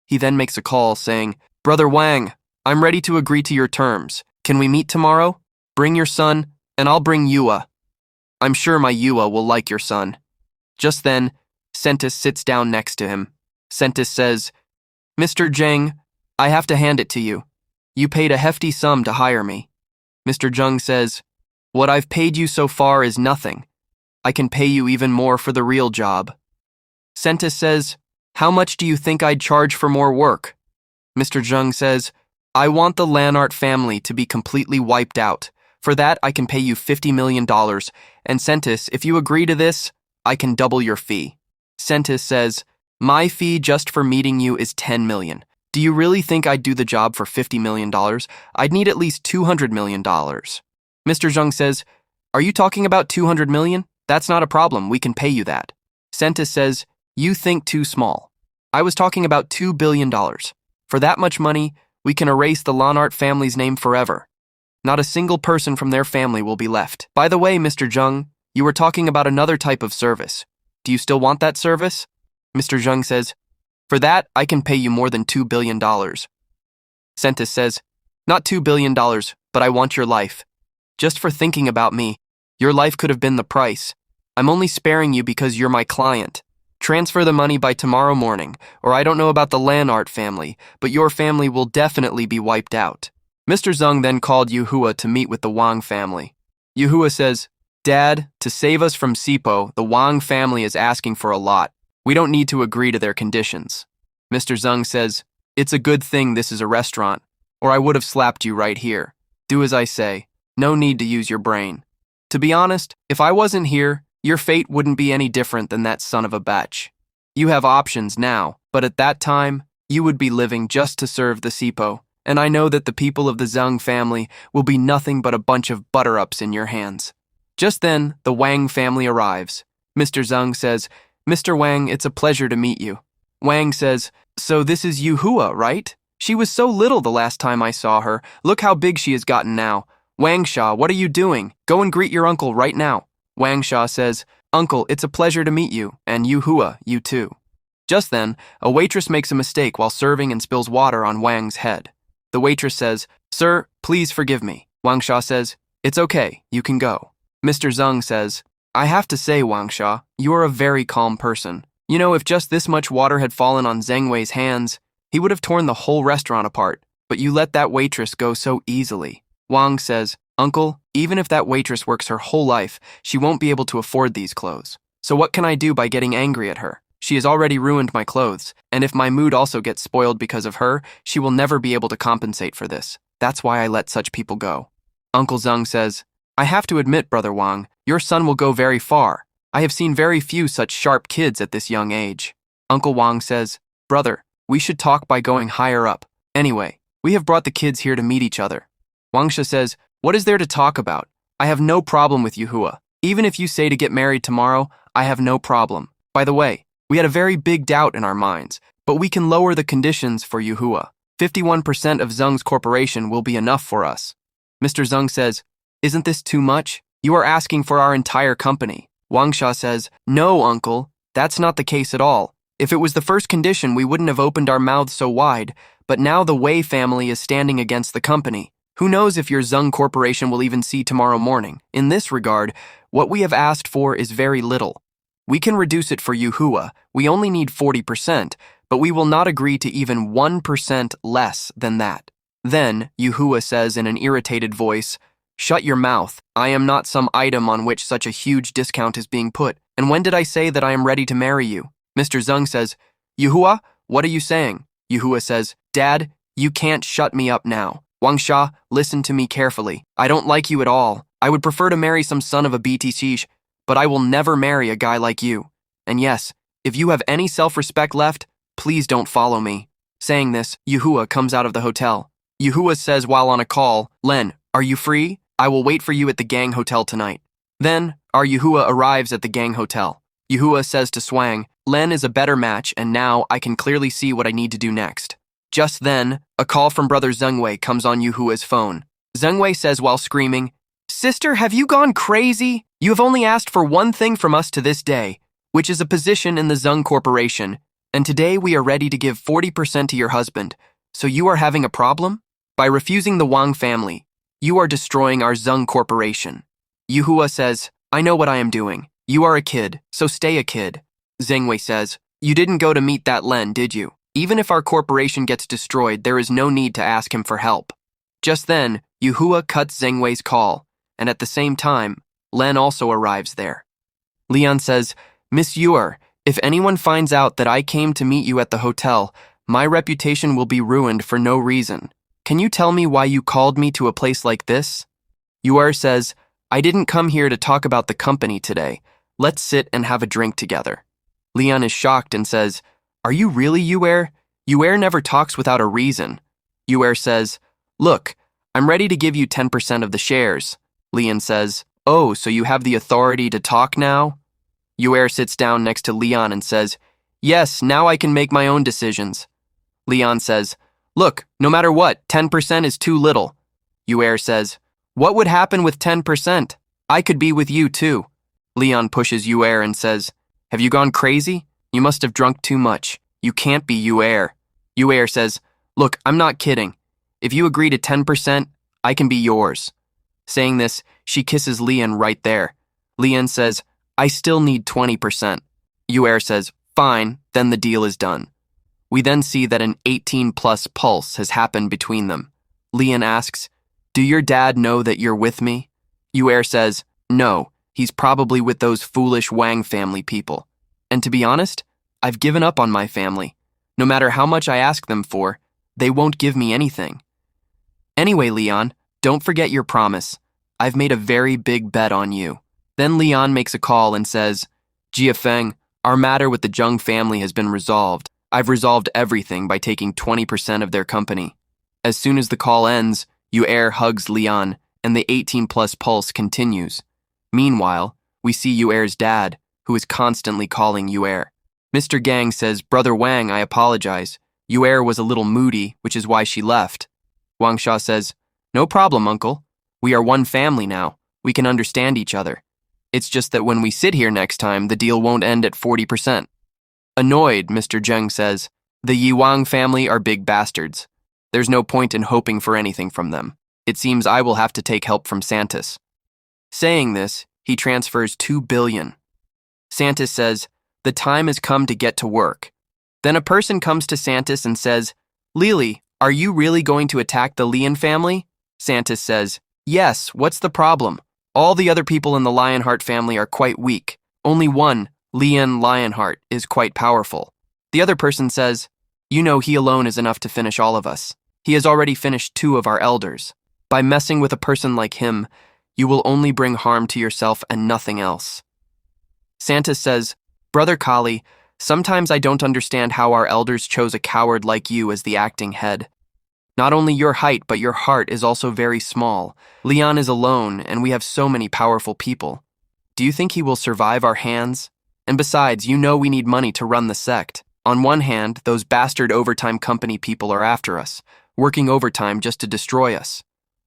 A: He then makes a call saying, Brother Wang, I'm ready to agree to your terms. Can we meet tomorrow? Bring your son, and I'll bring Yua. I'm sure my Yua will like your son. Just then, Sentis sits down next to him. Sentis says, Mr. Zheng, I have to hand it to you. You paid a hefty sum to hire me. Mr. Zheng says, what I've paid you so far is nothing. I can pay you even more for the real job. Sentis says, how much do you think I'd charge for more work? Mr. Zheng says, I want the Lanart family to be completely wiped out. For that, I can pay you $50 million. And Sentis, if you agree to this, I can double your fee. Sentis says, my fee just for meeting you is $10 million. Do you really think I'd do the job for $50 million? I'd need at least $200 million. Mr. Zheng says, are you talking about $200 million? That's not a problem. We can pay you that. Sentis says, you think too small. I was talking about $2 billion. For that much money, we can erase the Lanart family's name forever. Not a single person from their family will be left. By the way, Mr. Zheng, you were talking about another type of service. Do you still want that service? Mr. Zheng says, for that, I can pay you more than $2 billion. Sentis says, not $2 billion, but I want your life. Just for thinking about me, your life could have been the price. I'm only sparing you because you're my client. Transfer the money by tomorrow morning, or I don't know about the Lanart family, but your family will definitely be wiped out. Mr. Zheng then called Yuhua to meet with the Wang family. Yuhua says, Dad, to save us from Sipo, the Wang family is asking for a lot. We don't need to agree to their conditions. Mr. Zheng says, it's a good thing this is a restaurant, or I would have slapped you right here. Do as I say. No need to use your brain. To be honest, if I wasn't here, your fate wouldn't be any different than that son of a bitch. You have options now, but at that time, you would be living just to serve the Sipo, and I know that the people of the Zheng family will be nothing but a bunch of butter-ups in your hands. Just then, the Wang family arrives. Mr. Zheng says, Mr. Wang, it's a pleasure to meet you. Wang says, so this is Yuhua, right? She was so little the last time I saw her. Look how big she has gotten now. Wang Sha, what are you doing? Go and greet your uncle right now. Wang Sha says, Uncle, it's a pleasure to meet you, and Yuhua, you too. Just then, a waitress makes a mistake while serving and spills water on Wang's head. The waitress says, "Sir, please forgive me." Wang Sha says, "It's okay, you can go." Mr. Zeng says, "I have to say, Wang Sha, you are a very calm person. You know, if just this much water had fallen on Zheng Wei's hands, he would have torn the whole restaurant apart, but you let that waitress go so easily." Wang says, "Uncle, even if that waitress works her whole life, she won't be able to afford these clothes. So what can I do by getting angry at her? She has already ruined my clothes, and if my mood also gets spoiled because of her, she will never be able to compensate for this. That's why I let such people go." Uncle Zeng says, "I have to admit, Brother Wang, your son will go very far. I have seen very few such sharp kids at this young age." Uncle Wang says, "Brother, we should talk by going higher up. Anyway, we have brought the kids here to meet each other." Wang Sha says, "What is there to talk about? I have no problem with Yuhua. Even if you say to get married tomorrow, I have no problem. By the way, we had a very big doubt in our minds, but we can lower the conditions for Yuhua. 51% of Zeng's corporation will be enough for us." Mr. Zeng says, "Isn't this too much? You are asking for our entire company." Wang Sha says, "No, uncle, that's not the case at all. If it was the first condition, we wouldn't have opened our mouths so wide, but now the Wei family is standing against the company. Who knows if your Zeng corporation will even see tomorrow morning? In this regard, what we have asked for is very little. We can reduce it for Yuhua. We only need 40%, but we will not agree to even 1% less than that." Then, Yuhua says in an irritated voice, "Shut your mouth. I am not some item on which such a huge discount is being put. And when did I say that I am ready to marry you?" Mr. Zeng says, "Yuhua, what are you saying?" Yuhua says, "Dad, you can't shut me up now. Wang Sha, listen to me carefully. I don't like you at all. I would prefer to marry some son of a BTC, but I will never marry a guy like you. And yes, if you have any self-respect left, please don't follow me." Saying this, Yuhua comes out of the hotel. Yuhua says while on a call, "Len, are you free? I will wait for you at the gang hotel tonight." Then, our Yuhua arrives at the gang hotel. Yuhua says to Swang, "Len is a better match, and now I can clearly see what I need to do next." Just then, a call from Brother Zheng Wei comes on Yuhua's phone. Zheng Wei says while screaming, "Sister, have you gone crazy? You have only asked for one thing from us to this day, which is a position in the Zeng Corporation, and today we are ready to give 40% to your husband. So you are having a problem? By refusing the Wang family, you are destroying our Zeng Corporation." Yuhua says, "I know what I am doing. You are a kid, so stay a kid." Zheng Wei says, "You didn't go to meet that Len, did you? Even if our corporation gets destroyed, there is no need to ask him for help." Just then, Yuhua cuts Zheng Wei's call, and at the same time, Len also arrives there. Leon says, "Miss Yuer, if anyone finds out that I came to meet you at the hotel, my reputation will be ruined for no reason. Can you tell me why you called me to a place like this?" Yuer says, "I didn't come here to talk about the company today. Let's sit and have a drink together." Leon is shocked and says, "Are you really Yuer? Yuer never talks without a reason." Yuer says, "Look, I'm ready to give you 10% of the shares." Leon says, "Oh, so you have the authority to talk now?" Yuer sits down next to Leon and says, "Yes, now I can make my own decisions." Leon says, "Look, no matter what, 10% is too little." Yuer says, "What would happen with 10%? I could be with you too." Leon pushes Yuer and says, "Have you gone crazy? You must have drunk too much. You can't be Yuer." Yuer says, "Look, I'm not kidding. If you agree to 10%, I can be yours." Saying this, she kisses Leon right there. Leon says, "I still need 20%. Yuer says, "Fine, then the deal is done." We then see that an 18-plus pulse has happened between them. Leon asks, "Do your dad know that you're with me?" Yuer says, "No, he's probably with those foolish Wang family people. And to be honest, I've given up on my family. No matter how much I ask them for, they won't give me anything. Anyway, Leon, don't forget your promise. I've made a very big bet on you." Then Leon makes a call and says, "Jiafeng, our matter with the Zheng family has been resolved. I've resolved everything by taking 20% of their company." As soon as the call ends, Yuer hugs Leon, and the 18-plus pulse continues. Meanwhile, we see Yuer's dad, who is constantly calling Yuer. Mr. Gang says, "Brother Wang, I apologize. Yuer was a little moody, which is why she left." Wang Sha says, "No problem, uncle. We are one family now. We can understand each other." It's just that when we sit here next time, the deal won't end at 40%. Annoyed, Mr. Zheng says, the Yiwang family are big bastards. There's no point in hoping for anything from them. It seems I will have to take help from Santis. Saying this, he transfers 2 billion. Santis says, the time has come to get to work. Then a person comes to Santis and says, Lily, are you really going to attack the Lian family? Santis says, yes, what's the problem? All the other people in the Lionheart family are quite weak. Only one, Lian Lionheart, is quite powerful. The other person says, you know he alone is enough to finish all of us. He has already finished 2 of our elders. By messing with a person like him, you will only bring harm to yourself and nothing else. Santis says, Brother Kali, sometimes I don't understand how our elders chose a coward like you as the acting head. Not only your height, but your heart is also very small. Leon is alone, and we have so many powerful people. Do you think he will survive our hands? And besides, you know we need money to run the sect. On one hand, those bastard overtime company people are after us, working overtime just to destroy us.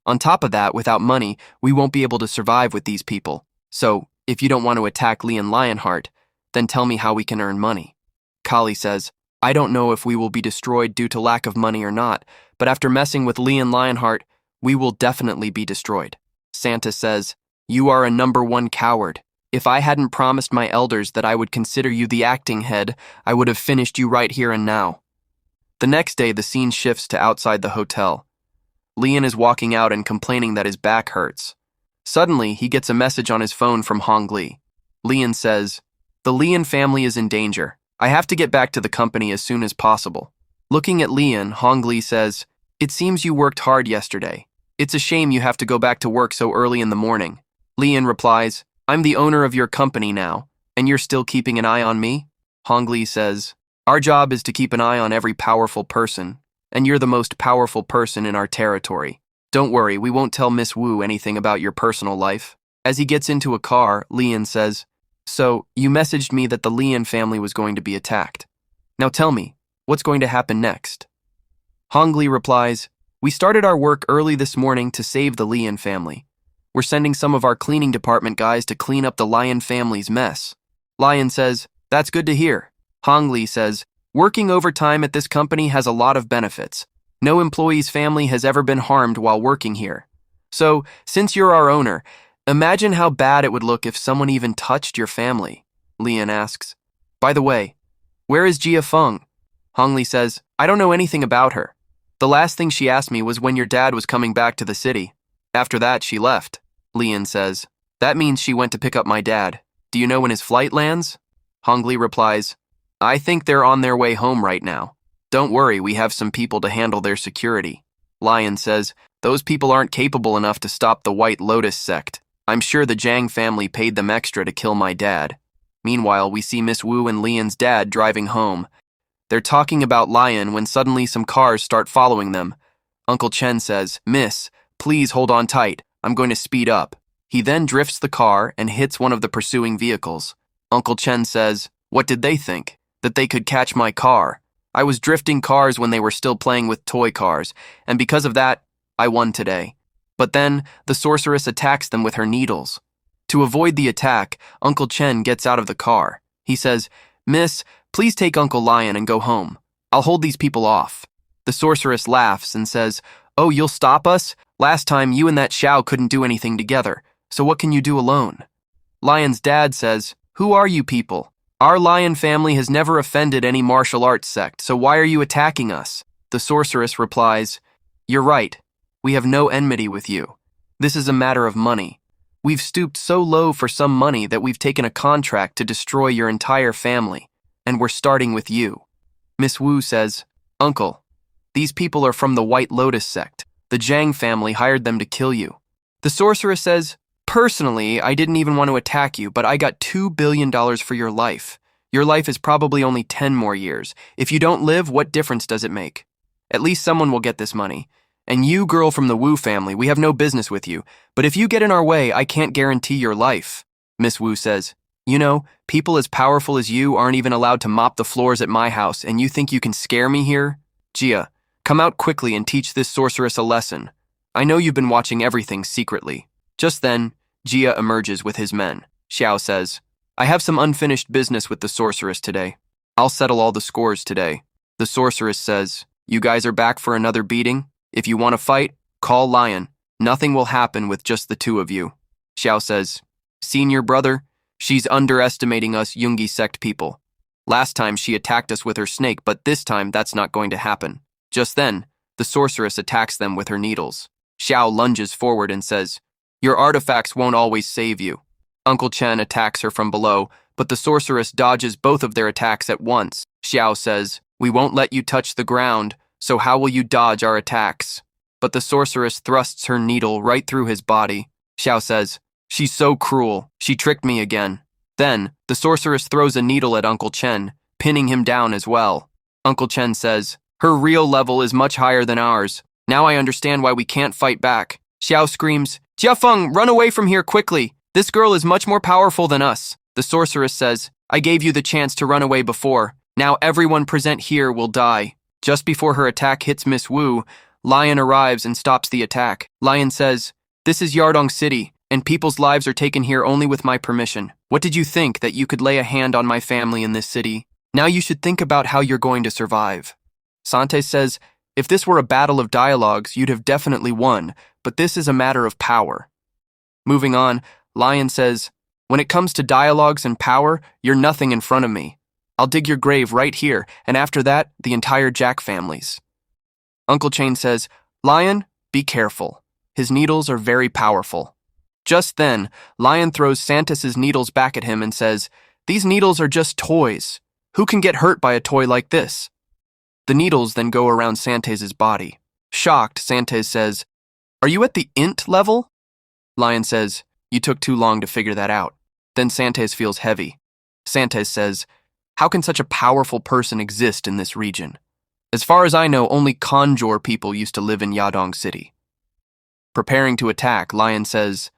A: On top of that, without money, we won't be able to survive with these people. So, if you don't want to attack Leon Lionheart, then tell me how we can earn money. Kali says, I don't know if we will be destroyed due to lack of money or not, but after messing with Leon Lionheart, we will definitely be destroyed. Santis says, you are a #1 coward. If I hadn't promised my elders that I would consider you the acting head, I would have finished you right here and now. The next day, the scene shifts to outside the hotel. Leon is walking out and complaining that his back hurts. Suddenly, he gets a message on his phone from Hong Li. Leon says, the Leon family is in danger. I have to get back to the company as soon as possible. Looking at Leon, Hong Li says, it seems you worked hard yesterday. It's a shame you have to go back to work so early in the morning. Leon replies, I'm the owner of your company now, and you're still keeping an eye on me? Hong Li says, our job is to keep an eye on every powerful person, and you're the most powerful person in our territory. Don't worry, we won't tell Miss Wu anything about your personal life. As he gets into a car, Leon says, so, you messaged me that the Leon family was going to be attacked. Now tell me, what's going to happen next? Hong Li replies, we started our work early this morning to save the Leon family. We're sending some of our cleaning department guys to clean up the Lion family's mess. Lion says, that's good to hear. Hong Li says, working overtime at this company has a lot of benefits. No employee's family has ever been harmed while working here. So, since you're our owner, imagine how bad it would look if someone even touched your family. Leon asks, by the way, where is Jia Feng? Hong Li says, I don't know anything about her. The last thing she asked me was when your dad was coming back to the city. After that, she left. Leon says, that means she went to pick up my dad. Do you know when his flight lands? Hong Li replies, I think they're on their way home right now. Don't worry, we have some people to handle their security. Lion says, those people aren't capable enough to stop the White Lotus sect. I'm sure the Zhang family paid them extra to kill my dad. Meanwhile, we see Miss Wu and Leon's dad driving home. They're talking about Lion when suddenly some cars start following them. Uncle Chen says, Miss, please hold on tight. I'm going to speed up. He then drifts the car and hits one of the pursuing vehicles. Uncle Chen says, what did they think? That they could catch my car? I was drifting cars when they were still playing with toy cars, and because of that, I won today. But then, the sorceress attacks them with her needles. To avoid the attack, Uncle Chen gets out of the car. He says, Miss, please take Uncle Lion and go home. I'll hold these people off. The sorceress laughs and says, oh, you'll stop us? Last time you and that Xiao couldn't do anything together, so what can you do alone? Lion's dad says, who are you people? Our Lion family has never offended any martial arts sect, so why are you attacking us? The sorceress replies, you're right. We have no enmity with you. This is a matter of money. We've stooped so low for some money that we've taken a contract to destroy your entire family, and we're starting with you. Miss Wu says, Uncle, these people are from the White Lotus sect. The Zhang family hired them to kill you. The sorceress says, personally, I didn't even want to attack you, but I got $2 billion for your life. Your life is probably only 10 more years. If you don't live, what difference does it make? At least someone will get this money. And you, girl from the Wu family, we have no business with you. But if you get in our way, I can't guarantee your life. Miss Wu says, you know, people as powerful as you aren't even allowed to mop the floors at my house, and you think you can scare me here? Jia, come out quickly and teach this sorceress a lesson. I know you've been watching everything secretly. Just then, Jia emerges with his men. Xiao says, I have some unfinished business with the sorceress today. I'll settle all the scores today. The sorceress says, you guys are back for another beating? If you want to fight, call Lion. Nothing will happen with just the two of you. Xiao says, Senior brother, she's underestimating us Yungi sect people. Last time she attacked us with her snake, but this time that's not going to happen. Just then, the sorceress attacks them with her needles. Xiao lunges forward and says, your artifacts won't always save you. Uncle Chen attacks her from below, but the sorceress dodges both of their attacks at once. Xiao says, we won't let you touch the ground, so how will you dodge our attacks? But the sorceress thrusts her needle right through his body. Xiao says, she's so cruel, she tricked me again. Then, the sorceress throws a needle at Uncle Chen, pinning him down as well. Uncle Chen says, her real level is much higher than ours. Now I understand why we can't fight back. Xiao screams, Jiafeng, run away from here quickly. This girl is much more powerful than us. The sorceress says, I gave you the chance to run away before. Now everyone present here will die. Just before her attack hits Miss Wu, Lion arrives and stops the attack. Lion says, this is Yardong City, and people's lives are taken here only with my permission. What did you think, that you could lay a hand on my family in this city? Now you should think about how you're going to survive. Sante says, if this were a battle of dialogues, you'd have definitely won, but this is a matter of power. Moving on, Lion says, when it comes to dialogues and power, you're nothing in front of me. I'll dig your grave right here, and after that, the entire Jack families. Uncle Chain says, Lion, be careful. His needles are very powerful. Just then, Lion throws Santis's needles back at him and says, these needles are just toys. Who can get hurt by a toy like this? The needles then go around Santis's body. Shocked, Santis says, are you at the int level? Lion says, you took too long to figure that out. Then Santis feels heavy. Santis says, how can such a powerful person exist in this region? As far as I know, only Conjure people used to live in Yadong City. Preparing to attack, Lion says,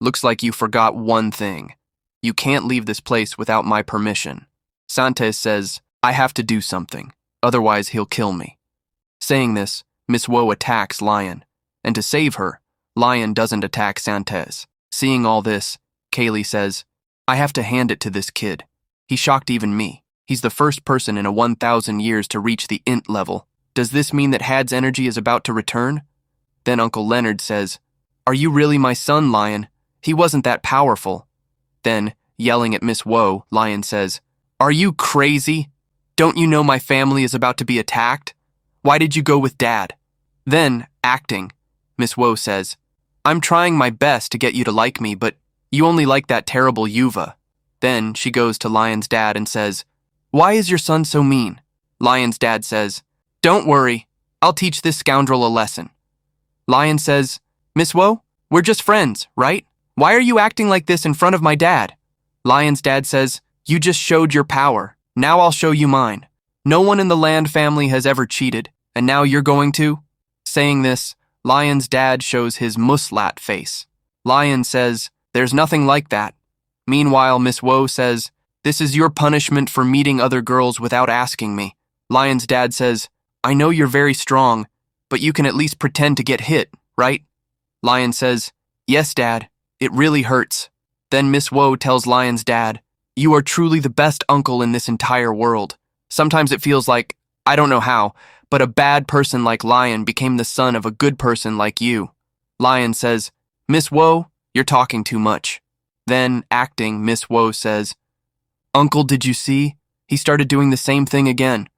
A: looks like you forgot one thing. You can't leave this place without my permission. Santis says, I have to do something, otherwise he'll kill me. Saying this, Miss Woe attacks Lion, and to save her, Lion doesn't attack Santis. Seeing all this, Kaylee says, I have to hand it to this kid. He shocked even me. He's the first person in 1,000 years to reach the int level. Does this mean that Had's energy is about to return? Then Uncle Leonard says, are you really my son, Lion? He wasn't that powerful. Then, yelling at Miss Woe, Lion says, are you crazy? Don't you know my family is about to be attacked? Why did you go with Dad? Then, acting, Miss Woe says, I'm trying my best to get you to like me, but you only like that terrible Yuva. Then she goes to Lion's dad and says, why is your son so mean? Lion's dad says, don't worry, I'll teach this scoundrel a lesson. Lion says, Miss Woe, we're just friends, right? Why are you acting like this in front of my dad? Lion's dad says, you just showed your power. Now I'll show you mine. No one in the Land family has ever cheated, and now you're going to? Saying this, Lion's dad shows his muslat face. Lion says, there's nothing like that. Meanwhile, Miss Woe says, this is your punishment for meeting other girls without asking me. Lion's dad says, I know you're very strong, but you can at least pretend to get hit, right? Lion says, yes, Dad, it really hurts. Then Miss Woe tells Lion's dad, you are truly the best uncle in this entire world. Sometimes it feels like, I don't know how, but a bad person like Lion became the son of a good person like you. Lion says, Miss Woe, you're talking too much. Then, acting, Miss Woe says, Uncle, did you see? He started doing the same thing again.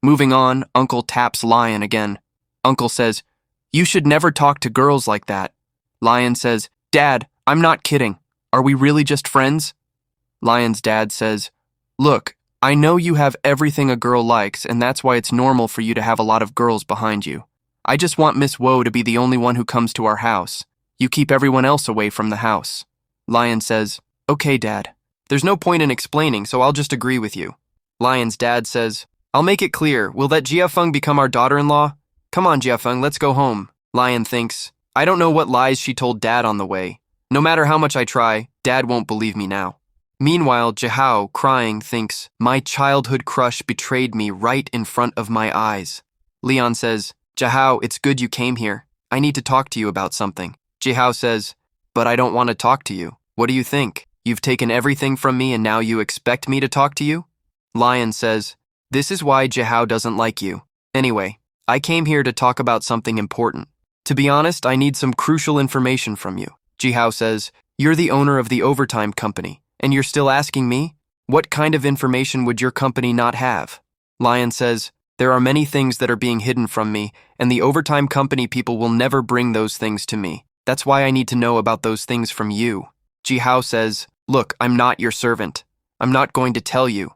A: Moving on, Uncle taps Lion again. Uncle says, you should never talk to girls like that. Lion says, Dad, I'm not kidding. Are we really just friends? Lion's dad says, look, I know you have everything a girl likes, and that's why it's normal for you to have a lot of girls behind you. I just want Miss Woe to be the only one who comes to our house. You keep everyone else away from the house. Lion says, okay, Dad. There's no point in explaining, so I'll just agree with you. Lion's dad says, I'll make it clear. Will that Jiafeng become our daughter-in-law? Come on, Jiafeng, let's go home. Lion thinks, I don't know what lies she told Dad on the way. No matter how much I try, Dad won't believe me now. Meanwhile, Jihao, crying, thinks, my childhood crush betrayed me right in front of my eyes. Leon says, Jihao, it's good you came here. I need to talk to you about something. Jihao says, but I don't want to talk to you. What do you think? You've taken everything from me and now you expect me to talk to you? Lion says, this is why Jihao doesn't like you. Anyway, I came here to talk about something important. To be honest, I need some crucial information from you. Jihao says, you're the owner of the overtime company, and you're still asking me? What kind of information would your company not have? Lion says, there are many things that are being hidden from me, and the overtime company people will never bring those things to me. That's why I need to know about those things from you. Jihao says, look, I'm not your servant. I'm not going to tell you.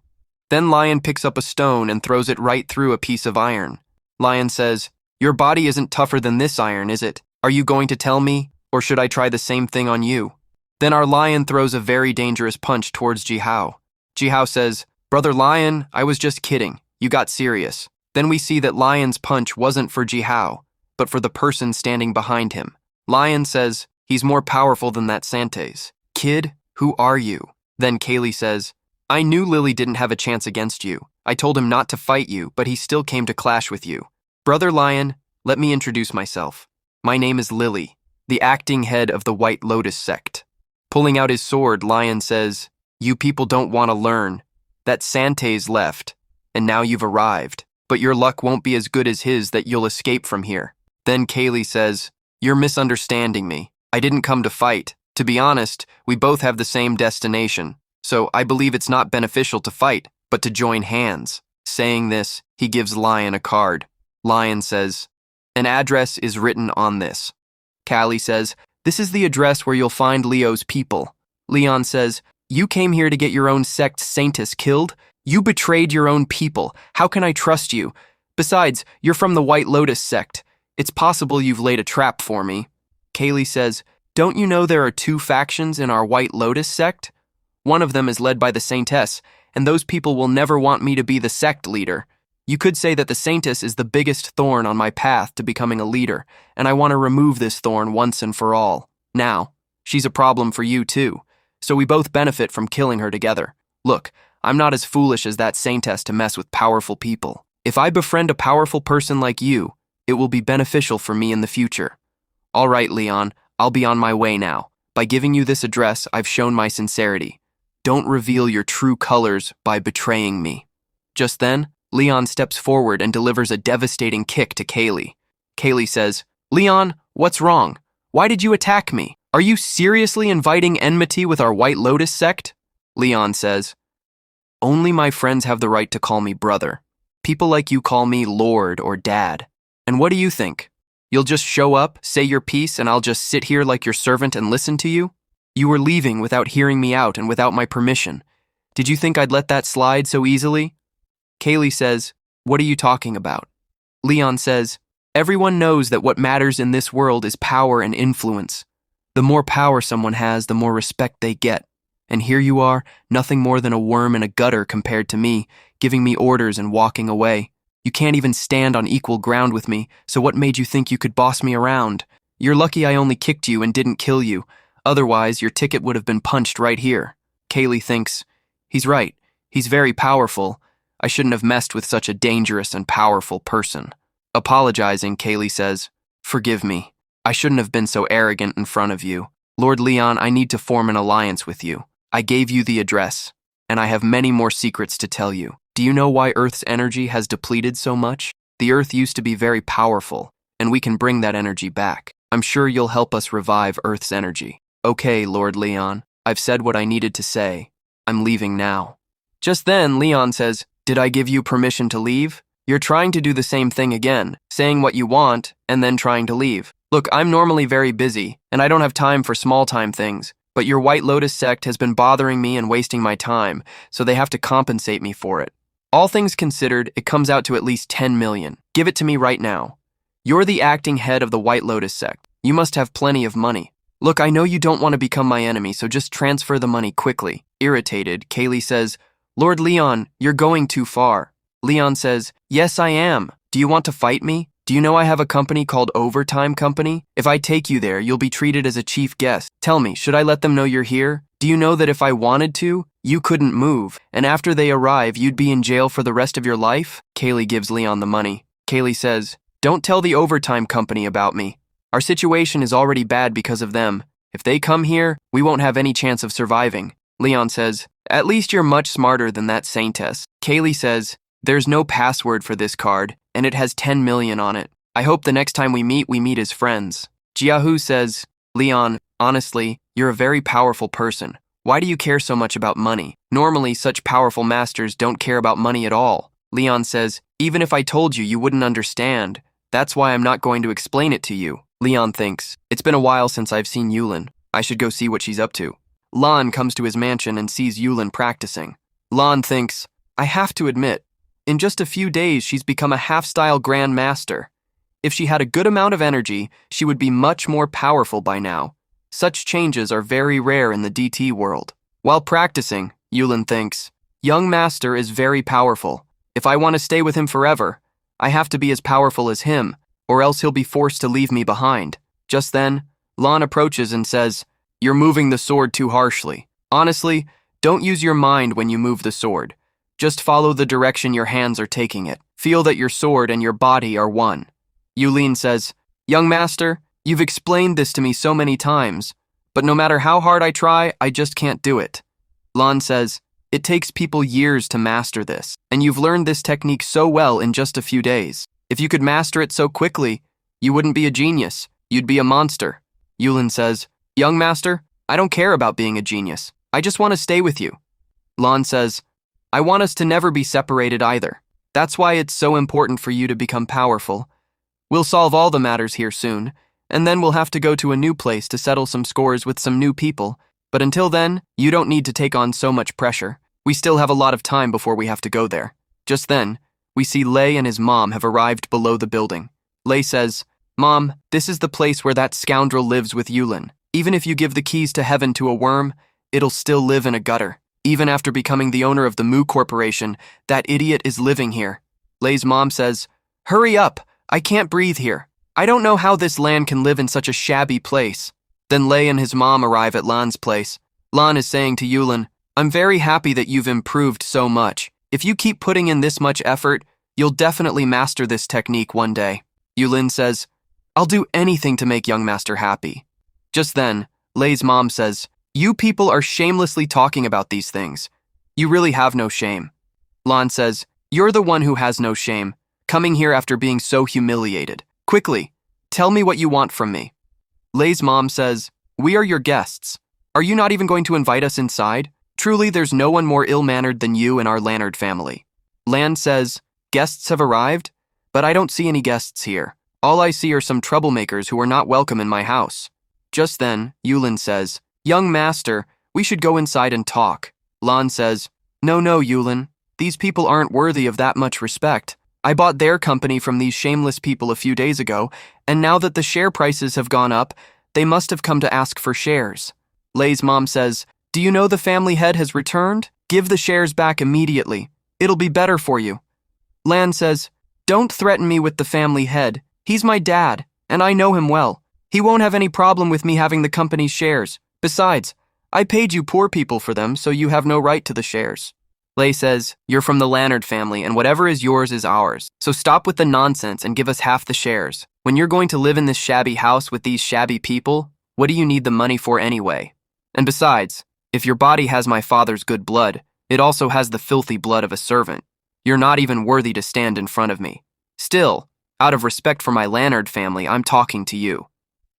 A: Then Lion picks up a stone and throws it right through a piece of iron. Lion says, your body isn't tougher than this iron, is it? Are you going to tell me, or should I try the same thing on you? Then our Lion throws a very dangerous punch towards Jihao. Jihao says, brother Lion, I was just kidding. You got serious. Then we see that Lion's punch wasn't for Jihao, but for the person standing behind him. Lion says, he's more powerful than that Santes. Kid, who are you? Then Kaylee says, I knew Lily didn't have a chance against you. I told him not to fight you, but he still came to clash with you. Brother Lion, let me introduce myself. My name is Lily, the acting head of the White Lotus sect. Pulling out his sword, Lion says, you people don't want to learn. That Santes left, and now you've arrived. But your luck won't be as good as his that you'll escape from here. Then Kaylee says, you're misunderstanding me. I didn't come to fight. To be honest, we both have the same destination. So I believe it's not beneficial to fight, but to join hands. Saying this, he gives Lion a card. Lion says, an address is written on this. Callie says, this is the address where you'll find Leo's people. Leon says, you came here to get your own sect Saintus killed? You betrayed your own people. How can I trust you? Besides, you're from the White Lotus sect. It's possible you've laid a trap for me. Kaylee says, don't you know there are 2 factions in our White Lotus sect? One of them is led by the Saintess, and those people will never want me to be the sect leader. You could say that the Saintess is the biggest thorn on my path to becoming a leader, and I want to remove this thorn once and for all. Now, she's a problem for you too, so we both benefit from killing her together. Look, I'm not as foolish as that Saintess to mess with powerful people. If I befriend a powerful person like you, it will be beneficial for me in the future. All right, Leon, I'll be on my way now. By giving you this address, I've shown my sincerity. Don't reveal your true colors by betraying me. Just then, Leon steps forward and delivers a devastating kick to Kaylee. Kaylee says, Leon, what's wrong? Why did you attack me? Are you seriously inviting enmity with our White Lotus sect? Leon says, only my friends have the right to call me brother. People like you call me Lord or Dad. And what do you think? You'll just show up, say your piece, and I'll just sit here like your servant and listen to you? You were leaving without hearing me out and without my permission. Did you think I'd let that slide so easily? Kaylee says, what are you talking about? Leon says, everyone knows that what matters in this world is power and influence. The more power someone has, the more respect they get. And here you are, nothing more than a worm in a gutter compared to me, giving me orders and walking away. You can't even stand on equal ground with me, so what made you think you could boss me around? You're lucky I only kicked you and didn't kill you. Otherwise, your ticket would have been punched right here. Kaylee thinks, he's right. He's very powerful. I shouldn't have messed with such a dangerous and powerful person. Apologizing, Kaylee says, forgive me. I shouldn't have been so arrogant in front of you. Lord Leon, I need to form an alliance with you. I gave you the address, and I have many more secrets to tell you. Do you know why Earth's energy has depleted so much? The Earth used to be very powerful, and we can bring that energy back. I'm sure you'll help us revive Earth's energy. Okay, Lord Leon, I've said what I needed to say. I'm leaving now. Just then, Leon says, did I give you permission to leave? You're trying to do the same thing again, saying what you want, and then trying to leave. Look, I'm normally very busy, and I don't have time for small-time things, but your White Lotus sect has been bothering me and wasting my time, so they have to compensate me for it. All things considered, it comes out to at least 10 million. Give it to me right now. You're the acting head of the White Lotus sect. You must have plenty of money. Look, I know you don't want to become my enemy, so just transfer the money quickly. Irritated, Kaylee says, Lord Leon, you're going too far. Leon says, yes, I am. Do you want to fight me? Do you know I have a company called Overtime Company? If I take you there, you'll be treated as a chief guest. Tell me, should I let them know you're here? Do you know that if I wanted to, you couldn't move, and after they arrive, you'd be in jail for the rest of your life? Kaylee gives Leon the money. Kaylee says, don't tell the Overtime Company about me. Our situation is already bad because of them. If they come here, we won't have any chance of surviving. Leon says, at least you're much smarter than that saintess. Kaylee says, there's no password for this card, and it has 10 million on it. I hope the next time we meet as friends. Jiahu says, Leon, honestly, you're a very powerful person. Why do you care so much about money? Normally, such powerful masters don't care about money at all. Leon says, even if I told you, you wouldn't understand. That's why I'm not going to explain it to you. Leon thinks, it's been a while since I've seen Yulin. I should go see what she's up to. Lan comes to his mansion and sees Yulin practicing. Lan thinks, I have to admit, in just a few days she's become a half-style Grand Master. If she had a good amount of energy, she would be much more powerful by now. Such changes are very rare in the DT world. While practicing, Yulin thinks, young master is very powerful. If I want to stay with him forever, I have to be as powerful as him, or else he'll be forced to leave me behind. Just then, Lan approaches and says, you're moving the sword too harshly. Honestly, don't use your mind when you move the sword. Just follow the direction your hands are taking it. Feel that your sword and your body are one. Yulin says, young master, you've explained this to me so many times, but no matter how hard I try, I just can't do it. Lan says, it takes people years to master this, and you've learned this technique so well in just a few days. If you could master it so quickly, you wouldn't be a genius, you'd be a monster. Yulin says, young master, I don't care about being a genius. I just want to stay with you. Lan says, I want us to never be separated either. That's why it's so important for you to become powerful. We'll solve all the matters here soon, and then we'll have to go to a new place to settle some scores with some new people. But until then, you don't need to take on so much pressure. We still have a lot of time before we have to go there. Just then, we see Lei and his mom have arrived below the building. Lei says, Mom, this is the place where that scoundrel lives with Yulin. Even if you give the keys to heaven to a worm, it'll still live in a gutter. Even after becoming the owner of the Mu Corporation, that idiot is living here. Lei's mom says, hurry up, I can't breathe here. I don't know how this Lan can live in such a shabby place. Then Lei and his mom arrive at Lan's place. Lan is saying to Yulin, I'm very happy that you've improved so much. If you keep putting in this much effort, you'll definitely master this technique one day. Yulin says, I'll do anything to make young master happy. Just then, Lei's mom says, you people are shamelessly talking about these things. You really have no shame. Lan says, you're the one who has no shame, coming here after being so humiliated. Quickly, tell me what you want from me. Lei's mom says, we are your guests. Are you not even going to invite us inside? Truly, there's no one more ill-mannered than you and our Lannard family. Lan says, guests have arrived, but I don't see any guests here. All I see are some troublemakers who are not welcome in my house. Just then, Yulin says, young master, we should go inside and talk. Lan says, no, Yulin. These people aren't worthy of that much respect. I bought their company from these shameless people a few days ago, and now that the share prices have gone up, they must have come to ask for shares. Lei's mom says, do you know the family head has returned? Give the shares back immediately. It'll be better for you. Lan says, don't threaten me with the family head. He's my dad, and I know him well. He won't have any problem with me having the company's shares. Besides, I paid you poor people for them, so you have no right to the shares. Lei says, you're from the Lannard family, and whatever is yours is ours. So stop with the nonsense and give us half the shares. When you're going to live in this shabby house with these shabby people, what do you need the money for anyway? And besides, if your body has my father's good blood, it also has the filthy blood of a servant. You're not even worthy to stand in front of me. Still, out of respect for my Lannard family, I'm talking to you.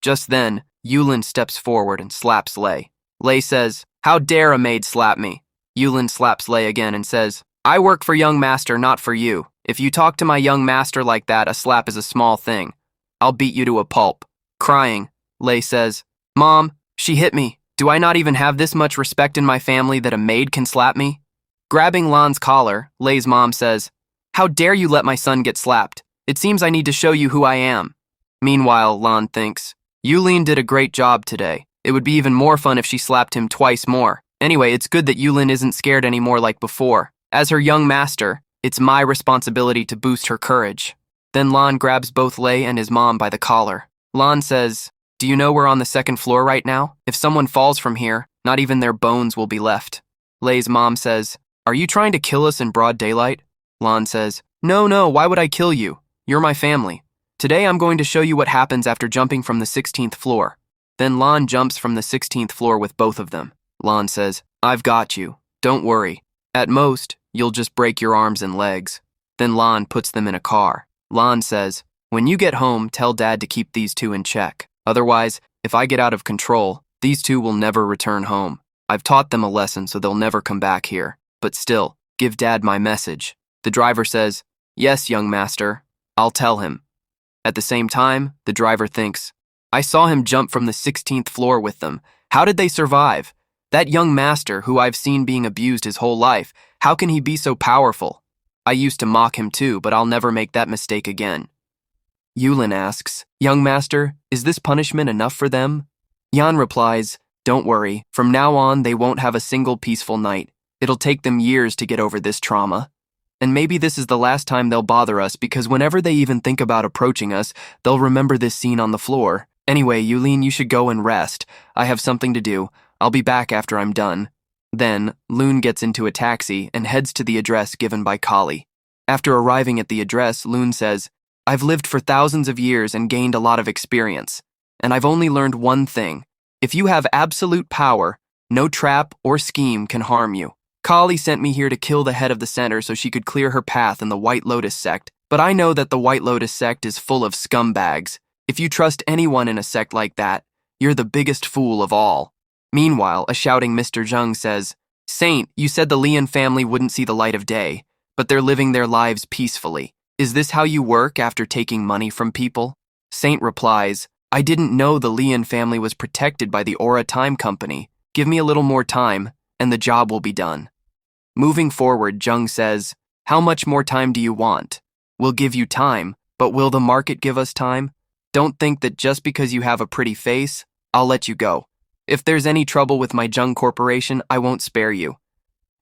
A: Just then, Yulin steps forward and slaps Lei. Lei says, how dare a maid slap me? Yulin slaps Lei again and says, I work for young master, not for you. If you talk to my young master like that, a slap is a small thing. I'll beat you to a pulp. Crying, Lei says, Mom, she hit me. Do I not even have this much respect in my family that a maid can slap me? Grabbing Lan's collar, Lei's mom says, how dare you let my son get slapped? It seems I need to show you who I am. Meanwhile, Lan thinks, Yulin did a great job today. It would be even more fun if she slapped him twice more. Anyway, it's good that Yulin isn't scared anymore like before. As her young master, it's my responsibility to boost her courage. Then Lan grabs both Lei and his mom by the collar. Lan says, do you know we're on the second floor right now? If someone falls from here, not even their bones will be left. Lei's mom says, are you trying to kill us in broad daylight? Lan says, no, why would I kill you? You're my family. Today I'm going to show you what happens after jumping from the 16th floor. Then Lan jumps from the 16th floor with both of them. Lan says, "I've got you. Don't worry. At most, you'll just break your arms and legs." Then Lan puts them in a car. Lan says, "When you get home, tell Dad to keep these two in check. Otherwise, if I get out of control, these two will never return home. I've taught them a lesson so they'll never come back here. But still, give Dad my message." The driver says, "Yes, young master. I'll tell him." At the same time, the driver thinks, "I saw him jump from the 16th floor with them. How did they survive? That young master, who I've seen being abused his whole life, how can he be so powerful? I used to mock him too, but I'll never make that mistake again." Yulin asks, "Young master, is this punishment enough for them?" Yan replies, "Don't worry. From now on, they won't have a single peaceful night. It'll take them years to get over this trauma. And maybe this is the last time they'll bother us, because whenever they even think about approaching us, they'll remember this scene on the floor. Anyway, Yulin, you should go and rest. I have something to do. I'll be back after I'm done." Then, Loon gets into a taxi and heads to the address given by Kali. After arriving at the address, Loon says, "I've lived for thousands of years and gained a lot of experience. And I've only learned one thing. If you have absolute power, no trap or scheme can harm you. Kali sent me here to kill the head of the center so she could clear her path in the White Lotus sect, but I know that the White Lotus sect is full of scumbags. If you trust anyone in a sect like that, you're the biggest fool of all." Meanwhile, a shouting Mr. Zheng says, "Saint, you said the Lian family wouldn't see the light of day, but they're living their lives peacefully. Is this how you work after taking money from people?" Saint replies, "I didn't know the Lian family was protected by the Aura Time Company. Give me a little more time, and the job will be done." Moving forward, Zheng says, "How much more time do you want? We'll give you time, but will the market give us time? Don't think that just because you have a pretty face, I'll let you go. If there's any trouble with my Zheng Corporation, I won't spare you.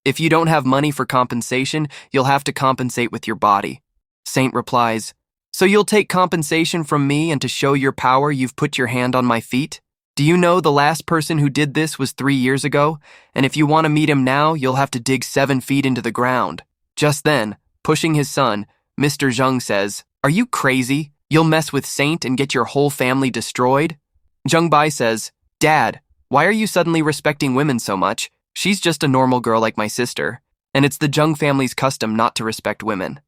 A: If you don't have money for compensation, you'll have to compensate with your body." Saint replies, "So you'll take compensation from me, and to show your power, you've put your hand on my feet? Do you know the last person who did this was 3 years ago? And if you want to meet him now, you'll have to dig 7 feet into the ground." Just then, pushing his son, Mr. Zheng says, "Are you crazy? You'll mess with Saint and get your whole family destroyed?" Zheng Bai says, "Dad, why are you suddenly respecting women so much? She's just a normal girl like my sister, and it's the Zheng family's custom not to respect women."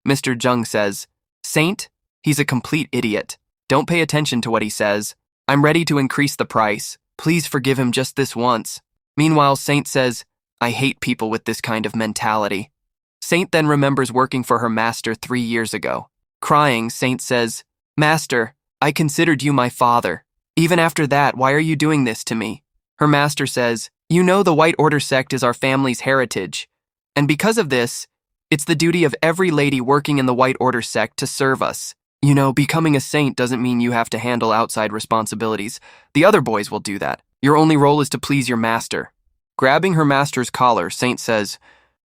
A: Mr. Zheng says, "Saint, he's a complete idiot. Don't pay attention to what he says. I'm ready to increase the price. Please forgive him just this once." Meanwhile, Saint says, "I hate people with this kind of mentality." Saint then remembers working for her master 3 years ago. Crying, Saint says, "Master, I considered you my father. Even after that, why are you doing this to me?" Her master says, "You know the White Order sect is our family's heritage. And because of this, it's the duty of every lady working in the White Order sect to serve us. You know, becoming a saint doesn't mean you have to handle outside responsibilities. The other boys will do that. Your only role is to please your master." Grabbing her master's collar, Saint says,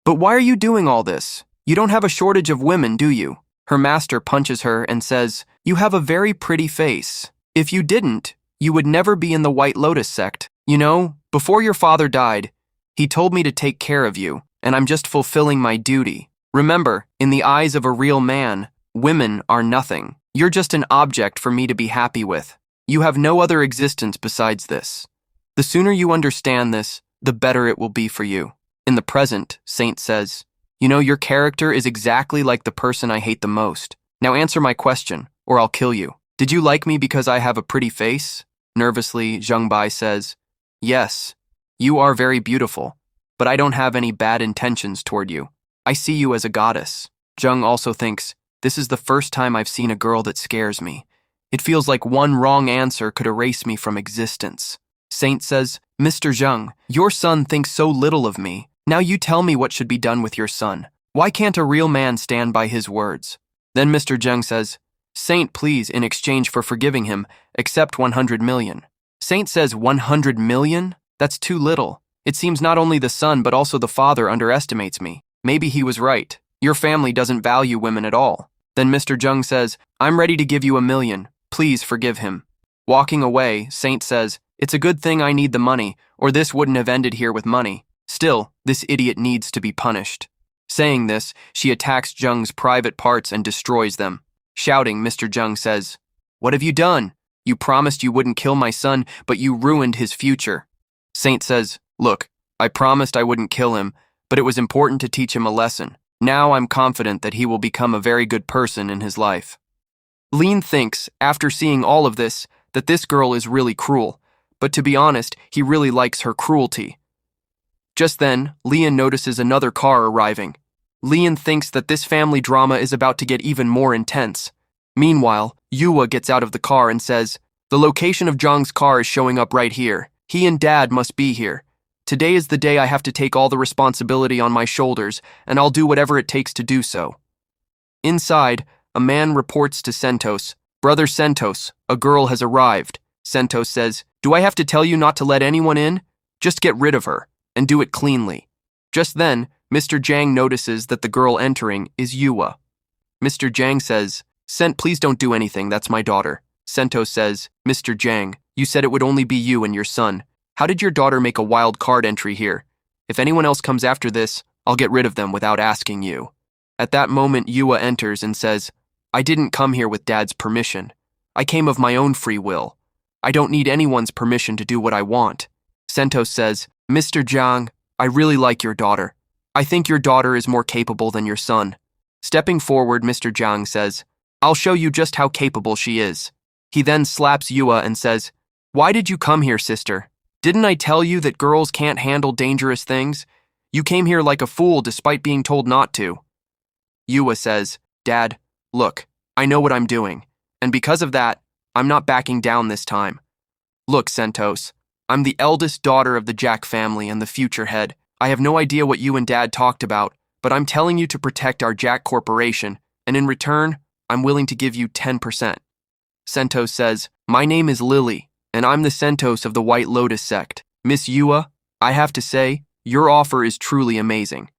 A: "But why are you doing all this? You don't have a shortage of women, do you?" Her master punches her and says, "You have a very pretty face. If you didn't, you would never be in the White Lotus sect. You know, before your father died, he told me to take care of you, and I'm just fulfilling my duty. Remember, in the eyes of a real man, women are nothing. You're just an object for me to be happy with. You have no other existence besides this. The sooner you understand this, the better it will be for you." In the present, Saint says, "You know, your character is exactly like the person I hate the most. Now answer my question, or I'll kill you. Did you like me because I have a pretty face?" Nervously, Zheng Bai says, "Yes, you are very beautiful, but I don't have any bad intentions toward you. I see you as a goddess." Zheng also thinks, "This is the first time I've seen a girl that scares me. It feels like one wrong answer could erase me from existence." Saint says, "Mr. Zheng, your son thinks so little of me. Now you tell me what should be done with your son. Why can't a real man stand by his words?" Then Mr. Zheng says, "Saint, please, in exchange for forgiving him, accept 100 million. Saint says, 100 million? That's too little. It seems not only the son but also the father underestimates me. Maybe he was right. Your family doesn't value women at all." Then Mr. Zheng says, "I'm ready to give you 1 million. Please forgive him." Walking away, Saint says, "It's a good thing I need the money, or this wouldn't have ended here with money. Still, this idiot needs to be punished." Saying this, she attacks Zheng's private parts and destroys them. Shouting, Mr. Zheng says, "What have you done? You promised you wouldn't kill my son, but you ruined his future. Saint says, look, I promised I wouldn't kill him, but it was important to teach him a lesson. Now I'm confident that he will become a very good person in his life. Lean thinks, after seeing all of this, that this girl is really cruel, but to be honest, he really likes her cruelty. Just then, Leon notices another car arriving. Leon thinks that this family drama is about to get even more intense. Meanwhile, Yua gets out of the car and says, the location of Zhang's car is showing up right here. He and Dad must be here. Today is the day I have to take all the responsibility on my shoulders, and I'll do whatever it takes to do so. Inside, a man reports to Sentos, Brother Sentos, a girl has arrived. Sentos says, do I have to tell you not to let anyone in? Just get rid of her, and do it cleanly. Just then, Mr. Zhang notices that the girl entering is Yua. Mr. Zhang says, Sent, please don't do anything, that's my daughter. Sentos says, Mr. Zhang, you said it would only be you and your son. How did your daughter make a wild card entry here? If anyone else comes after this, I'll get rid of them without asking you. At that moment, Yua enters and says, I didn't come here with Dad's permission. I came of my own free will. I don't need anyone's permission to do what I want. Sentos says, Mr. Zhang, I really like your daughter. I think your daughter is more capable than your son. Stepping forward, Mr. Zhang says, I'll show you just how capable she is. He then slaps Yua and says, why did you come here, sister? Didn't I tell you that girls can't handle dangerous things? You came here like a fool despite being told not to. Yua says, Dad, look, I know what I'm doing, and because of that, I'm not backing down this time. Look, Sentos, I'm the eldest daughter of the Jack family and the future head. I have no idea what you and Dad talked about, but I'm telling you to protect our Jack Corporation, and in return, I'm willing to give you 10%. Sentos says, my name is Lily, and I'm the Sentos of the White Lotus sect. Miss Yua, I have to say, your offer is truly amazing.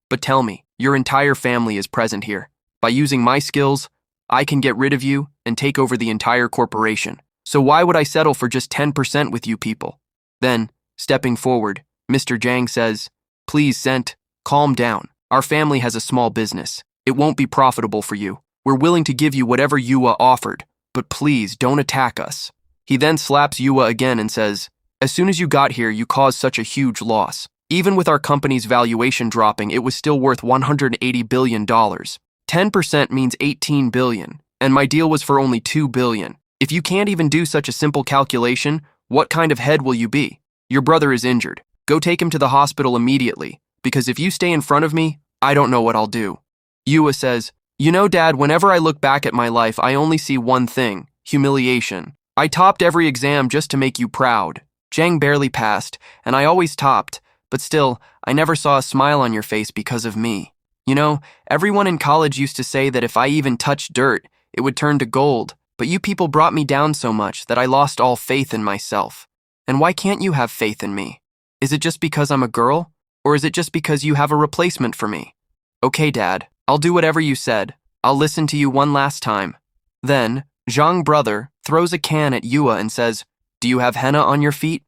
A: But tell me, your entire family is present here. By using my skills, I can get rid of you and take over the entire corporation. So why would I settle for just 10% with you people? Then, stepping forward, Mr. Zhang says, please, Sent, calm down. Our family has a small business. It won't be profitable for you. We're willing to give you whatever Yua offered, but please don't attack us. He then slaps Yua again and says, as soon as you got here, you caused such a huge loss. Even with our company's valuation dropping, it was still worth $180 billion. 10% means $18 billion, and my deal was for only $2 billion. If you can't even do such a simple calculation, what kind of head will you be? Your brother is injured. Go take him to the hospital immediately, because if you stay in front of me, I don't know what I'll do. Yua says, you know, Dad, whenever I look back at my life, I only see one thing, humiliation. I topped every exam just to make you proud. Zhang barely passed, and I always topped, but still, I never saw a smile on your face because of me. You know, everyone in college used to say that if I even touched dirt, it would turn to gold, but you people brought me down so much that I lost all faith in myself. And why can't you have faith in me? Is it just because I'm a girl? Or is it just because you have a replacement for me? Okay, Dad, I'll do whatever you said. I'll listen to you one last time. Then, Zhang brother throws a can at Yua and says, do you have henna on your feet?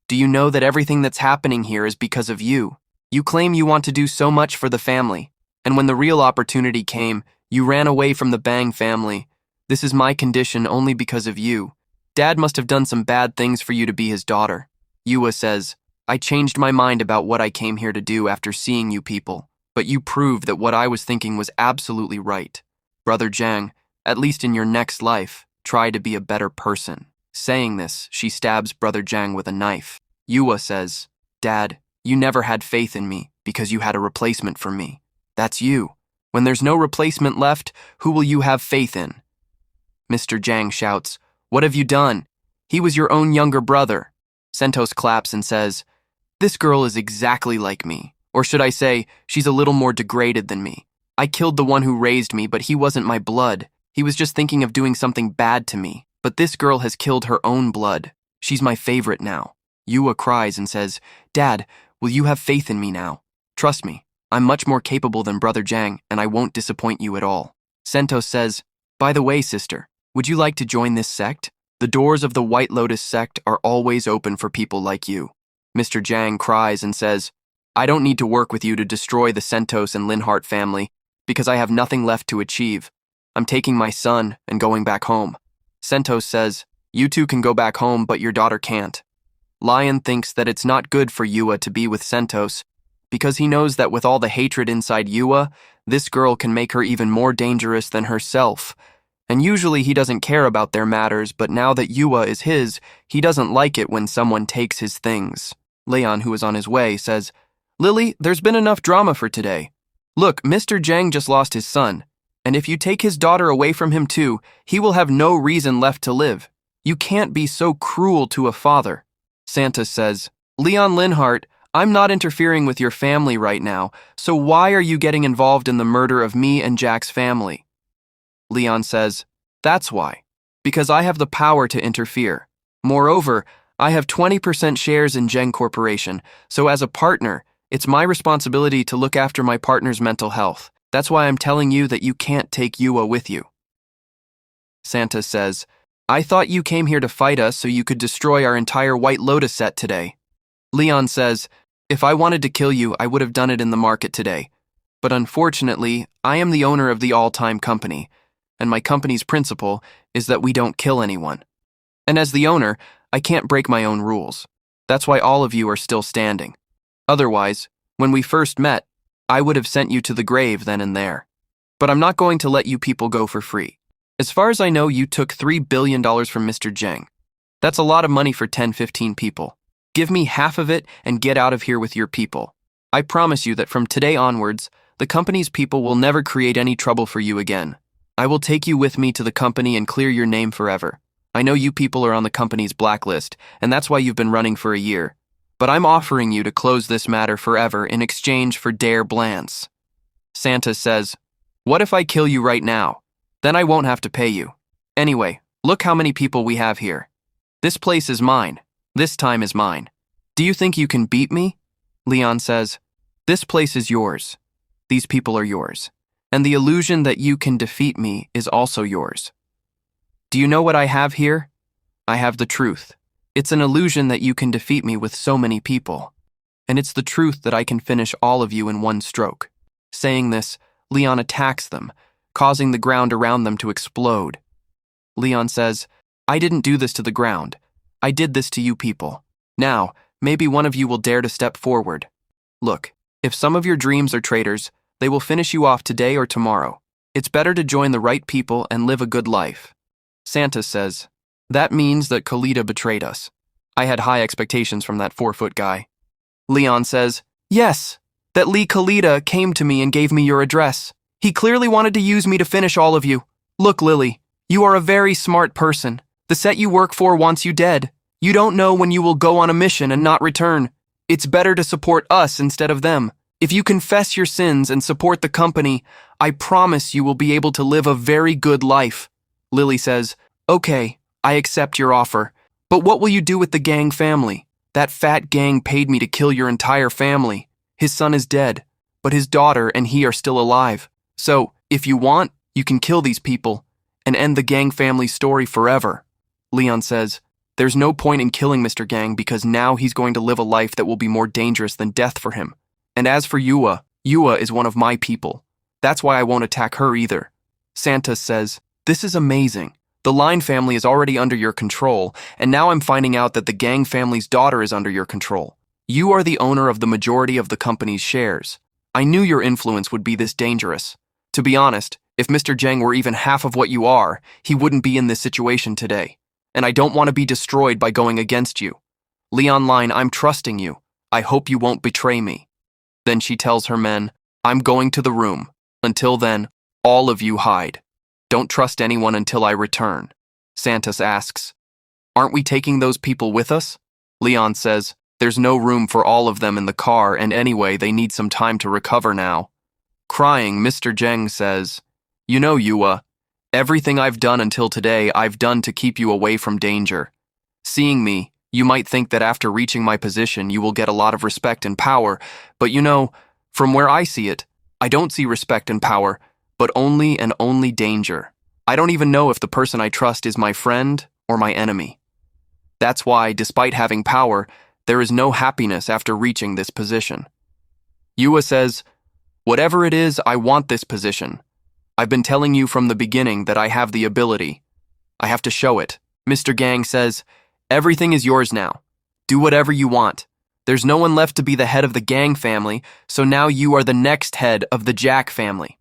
A: Do you know that everything that's happening here is because of you? You claim you want to do so much for the family, and when the real opportunity came, you ran away from the Bang family. This is my condition only because of you. Dad must have done some bad things for you to be his daughter. Yua says, I changed my mind about what I came here to do after seeing you people, but you proved that what I was thinking was absolutely right. Brother Zhang, at least in your next life, try to be a better person. Saying this, she stabs Brother Zhang with a knife. Yua says, Dad, you never had faith in me because you had a replacement for me. That's you. When there's no replacement left, who will you have faith in? Mr. Zhang shouts, what have you done? He was your own younger brother. Sentos claps and says, this girl is exactly like me. Or should I say, she's a little more degraded than me. I killed the one who raised me, but he wasn't my blood. He was just thinking of doing something bad to me. But this girl has killed her own blood. She's my favorite now. Yua cries and says, Dad, will you have faith in me now? Trust me, I'm much more capable than Brother Zhang, and I won't disappoint you at all. Sentos says, by the way, sister, would you like to join this sect? The doors of the White Lotus sect are always open for people like you. Mr. Zhang cries and says, I don't need to work with you to destroy the Sentos and Linhart family, because I have nothing left to achieve. I'm taking my son and going back home. Sentos says, You two can go back home, but your daughter can't. Lion thinks that it's not good for Yua to be with Sentos, because he knows that with all the hatred inside Yua, this girl can make her even more dangerous than herself. And usually he doesn't care about their matters, but now that Yua is his, he doesn't like it when someone takes his things. Leon, who is on his way, says, "Lily, there's been enough drama for today. Look, Mr. Zhang just lost his son, and if you take his daughter away from him too, he will have no reason left to live. You can't be so cruel to a father." Santa says, "Leon Linhart, I'm not interfering with your family right now, so why are you getting involved in the murder of me and Jack's family?" Leon says, "That's why. Because I have the power to interfere. Moreover, I have 20% shares in Zheng Corporation, so as a partner, it's my responsibility to look after my partner's mental health. That's why I'm telling you that you can't take Yua with you." Santa says, "I thought you came here to fight us so you could destroy our entire White Lotus set today." Leon says, "If I wanted to kill you, I would have done it in the market today. But unfortunately, I am the owner of the all-time company, and my company's principle is that we don't kill anyone. And as the owner, I can't break my own rules. That's why all of you are still standing. Otherwise, when we first met, I would have sent you to the grave then and there. But I'm not going to let you people go for free. As far as I know, you took $3 billion from Mr. Zheng. That's a lot of money for 10-15 people. Give me half of it and get out of here with your people. I promise you that from today onwards, the company's people will never create any trouble for you again. I will take you with me to the company and clear your name forever. I know you people are on the company's blacklist, and that's why you've been running for a year. But I'm offering you to close this matter forever in exchange for Dare Blance." Santa says, "What if I kill you right now? Then I won't have to pay you. Anyway, look how many people we have here. This place is mine. This time is mine. Do you think you can beat me?" Leon says, "This place is yours. These people are yours. And the illusion that you can defeat me is also yours. Do you know what I have here? I have the truth. It's an illusion that you can defeat me with so many people. And it's the truth that I can finish all of you in one stroke." Saying this, Leon attacks them, causing the ground around them to explode. Leon says, "I didn't do this to the ground. I did this to you people. Now, maybe one of you will dare to step forward. Look, if some of your dreams are traitors, they will finish you off today or tomorrow. It's better to join the right people and live a good life." Santa says, "That means that Kalita betrayed us. I had high expectations from that 4-foot guy." Leon says, "Yes, that Lee Kalita came to me and gave me your address. He clearly wanted to use me to finish all of you. Look, Lily, you are a very smart person. The set you work for wants you dead. You don't know when you will go on a mission and not return. It's better to support us instead of them. If you confess your sins and support the company, I promise you will be able to live a very good life." Lily says, "Okay, I accept your offer. But what will you do with the gang family? That fat gang paid me to kill your entire family. His son is dead, but his daughter and he are still alive. So, if you want, you can kill these people and end the gang family's story forever." Leon says, "There's no point in killing Mr. Gang because now he's going to live a life that will be more dangerous than death for him. And as for Yua, Yua is one of my people. That's why I won't attack her either." Santa says, "This is amazing. The Line family is already under your control, and now I'm finding out that the Gang family's daughter is under your control. You are the owner of the majority of the company's shares. I knew your influence would be this dangerous. To be honest, if Mr. Zheng were even half of what you are, he wouldn't be in this situation today. And I don't want to be destroyed by going against you. Leon Line, I'm trusting you. I hope you won't betray me." Then she tells her men, "I'm going to the room. Until then, all of you hide. Don't trust anyone until I return." Santos asks, "Aren't we taking those people with us?" Leon says, "There's no room for all of them in the car, and anyway, they need some time to recover now." Crying, Mr. Zheng says, "You know, Yua, everything I've done until today, I've done to keep you away from danger. Seeing me, you might think that after reaching my position, you will get a lot of respect and power, but you know, from where I see it, I don't see respect and power, but only and only danger. I don't even know if the person I trust is my friend or my enemy. That's why, despite having power, there is no happiness after reaching this position." Yua says, "Whatever it is, I want this position. I've been telling you from the beginning that I have the ability. I have to show it. Mr. Gang says, everything is yours now. Do whatever you want. There's no one left to be the head of the Gang family, so now you are the next head of the Jack family.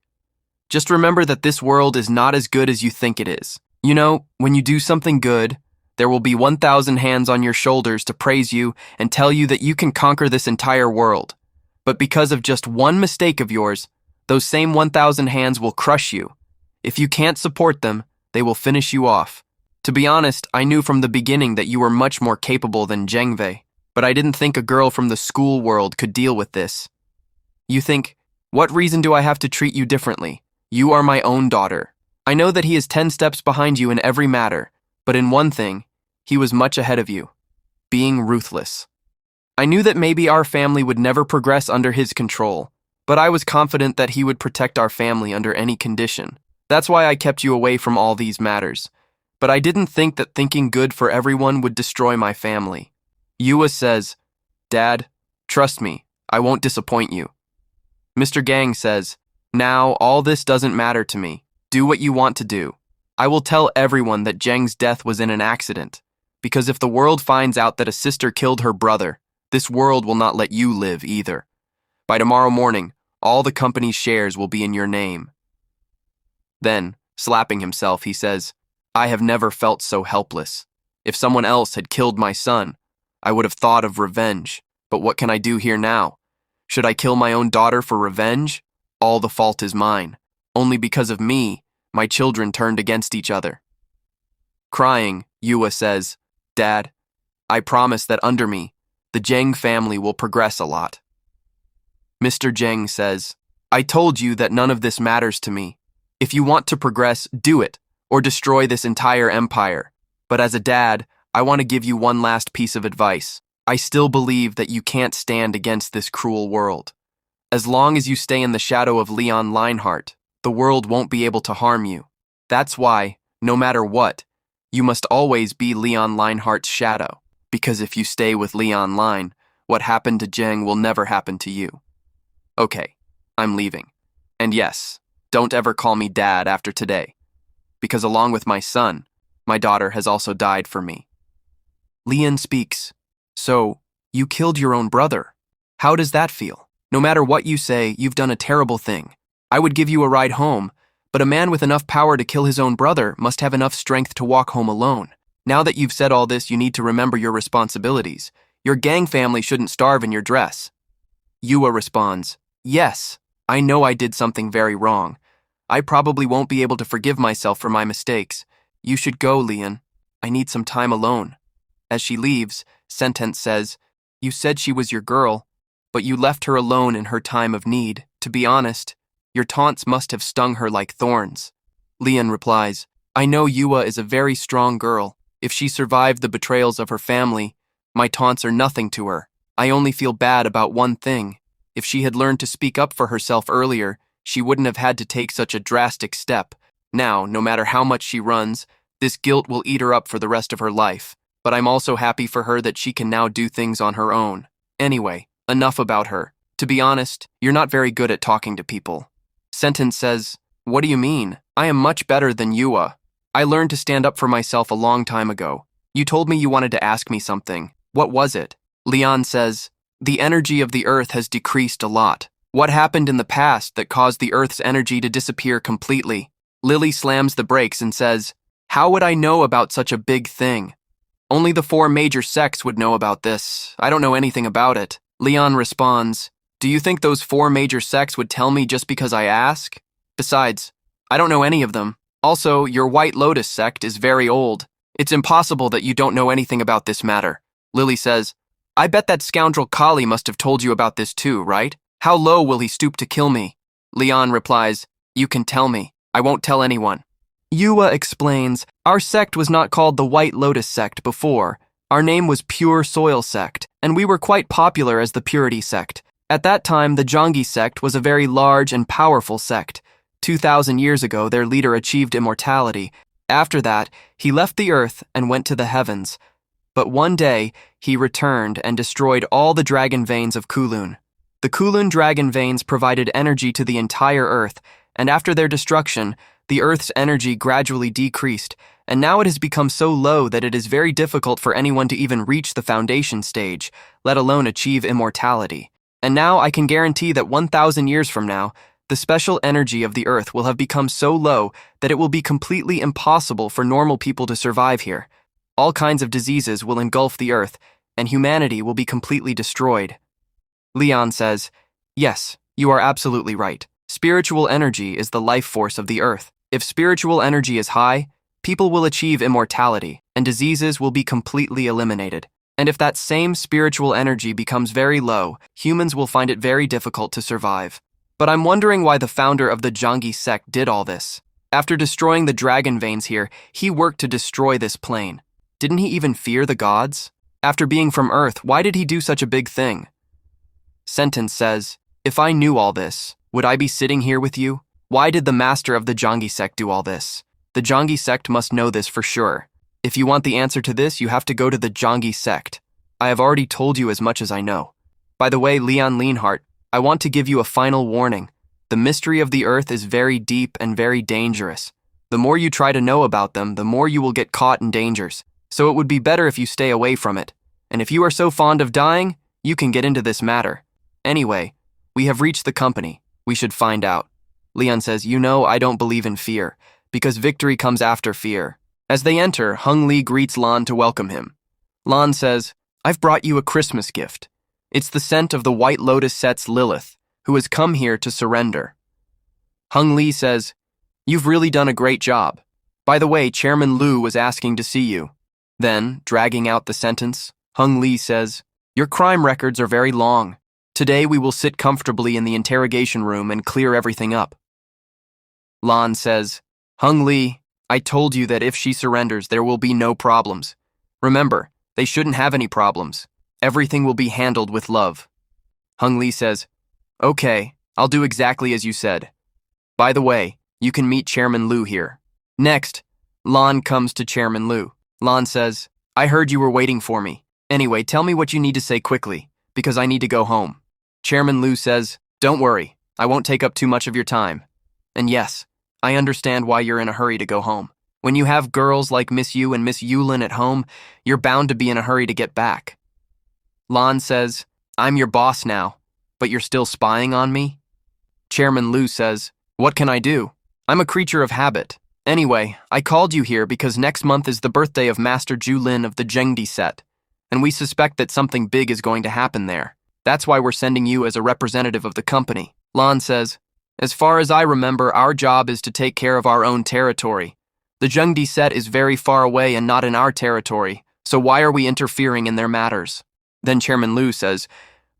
A: Just remember that this world is not as good as you think it is. You know, when you do something good, there will be 1,000 hands on your shoulders to praise you and tell you that you can conquer this entire world. But because of just one mistake of yours, those same 1,000 hands will crush you. If you can't support them, they will finish you off. To be honest, I knew from the beginning that you were much more capable than Zhengwei, but I didn't think a girl from the school world could deal with this. You think, what reason do I have to treat you differently? You are my own daughter. I know that he is 10 steps behind you in every matter, but in one thing, he was much ahead of you, being ruthless. I knew that maybe our family would never progress under his control, but I was confident that he would protect our family under any condition. That's why I kept you away from all these matters. But I didn't think that thinking good for everyone would destroy my family. Yua says, Dad, trust me, I won't disappoint you. Mr. Gang says, now all this doesn't matter to me. Do what you want to do. I will tell everyone that Zheng's death was in an accident, because if the world finds out that a sister killed her brother, this world will not let you live either. By tomorrow morning, all the company's shares will be in your name. Then, slapping himself, he says, I have never felt so helpless. If someone else had killed my son, I would have thought of revenge. But what can I do here now? Should I kill my own daughter for revenge? All the fault is mine. Only because of me, my children turned against each other. Crying, Yua says, Dad, I promise that under me, the Zheng family will progress a lot. Mr. Zheng says, I told you that none of this matters to me. If you want to progress, do it, or destroy this entire empire. But as a dad, I want to give you one last piece of advice. I still believe that you can't stand against this cruel world. As long as you stay in the shadow of Leon Leinhardt, the world won't be able to harm you. That's why, no matter what, you must always be Leon Leinhardt's shadow. Because if you stay with Leon Line, what happened to Zheng will never happen to you. Okay, I'm leaving. And yes, don't ever call me Dad after today. Because along with my son, my daughter has also died for me. Leon speaks. So, you killed your own brother. How does that feel? No matter what you say, you've done a terrible thing. I would give you a ride home, but a man with enough power to kill his own brother must have enough strength to walk home alone. Now that you've said all this, you need to remember your responsibilities. Your gang family shouldn't starve in your dress. Yua responds, Yes, I know I did something very wrong. I probably won't be able to forgive myself for my mistakes. You should go, Leon. I need some time alone. As she leaves, Sentence says, You said she was your girl, but you left her alone in her time of need. To be honest, your taunts must have stung her like thorns. Leon replies, I know Yua is a very strong girl. If she survived the betrayals of her family, my taunts are nothing to her. I only feel bad about one thing. If she had learned to speak up for herself earlier, she wouldn't have had to take such a drastic step. Now, no matter how much she runs, this guilt will eat her up for the rest of her life. But I'm also happy for her that she can now do things on her own. Anyway, enough about her. To be honest, you're not very good at talking to people. Sentence says, What do you mean? I am much better than Yua. I learned to stand up for myself a long time ago. You told me you wanted to ask me something. What was it? Leon says, The energy of the earth has decreased a lot. What happened in the past that caused the earth's energy to disappear completely? Lily slams the brakes and says, How would I know about such a big thing? Only the 4 major sects would know about this. I don't know anything about it. Leon responds, Do you think those 4 major sects would tell me just because I ask? Besides, I don't know any of them. Also, your White Lotus sect is very old. It's impossible that you don't know anything about this matter. Lily says, I bet that scoundrel Kali must have told you about this too, right? How low will he stoop to kill me? Leon replies, You can tell me. I won't tell anyone. Yua explains, Our sect was not called the White Lotus sect before. Our name was Pure Soil sect, and we were quite popular as the Purity sect. At that time, the Zhanggi sect was a very large and powerful sect. 2,000 years ago, their leader achieved immortality. After that, he left the earth and went to the heavens. But one day, he returned and destroyed all the dragon veins of Kulun. The Kulun dragon veins provided energy to the entire earth, and after their destruction, the earth's energy gradually decreased, and now it has become so low that it is very difficult for anyone to even reach the foundation stage, let alone achieve immortality. And now I can guarantee that 1,000 years from now, the special energy of the Earth will have become so low that it will be completely impossible for normal people to survive here. All kinds of diseases will engulf the Earth, and humanity will be completely destroyed. Leon says, "Yes, you are absolutely right. Spiritual energy is the life force of the Earth. If spiritual energy is high, people will achieve immortality, and diseases will be completely eliminated. And if that same spiritual energy becomes very low, humans will find it very difficult to survive. But I'm wondering why the founder of the Zhangyi sect did all this. After destroying the dragon veins here, he worked to destroy this plane. Didn't he even fear the gods? After being from Earth, why did he do such a big thing?" Sentence says, "If I knew all this, would I be sitting here with you? Why did the master of the Zhangyi sect do all this? The Zhangyi sect must know this for sure. If you want the answer to this, you have to go to the Zhangyi sect. I have already told you as much as I know. By the way, Leon Leonhardt, I want to give you a final warning. The mystery of the Earth is very deep and very dangerous. The more you try to know about them, the more you will get caught in dangers. So it would be better if you stay away from it. And if you are so fond of dying, you can get into this matter. Anyway, we have reached the company. We should find out." Leon says, "You know, I don't believe in fear, because victory comes after fear." As they enter, Hung Lee greets Lan to welcome him. Lan says, "I've brought you a Christmas gift. It's the scent of the White Lotus set's Lilith, who has come here to surrender." Hung Lee says, "You've really done a great job. By the way, Chairman Liu was asking to see you." Then, dragging out the sentence, Hung Lee says, "Your crime records are very long. Today we will sit comfortably in the interrogation room and clear everything up." Lan says, "Hung Lee, I told you that if she surrenders, there will be no problems. Remember, they shouldn't have any problems. Everything will be handled with love." Hung Lee says, "Okay, I'll do exactly as you said. By the way, you can meet Chairman Liu here." Next, Lan comes to Chairman Liu. Lan says, "I heard you were waiting for me. Anyway, tell me what you need to say quickly, because I need to go home." Chairman Liu says, "Don't worry, I won't take up too much of your time. And yes, I understand why you're in a hurry to go home. When you have girls like Miss Yu and Miss Yulin at home, you're bound to be in a hurry to get back." Lan says, "I'm your boss now, but you're still spying on me?" Chairman Liu says, "What can I do? I'm a creature of habit. Anyway, I called you here because next month is the birthday of Master Ju Lin of the Zhengdi set, and we suspect that something big is going to happen there. That's why we're sending you as a representative of the company." Lan says, "As far as I remember, our job is to take care of our own territory. The Zhengdi set is very far away and not in our territory, so why are we interfering in their matters?" Then Chairman Liu says,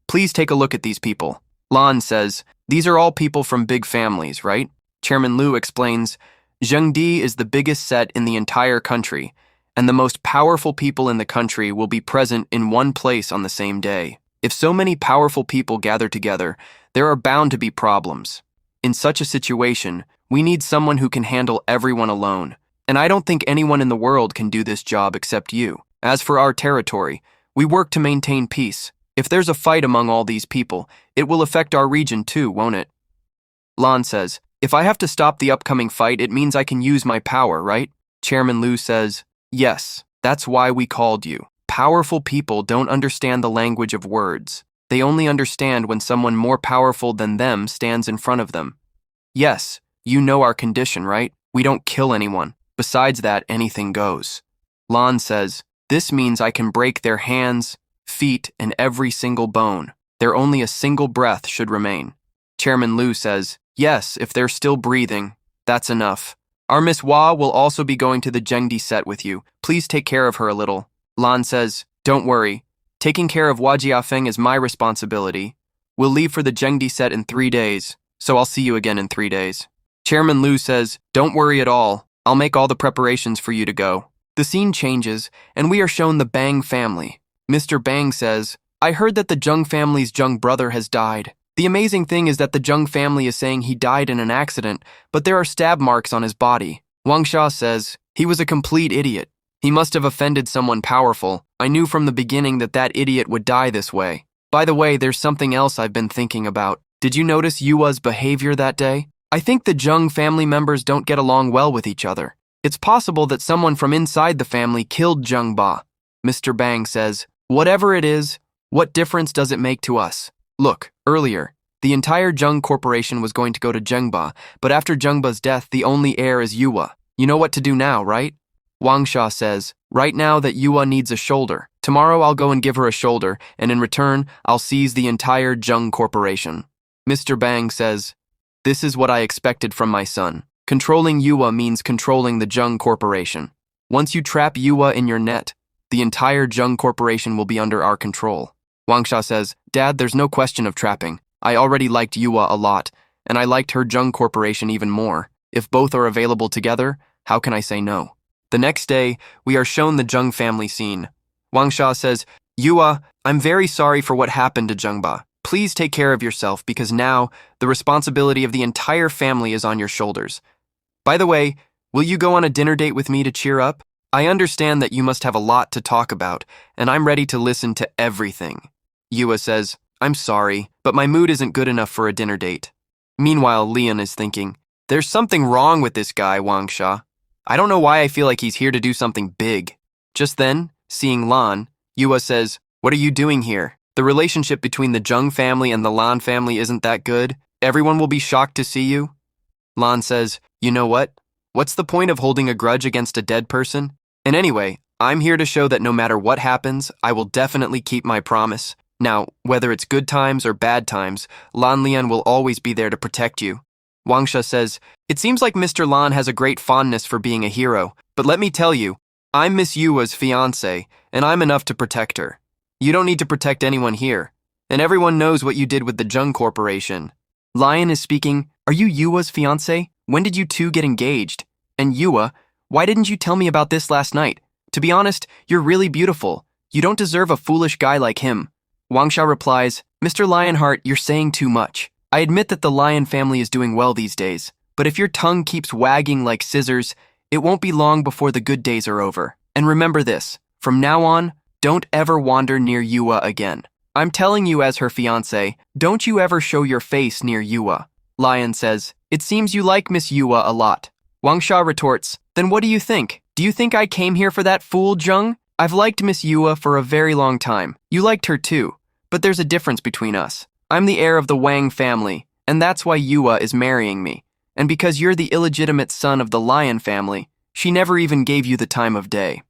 A: "Please take a look at these people." Lan says, "These are all people from big families, right?" Chairman Liu explains, "Zhengdi is the biggest set in the entire country, and the most powerful people in the country will be present in one place on the same day. If so many powerful people gather together, there are bound to be problems. In such a situation, we need someone who can handle everyone alone, and I don't think anyone in the world can do this job except you. As for our territory, we work to maintain peace. If there's a fight among all these people, it will affect our region too, won't it?" Lan says, "If I have to stop the upcoming fight, it means I can use my power, right?" Chairman Liu says, "Yes, that's why we called you. Powerful people don't understand the language of words. They only understand when someone more powerful than them stands in front of them. Yes, you know our condition, right? We don't kill anyone. Besides that, anything goes." Lan says, "This means I can break their hands, feet, and every single bone. There only a single breath should remain." Chairman Liu says, "Yes, if they're still breathing, that's enough. Our Miss Hua will also be going to the Zhengdi set with you. Please take care of her a little." Lan says, "Don't worry. Taking care of Hua Jiafeng is my responsibility. We'll leave for the Zhengdi set in 3 days, so I'll see you again in 3 days." Chairman Liu says, "Don't worry at all. I'll make all the preparations for you to go." The scene changes, and we are shown the Bang family. Mr. Bang says, "I heard that the Zheng family's Zheng brother has died. The amazing thing is that the Zheng family is saying he died in an accident, but there are stab marks on his body." Wang Sha says, "He was a complete idiot. He must have offended someone powerful. I knew from the beginning that that idiot would die this way. By the way, there's something else I've been thinking about. Did you notice Yua's behavior that day? I think the Zheng family members don't get along well with each other. It's possible that someone from inside the family killed Jung Ba. Mr. Bang says, whatever it is, what difference does it make to us? Look, earlier, the entire Jung Corporation was going to go to Jungba, but after Jungba's death, the only heir is Yua. You know what to do now, right? Wang Sha says, right now that Yua needs a shoulder. Tomorrow I'll go and give her a shoulder, and in return, I'll seize the entire Jung Corporation. Mr. Bang says, this is what I expected from my son. Controlling Yua means controlling the Jung Corporation. Once you trap Yua in your net, the entire Jung Corporation will be under our control. Wang Sha says, Dad, there's no question of trapping. I already liked Yua a lot, and I liked her Jung Corporation even more. If both are available together, how can I say no? The next day, we are shown the Jung family scene. Wang Sha says, Yua, I'm very sorry for what happened to Jungba. Please take care of yourself because now the responsibility of the entire family is on your shoulders. By the way, will you go on a dinner date with me to cheer up? I understand that you must have a lot to talk about, and I'm ready to listen to everything. Yua says, I'm sorry, but my mood isn't good enough for a dinner date. Meanwhile, Leon is thinking, there's something wrong with this guy, Wang Sha. I don't know why I feel like he's here to do something big. Just then, seeing Lan, Yua says, what are you doing here? The relationship between the Jung family and the Lan family isn't that good. Everyone will be shocked to see you. Lan says, you know what? What's the point of holding a grudge against a dead person? And anyway, I'm here to show that no matter what happens, I will definitely keep my promise. Now, whether it's good times or bad times, Lan Lian will always be there to protect you. Wang Sha says, it seems like Mr. Lan has a great fondness for being a hero, but let me tell you, I'm Miss Yua's fiancé, and I'm enough to protect her. You don't need to protect anyone here, and everyone knows what you did with the Jung Corporation. Lion is speaking, are you Yua's fiancé? When did you two get engaged? And Yua, why didn't you tell me about this last night? To be honest, you're really beautiful. You don't deserve a foolish guy like him. Wang Sha replies, Mr. Lionheart, you're saying too much. I admit that the Lion family is doing well these days, but if your tongue keeps wagging like scissors, it won't be long before the good days are over. And remember this, from now on, don't ever wander near Yua again. I'm telling you as her fiancé, don't you ever show your face near Yua. Lion says, it seems you like Miss Yua a lot. Wang Sha retorts, then what do you think? Do you think I came here for that fool, Jung? I've liked Miss Yua for a very long time. You liked her too, but there's a difference between us. I'm the heir of the Wang family, and that's why Yua is marrying me. And because you're the illegitimate son of the Lion family, she never even gave you the time of day.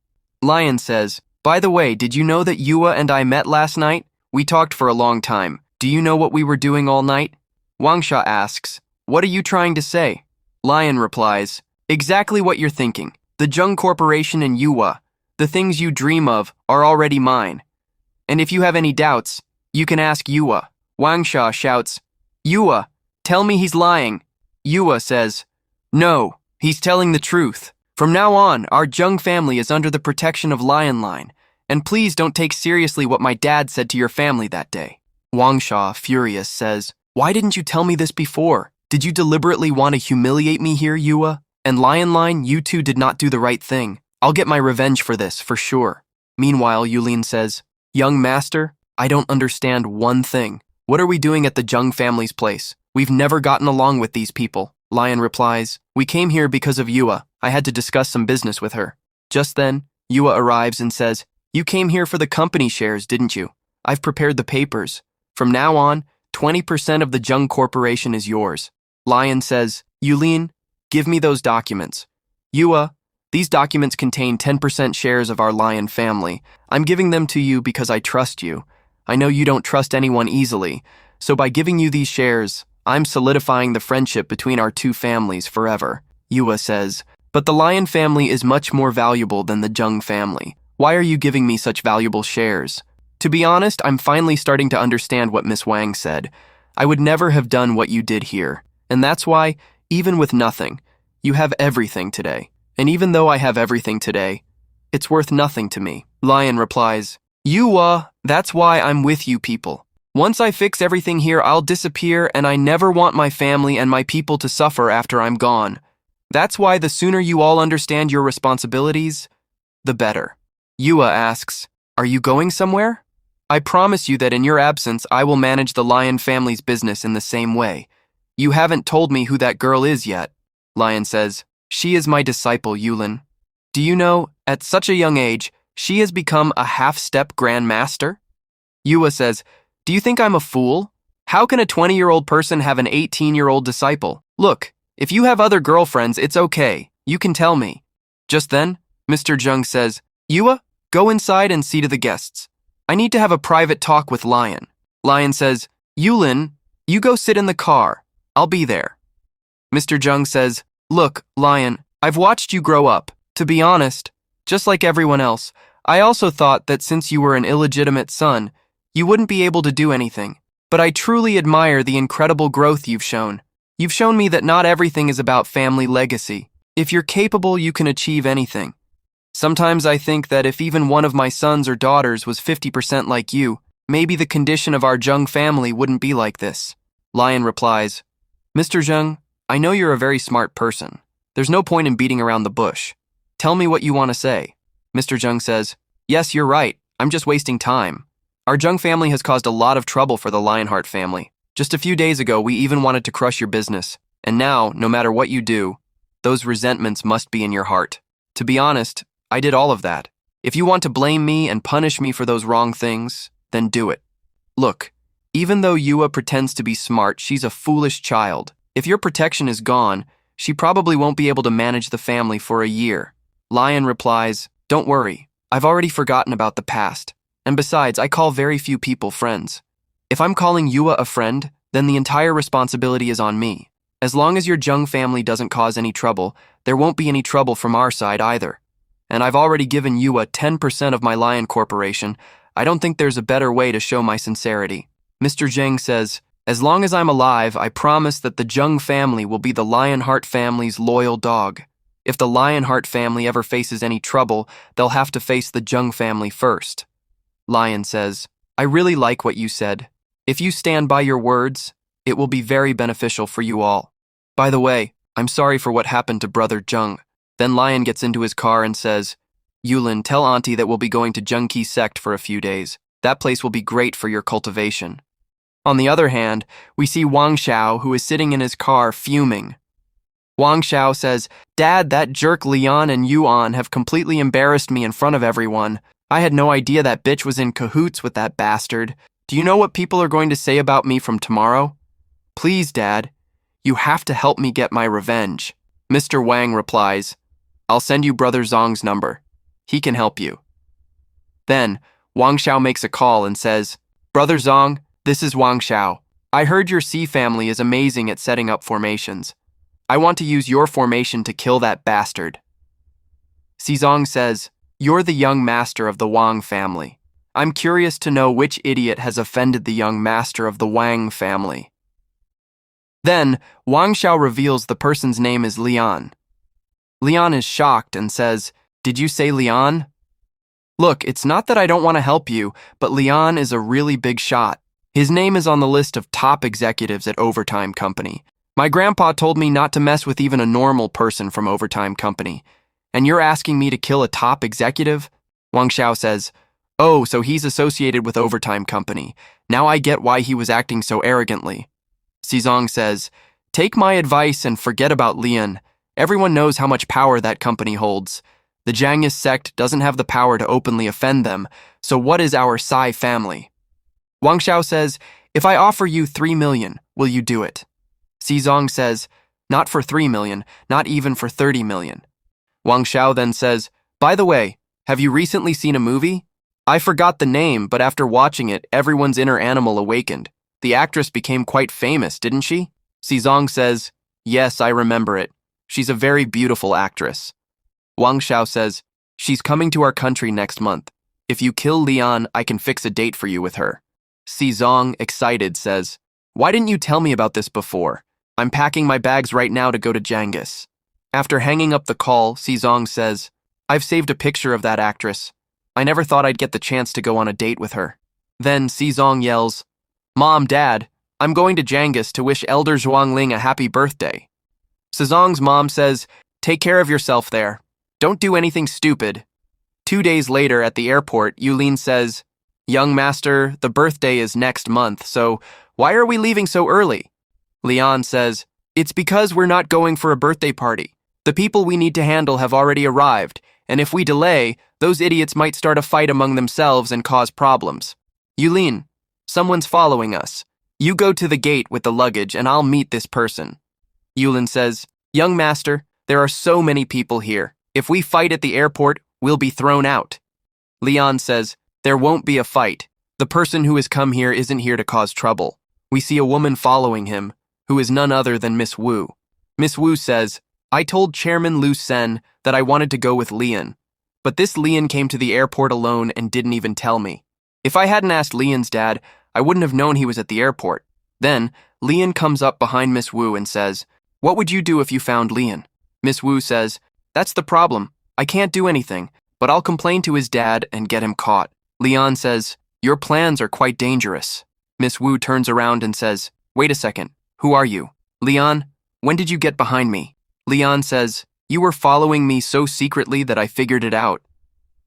A: Lion says, by the way, did you know that Yua and I met last night? We talked for a long time. Do you know what we were doing all night? Wang Sha asks, what are you trying to say? Lion replies, exactly what you're thinking. The Jung Corporation and Yua, the things you dream of, are already mine. And if you have any doubts, you can ask Yua. Wang Sha shouts, Yua, tell me he's lying. Yua says, no, he's telling the truth. From now on, our Jung family is under the protection of Lion Line, and please don't take seriously what my dad said to your family that day. Wang Sha, furious, says, why didn't you tell me this before? Did you deliberately want to humiliate me here, Yua? And Lion Line, you two did not do the right thing. I'll get my revenge for this, for sure. Meanwhile, Yulin says, young master, I don't understand one thing. What are we doing at the Jung family's place? We've never gotten along with these people. Lion replies, we came here because of Yua. I had to discuss some business with her. Just then, Yua arrives and says, you came here for the company shares, didn't you? I've prepared the papers. From now on, 20% of the Jung Corporation is yours. Lion says, Yulin, give me those documents. Yua, these documents contain 10% shares of our Lion family. I'm giving them to you because I trust you. I know you don't trust anyone easily, so by giving you these shares, I'm solidifying the friendship between our two families forever. Yua says, but the Lion family is much more valuable than the Jung family. Why are you giving me such valuable shares? To be honest, I'm finally starting to understand what Miss Wang said. I would never have done what you did here, and that's why, even with nothing, you have everything today. And even though I have everything today, it's worth nothing to me. Lion replies, Yua, that's why I'm with you people. Once I fix everything here, I'll disappear, and I never want my family and my people to suffer after I'm gone. That's why the sooner you all understand your responsibilities, the better. Yua asks, are you going somewhere? I promise you that in your absence, I will manage the Lion family's business in the same way. You haven't told me who that girl is yet. Lion says, She is my disciple, Yulin. Do you know, at such a young age, she has become a half-step grandmaster? Yua says, do you think I'm a fool? How can a 20-year-old person have an 18-year-old disciple? Look, if you have other girlfriends, it's okay. You can tell me. Just then, Mr. Jung says, Yua, go inside and see to the guests. I need to have a private talk with Lion. Lion says, Yulin, you go sit in the car. I'll be there. Mr. Jung says, look, Lion, I've watched you grow up. To be honest, just like everyone else, I also thought that since you were an illegitimate son, you wouldn't be able to do anything. But I truly admire the incredible growth you've shown. You've shown me that not everything is about family legacy. If you're capable, you can achieve anything. Sometimes I think that if even one of my sons or daughters was 50% like you, maybe the condition of our Jung family wouldn't be like this. Lion replies, Mr. Jung, I know you're a very smart person. There's no point in beating around the bush. Tell me what you want to say. Mr. Jung says, yes, you're right. I'm just wasting time. Our Jung family has caused a lot of trouble for the Lionheart family. Just a few days ago, we even wanted to crush your business. And now, no matter what you do, those resentments must be in your heart. To be honest, I did all of that. If you want to blame me and punish me for those wrong things, then do it. Look, even though Yua pretends to be smart, she's a foolish child. If your protection is gone, she probably won't be able to manage the family for a year. Lion replies, don't worry, I've already forgotten about the past. And besides, I call very few people friends. If I'm calling Yua a friend, then the entire responsibility is on me. As long as your Jung family doesn't cause any trouble, there won't be any trouble from our side either. And I've already given Yua 10% of my Lion Corporation. I don't think there's a better way to show my sincerity. Mr. Zheng says, as long as I'm alive, I promise that the Jung family will be the Lionheart family's loyal dog. If the Lionheart family ever faces any trouble, they'll have to face the Jung family first. Lion says, I really like what you said. If you stand by your words, it will be very beneficial for you all. By the way, I'm sorry for what happened to Brother Jung. Then Lion gets into his car and says, Yulin, tell Auntie that we'll be going to Jungki Sect for a few days. That place will be great for your cultivation. On the other hand, we see Wang Xiao, who is sitting in his car fuming. Wang Xiao says, Dad, that jerk Leon and Yuan have completely embarrassed me in front of everyone. I had no idea that bitch was in cahoots with that bastard. Do you know what people are going to say about me from tomorrow? Please, Dad, you have to help me get my revenge. Mr. Wang replies, I'll send you Brother Zong's number. He can help you. Then, Wang Xiao makes a call and says, Brother Zong, this is Wang Xiao. I heard your C family is amazing at setting up formations. I want to use your formation to kill that bastard. Xizong says, You're the young master of the Wang family. I'm curious to know which idiot has offended the young master of the Wang family. Then, Wang Xiao reveals the person's name is Leon. Leon is shocked and says, Did you say Leon? Look, it's not that I don't want to help you, but Leon is a really big shot. His name is on the list of top executives at Overtime Company. My grandpa told me not to mess with even a normal person from Overtime Company. And you're asking me to kill a top executive? Wang Xiao says, Oh, so he's associated with Overtime Company. Now I get why he was acting so arrogantly. Xizong says, Take my advice and forget about Leon. Everyone knows how much power that company holds. The Jiangis sect doesn't have the power to openly offend them, so what is our Sai family? Wang Xiao says, If I offer you 3 million, will you do it? Xizong says, Not for 3 million, not even for 30 million. Wang Xiao then says, By the way, have you recently seen a movie? I forgot the name, but after watching it, everyone's inner animal awakened. The actress became quite famous, didn't she? Xizong says, Yes, I remember it. She's a very beautiful actress. Wang Xiao says, She's coming to our country next month. If you kill Leon, I can fix a date for you with her. Xizong, excited, says, Why didn't you tell me about this before? I'm packing my bags right now to go to Jiangis. After hanging up the call, Xizong says, I've saved a picture of that actress. I never thought I'd get the chance to go on a date with her. Then Xizong yells, Mom, Dad, I'm going to Jiangis to wish Elder Zhuangling a happy birthday. Xizong's mom says, Take care of yourself there. Don't do anything stupid. 2 days later at the airport, Yulin says, Young master, the birthday is next month, so why are we leaving so early? Leon says, It's because we're not going for a birthday party. The people we need to handle have already arrived, and if we delay, those idiots might start a fight among themselves and cause problems. Yulin, someone's following us. You go to the gate with the luggage and I'll meet this person. Yulin says, Young master, there are so many people here. If we fight at the airport, we'll be thrown out. Leon says, There won't be a fight. The person who has come here isn't here to cause trouble. We see a woman following him, who is none other than Miss Wu. Miss Wu says, I told Chairman Lu Sen that I wanted to go with Leon, but this Leon came to the airport alone and didn't even tell me. If I hadn't asked Leon's dad, I wouldn't have known he was at the airport. Then, Leon comes up behind Miss Wu and says, What would you do if you found Leon? Miss Wu says, That's the problem. I can't do anything, but I'll complain to his dad and get him caught. Leon says, Your plans are quite dangerous. Miss Wu turns around and says, Wait a second, who are you? Leon, when did you get behind me? Leon says, You were following me so secretly that I figured it out.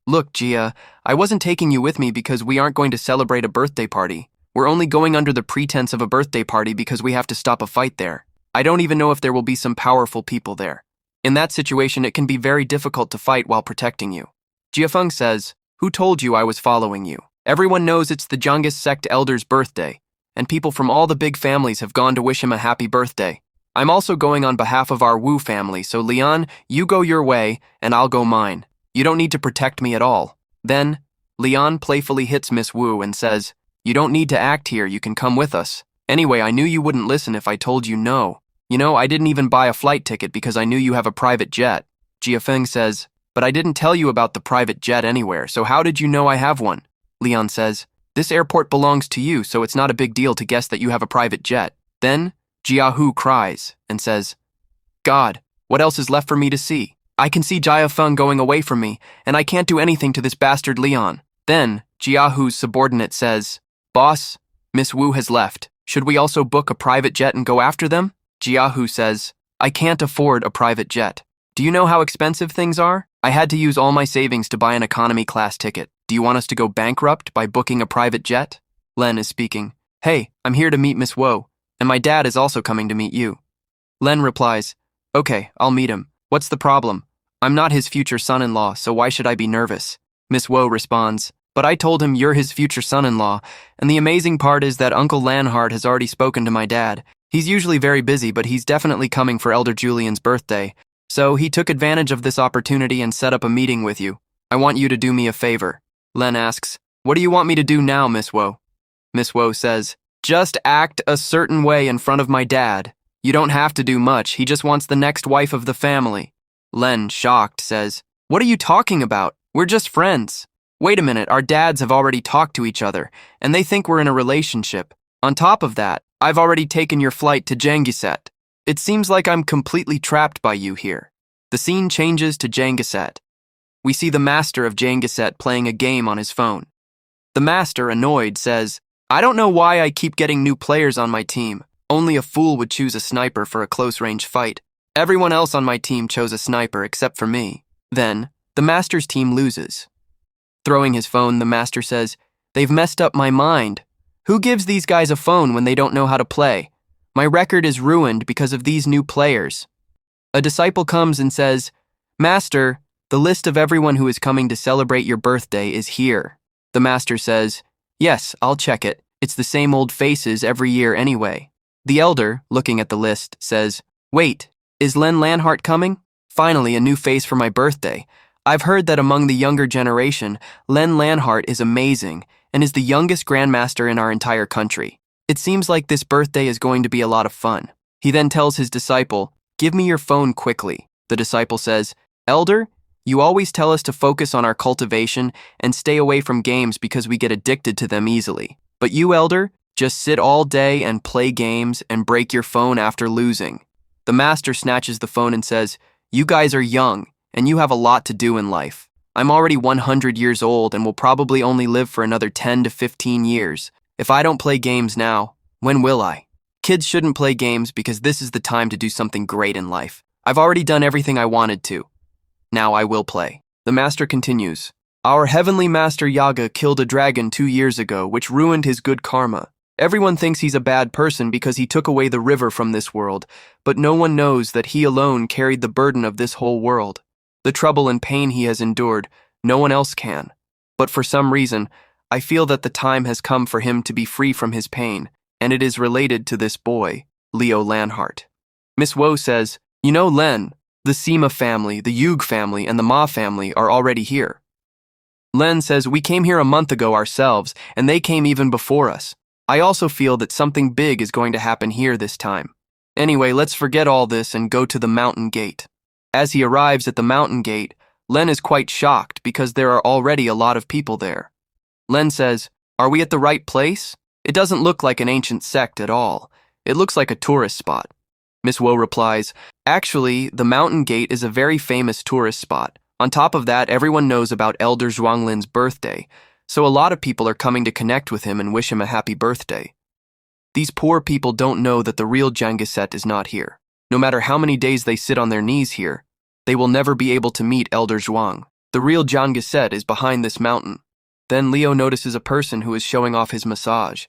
A: Look, Gia, I wasn't taking you with me because we aren't going to celebrate a birthday party. We're only going under the pretense of a birthday party because we have to stop a fight there. I don't even know if there will be some powerful people there. In that situation, it can be very difficult to fight while protecting you. Jiafeng says, Who told you I was following you? Everyone knows it's the Zhangis sect elder's birthday, and people from all the big families have gone to wish him a happy birthday. I'm also going on behalf of our Wu family, so Leon, you go your way, and I'll go mine. You don't need to protect me at all. Then, Leon playfully hits Miss Wu and says, You don't need to act here, you can come with us. Anyway, I knew you wouldn't listen if I told you no. You know, I didn't even buy a flight ticket because I knew you have a private jet. Jiafeng says, But I didn't tell you about the private jet anywhere, so how did you know I have one? Leon says, This airport belongs to you, so it's not a big deal to guess that you have a private jet. Then, Jiahu cries and says, God, what else is left for me to see? I can see Jiafeng going away from me, and I can't do anything to this bastard Leon. Then, Jiahu's subordinate says, Boss, Miss Wu has left. Should we also book a private jet and go after them? Jiahu says, I can't afford a private jet. Do you know how expensive things are? I had to use all my savings to buy an economy class ticket. Do you want us to go bankrupt by booking a private jet? Len is speaking. Hey, I'm here to meet Miss Wu, and my dad is also coming to meet you. Len replies, Okay, I'll meet him. What's the problem? I'm not his future son-in-law, so why should I be nervous? Miss Wu responds, But I told him you're his future son-in-law, and the amazing part is that Uncle Lanhart has already spoken to my dad. He's usually very busy, but he's definitely coming for Elder Julian's birthday, so he took advantage of this opportunity and set up a meeting with you. I want you to do me a favor. Len asks, What do you want me to do now, Miss Wu? Miss Wu says, Just act a certain way in front of my dad. You don't have to do much, he just wants the next wife of the family. Len, shocked, says, What are you talking about? We're just friends. Wait a minute, our dads have already talked to each other, and they think we're in a relationship. On top of that, I've already taken your flight to Jangiset. It seems like I'm completely trapped by you here. The scene changes to Jangiset. We see the master of Jangiset playing a game on his phone. The master, annoyed, says, I don't know why I keep getting new players on my team. Only a fool would choose a sniper for a close-range fight. Everyone else on my team chose a sniper except for me. Then, the master's team loses. Throwing his phone, the master says, They've messed up my mind. Who gives these guys a phone when they don't know how to play? My record is ruined because of these new players. A disciple comes and says, Master, the list of everyone who is coming to celebrate your birthday is here. The master says, Yes, I'll check it. It's the same old faces every year anyway. The elder, looking at the list, says, Wait, is Len Lanhart coming? Finally, a new face for my birthday. I've heard that among the younger generation, Len Lanhart is amazing and is the youngest grandmaster in our entire country. It seems like this birthday is going to be a lot of fun. He then tells his disciple, Give me your phone quickly. The disciple says, Elder, you always tell us to focus on our cultivation and stay away from games because we get addicted to them easily. But you, Elder, just sit all day and play games and break your phone after losing. The master snatches the phone and says, You guys are young, and you have a lot to do in life. I'm already 100 years old and will probably only live for another 10 to 15 years. If I don't play games now, when will I? Kids shouldn't play games because this is the time to do something great in life. I've already done everything I wanted to. Now I will play. The master continues, Our heavenly master Yaga killed a dragon 2 years ago, which ruined his good karma. Everyone thinks he's a bad person because he took away the river from this world, but no one knows that he alone carried the burden of this whole world. The trouble and pain he has endured, no one else can. But for some reason, I feel that the time has come for him to be free from his pain, and it is related to this boy, Leo Lanhart. Miss Woe says, "You know, Len, the Sima family, the Yug family, and the Ma family are already here." Len says, "We came here a month ago ourselves, and they came even before us. I also feel that something big is going to happen here this time. Anyway, let's forget all this and go to the mountain gate." As he arrives at the mountain gate, Len is quite shocked because there are already a lot of people there. Len says, "Are we at the right place? It doesn't look like an ancient sect at all. It looks like a tourist spot." Miss Woe replies, "Actually, the mountain gate is a very famous tourist spot. On top of that, everyone knows about Elder Zhuanglin's birthday, so a lot of people are coming to connect with him and wish him a happy birthday. These poor people don't know that the real Jangaset is not here. No matter how many days they sit on their knees here, they will never be able to meet Elder Zhuang. The real Jangaset is behind this mountain." Then Leo notices a person who is showing off his massage.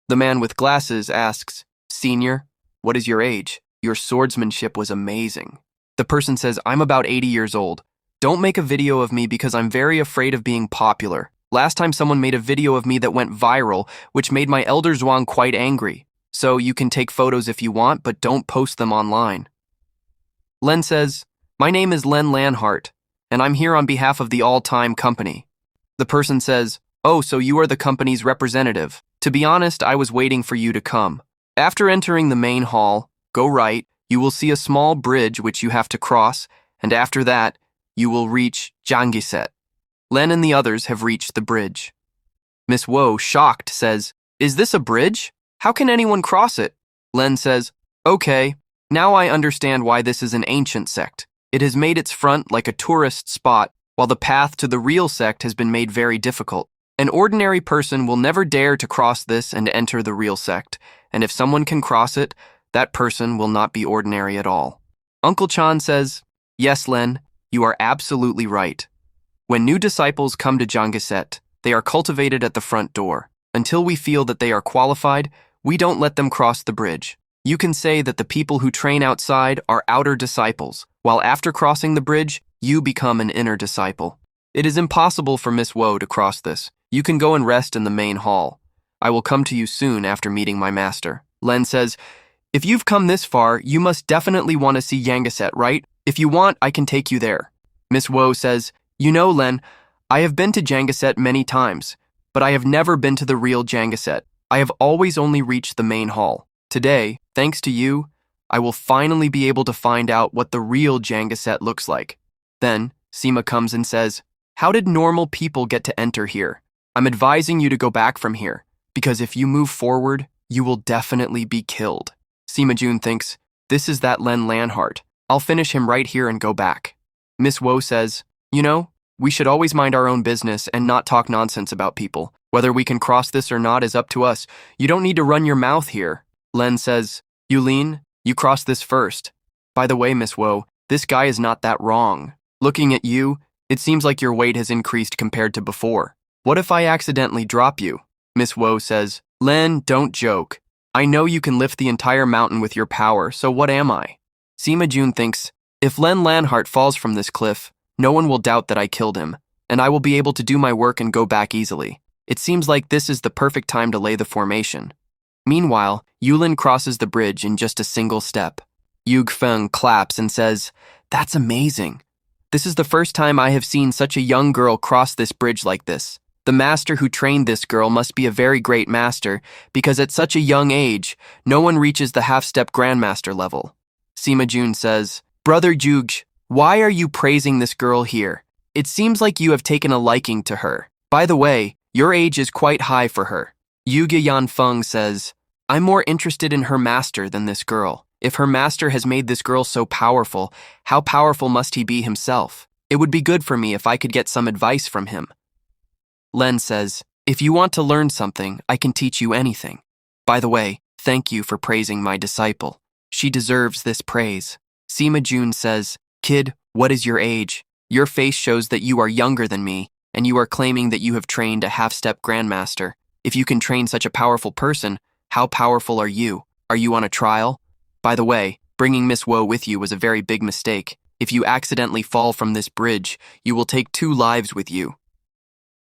A: The man with glasses asks, "Senior, what is your age? Your swordsmanship was amazing." The person says, "I'm about 80 years old. Don't make a video of me because I'm very afraid of being popular. Last time someone made a video of me that went viral, which made my Elder Zhuang quite angry. So you can take photos if you want, but don't post them online." Len says, "My name is Len Lanhart, and I'm here on behalf of the all-time company." The person says, "Oh, so you are the company's representative. To be honest, I was waiting for you to come. After entering the main hall, go right, you will see a small bridge which you have to cross, and after that, you will reach Jangiset." Len and the others have reached the bridge. Miss Woe, shocked, says, "Is this a bridge? How can anyone cross it?" Len says, "Okay, now I understand why this is an ancient sect. It has made its front like a tourist spot, while the path to the real sect has been made very difficult. An ordinary person will never dare to cross this and enter the real sect, and if someone can cross it, that person will not be ordinary at all." Uncle Chan says, "Yes, Len, you are absolutely right. When new disciples come to Jangaset, they are cultivated at the front door. Until we feel that they are qualified, we don't let them cross the bridge. You can say that the people who train outside are outer disciples, while after crossing the bridge, you become an inner disciple. It is impossible for Miss Woe to cross this. You can go and rest in the main hall. I will come to you soon after meeting my master." Len says, "If you've come this far, you must definitely want to see Jangaset, right? If you want, I can take you there." Miss Woe says, "You know, Len, I have been to Jangaset many times, but I have never been to the real Jangaset. I have always only reached the main hall. Today, thanks to you, I will finally be able to find out what the real Jangaset looks like." Then, Sima comes and says, "How did normal people get to enter here? I'm advising you to go back from here, because if you move forward, you will definitely be killed." Sima Jun thinks, "This is that Len Lanhart. I'll finish him right here and go back." Miss Woe says, "You know, we should always mind our own business and not talk nonsense about people. Whether we can cross this or not is up to us. You don't need to run your mouth here." Len says, "Yulin, you cross this first. By the way, Miss Woe, this guy is not that wrong. Looking at you, it seems like your weight has increased compared to before. What if I accidentally drop you?" Miss Woe says, "Len, don't joke. I know you can lift the entire mountain with your power, so what am I?" Sima Jun thinks, "If Len Lanhart falls from this cliff, no one will doubt that I killed him, and I will be able to do my work and go back easily. It seems like this is the perfect time to lay the formation." Meanwhile, Yulin crosses the bridge in just a single step. Yug Feng claps and says, "That's amazing. This is the first time I have seen such a young girl cross this bridge like this. The master who trained this girl must be a very great master, because at such a young age, no one reaches the half-step grandmaster level." Sima Jun says, "Brother Juge, why are you praising this girl here? It seems like you have taken a liking to her. By the way, your age is quite high for her." Yuga Yanfeng says, "I'm more interested in her master than this girl. If her master has made this girl so powerful, how powerful must he be himself? It would be good for me if I could get some advice from him." Len says, "If you want to learn something, I can teach you anything. By the way, thank you for praising my disciple. She deserves this praise." Sima Jun says, "Kid, what is your age? Your face shows that you are younger than me, and you are claiming that you have trained a half-step grandmaster. If you can train such a powerful person, how powerful are you? Are you on a trial? By the way, bringing Miss Woe with you was a very big mistake. If you accidentally fall from this bridge, you will take 2 lives with you.